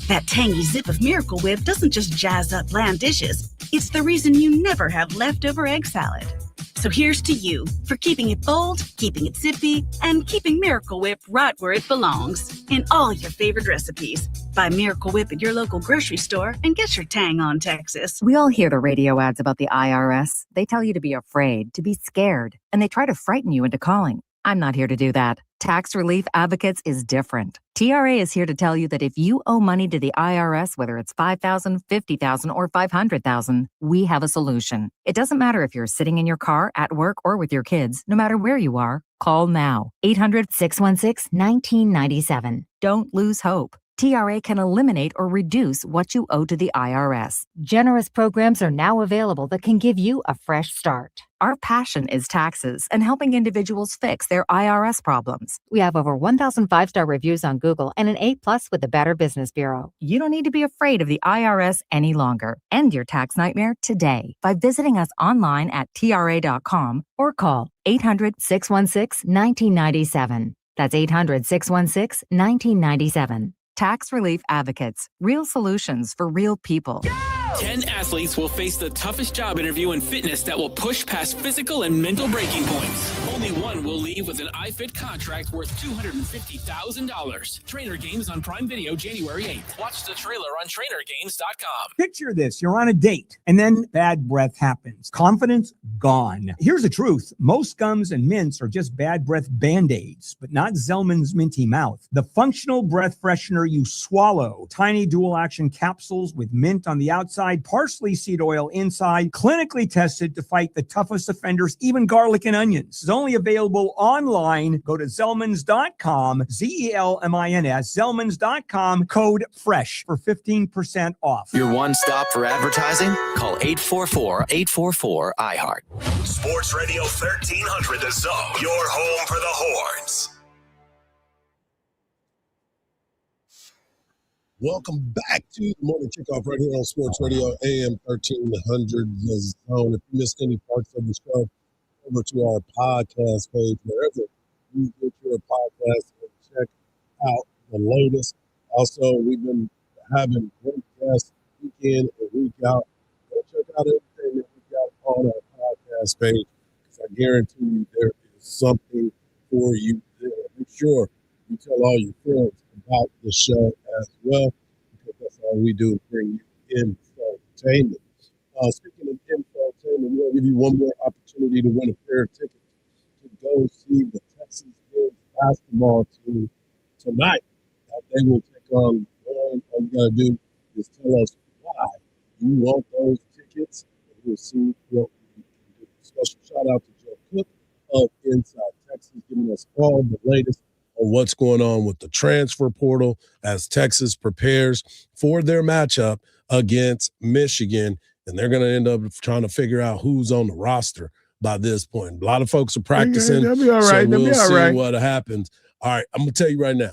That tangy zip of Miracle Whip doesn't just jazz up bland dishes. It's the reason you never have leftover egg salad. So here's to you for keeping it bold, keeping it zippy, and keeping Miracle Whip right where it belongs in all your favorite recipes. Buy Miracle Whip at your local grocery store and get your tang on, Texas. We all hear the radio ads about the IRS. They tell you to be afraid, to be scared, and they try to frighten you into calling. I'm not here to do that. Tax Relief Advocates is different. TRA is here to tell you that if you owe money to the IRS, whether it's $5,000, $50,000, or $500,000, we have a solution. It doesn't matter if you're sitting in your car, at work, or with your kids. No matter where you are, call now. 800-616-1997. Don't lose hope. TRA can eliminate or reduce what you owe to the IRS. Generous programs are now available that can give you a fresh start. Our passion is taxes and helping individuals fix their IRS problems. We have over 1,000 5-star reviews on Google and an A+ with the Better Business Bureau. You don't need to be afraid of the IRS any longer. End your tax nightmare today by visiting us online at TRA.com or call 800-616-1997. That's 800-616-1997. Tax Relief Advocates. Real solutions for real people. 10 athletes will face the toughest job interview in fitness that will push past physical and mental breaking points. Only one will leave with an iFit contract worth $250,000. Trainer Games on Prime Video January 8th. Watch the trailer on TrainerGames.com. Picture this. You're on a date and then bad breath happens. Confidence gone. Here's the truth. Most gums and mints are just bad breath Band-Aids, but not Zellman's Minty Mouth. The functional breath freshener you swallow. Tiny dual action capsules with mint on the outside, parsley seed oil inside, clinically tested to fight the toughest offenders, even garlic and onions. It's only available online. Go to Zellmans.com, Zelmins, Zellmans.com, code FRESH for 15% off. Your one stop for advertising? Call 844-844-iHeart. Sports Radio 1300 The Zone, your home for the Horns. Welcome back to the morning kickoff right here on Sports Radio AM 1300 The Zone. If you missed any parts of the show, over to our podcast page, wherever you get your podcast, and check out the latest. Also, we've been having great guests week in and week out. Go check out everything that we've got on our podcast page, because I guarantee you there is something for you there. Make sure you tell all your friends about the show as well, because that's all we do is bring you infotainment. Speaking of infotainment, we're going to give you one more opportunity to win a pair of tickets to go see the Texas men's basketball team tonight. They will take on Lauren. All you got to do is tell us why you want those tickets, and we'll see what we can do. Special shout out to Joe Cook of Inside Texas, giving us all the latest on what's going on with the transfer portal as Texas prepares for their matchup against Michigan. And they're going to end up trying to figure out who's on the roster by this point. A lot of folks are practicing. They'll be all right. So we'll see right. what happens. All right, I'm going to tell you right now.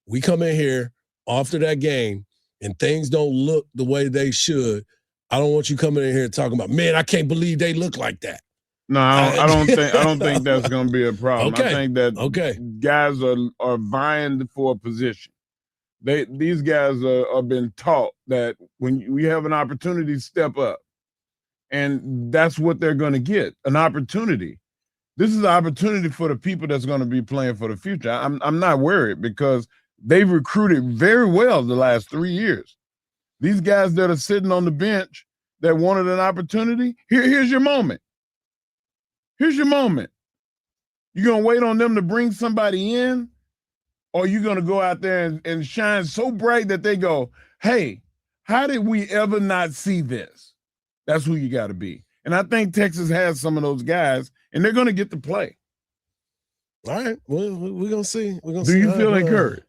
We come in here after that game and things don't look the way they should. I don't want you coming in here talking about, man, I can't believe they look like that. No, I don't think that's going to be a problem. Okay. I think that guys are vying for a position. These guys are been taught that when we have an opportunity to step up, and that's what they're going to get, an opportunity. This is an opportunity for the people that's going to be playing for the future. I'm not worried because they've recruited very well the last 3 years. These guys that are sitting on the bench that wanted an opportunity, here's your moment. Here's your moment. You gonna wait on them to bring somebody in, or you gonna go out there and shine so bright that they go, hey, how did we ever not see this? That's who you gotta be. And I think Texas has some of those guys, and they're gonna get to play. All right. Well, we're gonna see. Do you feel encouraged?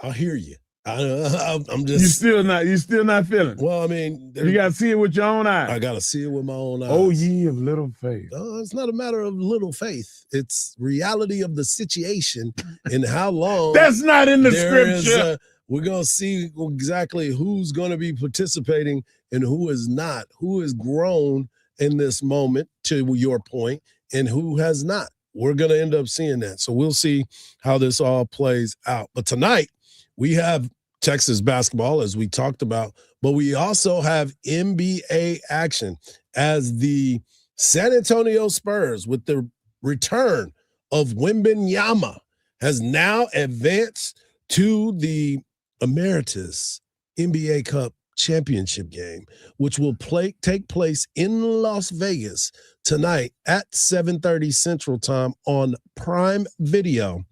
I hear you. I'm just you're still not feeling. Well, I mean, you gotta see it with your own eyes. I gotta see it with my own eyes. Oh, ye of little faith. It's not a matter of little faith. It's reality of the situation and how long. That's not in the scripture. We're gonna see exactly who's gonna be participating and who is not, who has grown in this moment, to your point, and who has not. We're gonna end up seeing that. So we'll see how this all plays out. But tonight, we have Texas basketball, as we talked about, but we also have NBA action as the San Antonio Spurs, with the return of Wembanyama, has now advanced to the Emeritus NBA Cup championship game, which will take place in Las Vegas tonight at 7:30 Central Time on Prime Video.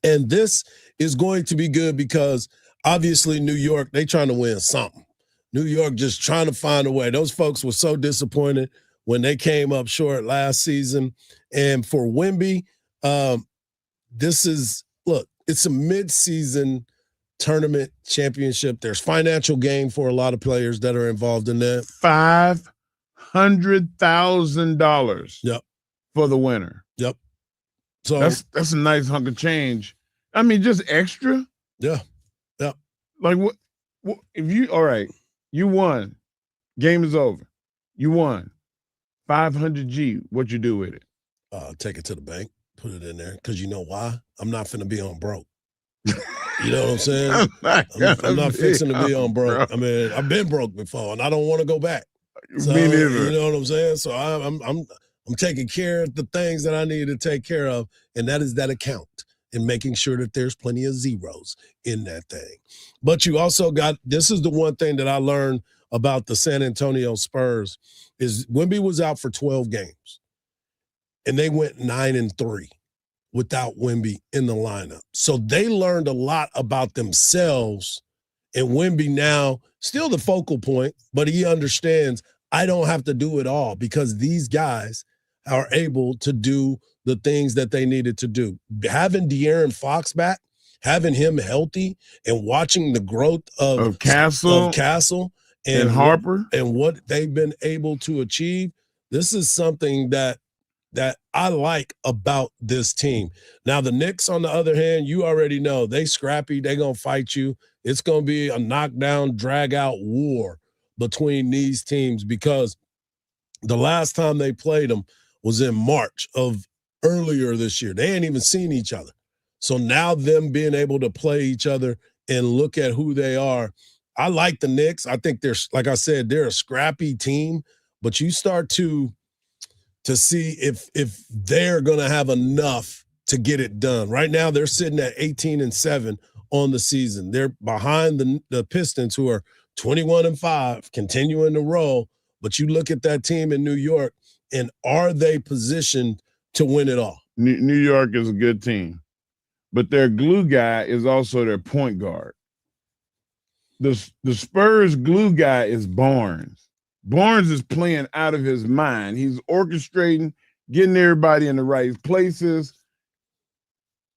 And this is going to be good because obviously New York, they trying to win something. New York just trying to find a way. Those folks were so disappointed when they came up short last season. And for Wemby, this is, look, it's a mid-season tournament championship. There's financial gain for a lot of players that are involved in that. $500,000 yep. for the winner. Yep. So that's a nice hunk of change. I mean, just extra. Yeah. Yeah. Like what if you, all right, you won. Game is over. You won. 500G. What you do with it? Take it to the bank, put it in there. Because you know why? I'm not finna be on broke. You know what I'm saying? I'm not fixing to be on broke. I mean, I've been broke before, and I don't want to go back. So, me neither. You know what I'm saying? So I'm taking care of the things that I need to take care of, and that is that account and making sure that there's plenty of zeros in that thing. But you also got, this is the one thing that I learned about the San Antonio Spurs is Wemby was out for 12 games, and they went 9-3 without Wemby in the lineup. So they learned a lot about themselves, and Wemby now still the focal point, but he understands I don't have to do it all because these guys are able to do the things that they needed to do. Having De'Aaron Fox back, having him healthy, and watching the growth of Castle and Harper and what they've been able to achieve, this is something that I like about this team. Now, the Knicks, on the other hand, you already know they scrappy. They're going to fight you. It's going to be a knockdown, drag-out war between these teams because the last time they played them was in March of earlier this year. They ain't even seen each other. So now them being able to play each other and look at who they are, I like the Knicks. I think they're, like I said, they're a scrappy team, but you start to see if they're going to have enough to get it done. Right now, they're sitting at 18-7 on the season. They're behind the Pistons, who are 21-5, continuing to roll. But you look at that team in New York, and are they positioned to win it all? New York is a good team, but their glue guy is also their point guard. The Spurs glue guy is Barnes. Barnes is playing out of his mind. He's orchestrating, getting everybody in the right places,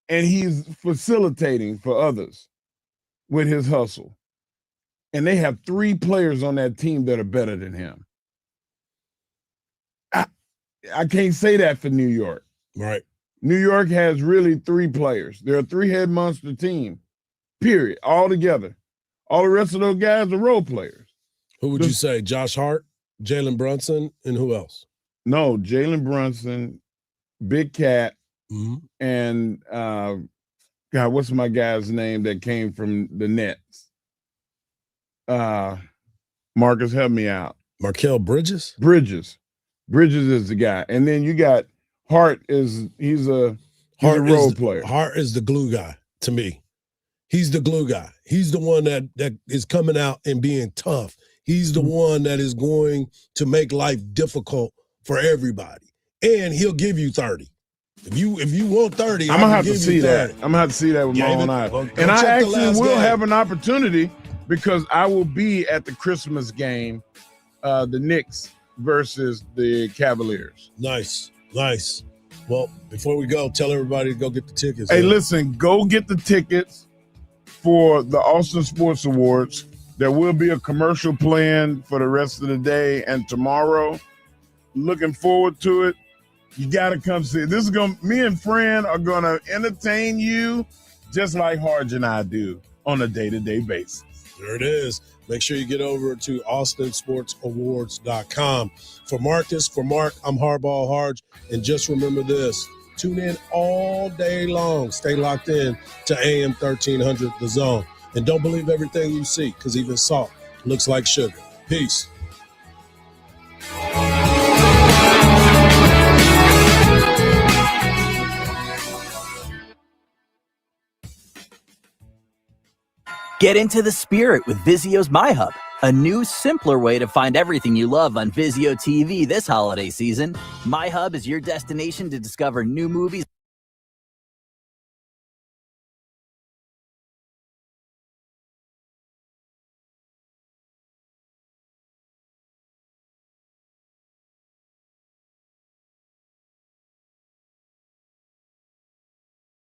and he's facilitating for others with his hustle. And they have 3 players on that team that are better than him. I can't say that for New York. Right. New York has really 3 players. They're a 3-head monster team, period, all together. All the rest of those guys are role players. Who would you say? Josh Hart, Jalen Brunson, and who else? No, Jalen Brunson, Big Cat, and God, what's my guy's name that came from the Nets? Marcus, help me out. Markel Bridges? Bridges is the guy. And then you got Hart he's a role player. Hart is the glue guy to me. He's the glue guy. He's the one that is coming out and being tough. He's the one that is going to make life difficult for everybody. And he'll give you 30. If you want 30, I'm gonna have to see that. I'm gonna have to see that with my own eyes. Well, and I actually will game. have an opportunity because I will be at the Christmas game, the Knicks versus the Cavaliers. Nice. Well, before we go, tell everybody to go get the tickets. Hey, man. listen, go get the tickets for the Austin Sports Awards. There will be a commercial planned for the rest of the day and tomorrow. Looking forward to it. You got to come see it. Me and Fran are going to entertain you just like Hardge and I do on a day-to-day basis. There it is. Make sure you get over to austinsportsawards.com. For Marcus, for Mark, I'm Hardball Hardge. And just remember this. Tune in all day long. Stay locked in to AM 1300 The Zone. And don't believe everything you see, because even salt looks like sugar. Peace. Get into the spirit with Vizio's MyHub, a new, simpler way to find everything you love on Vizio TV this holiday season. MyHub is your destination to discover new movies.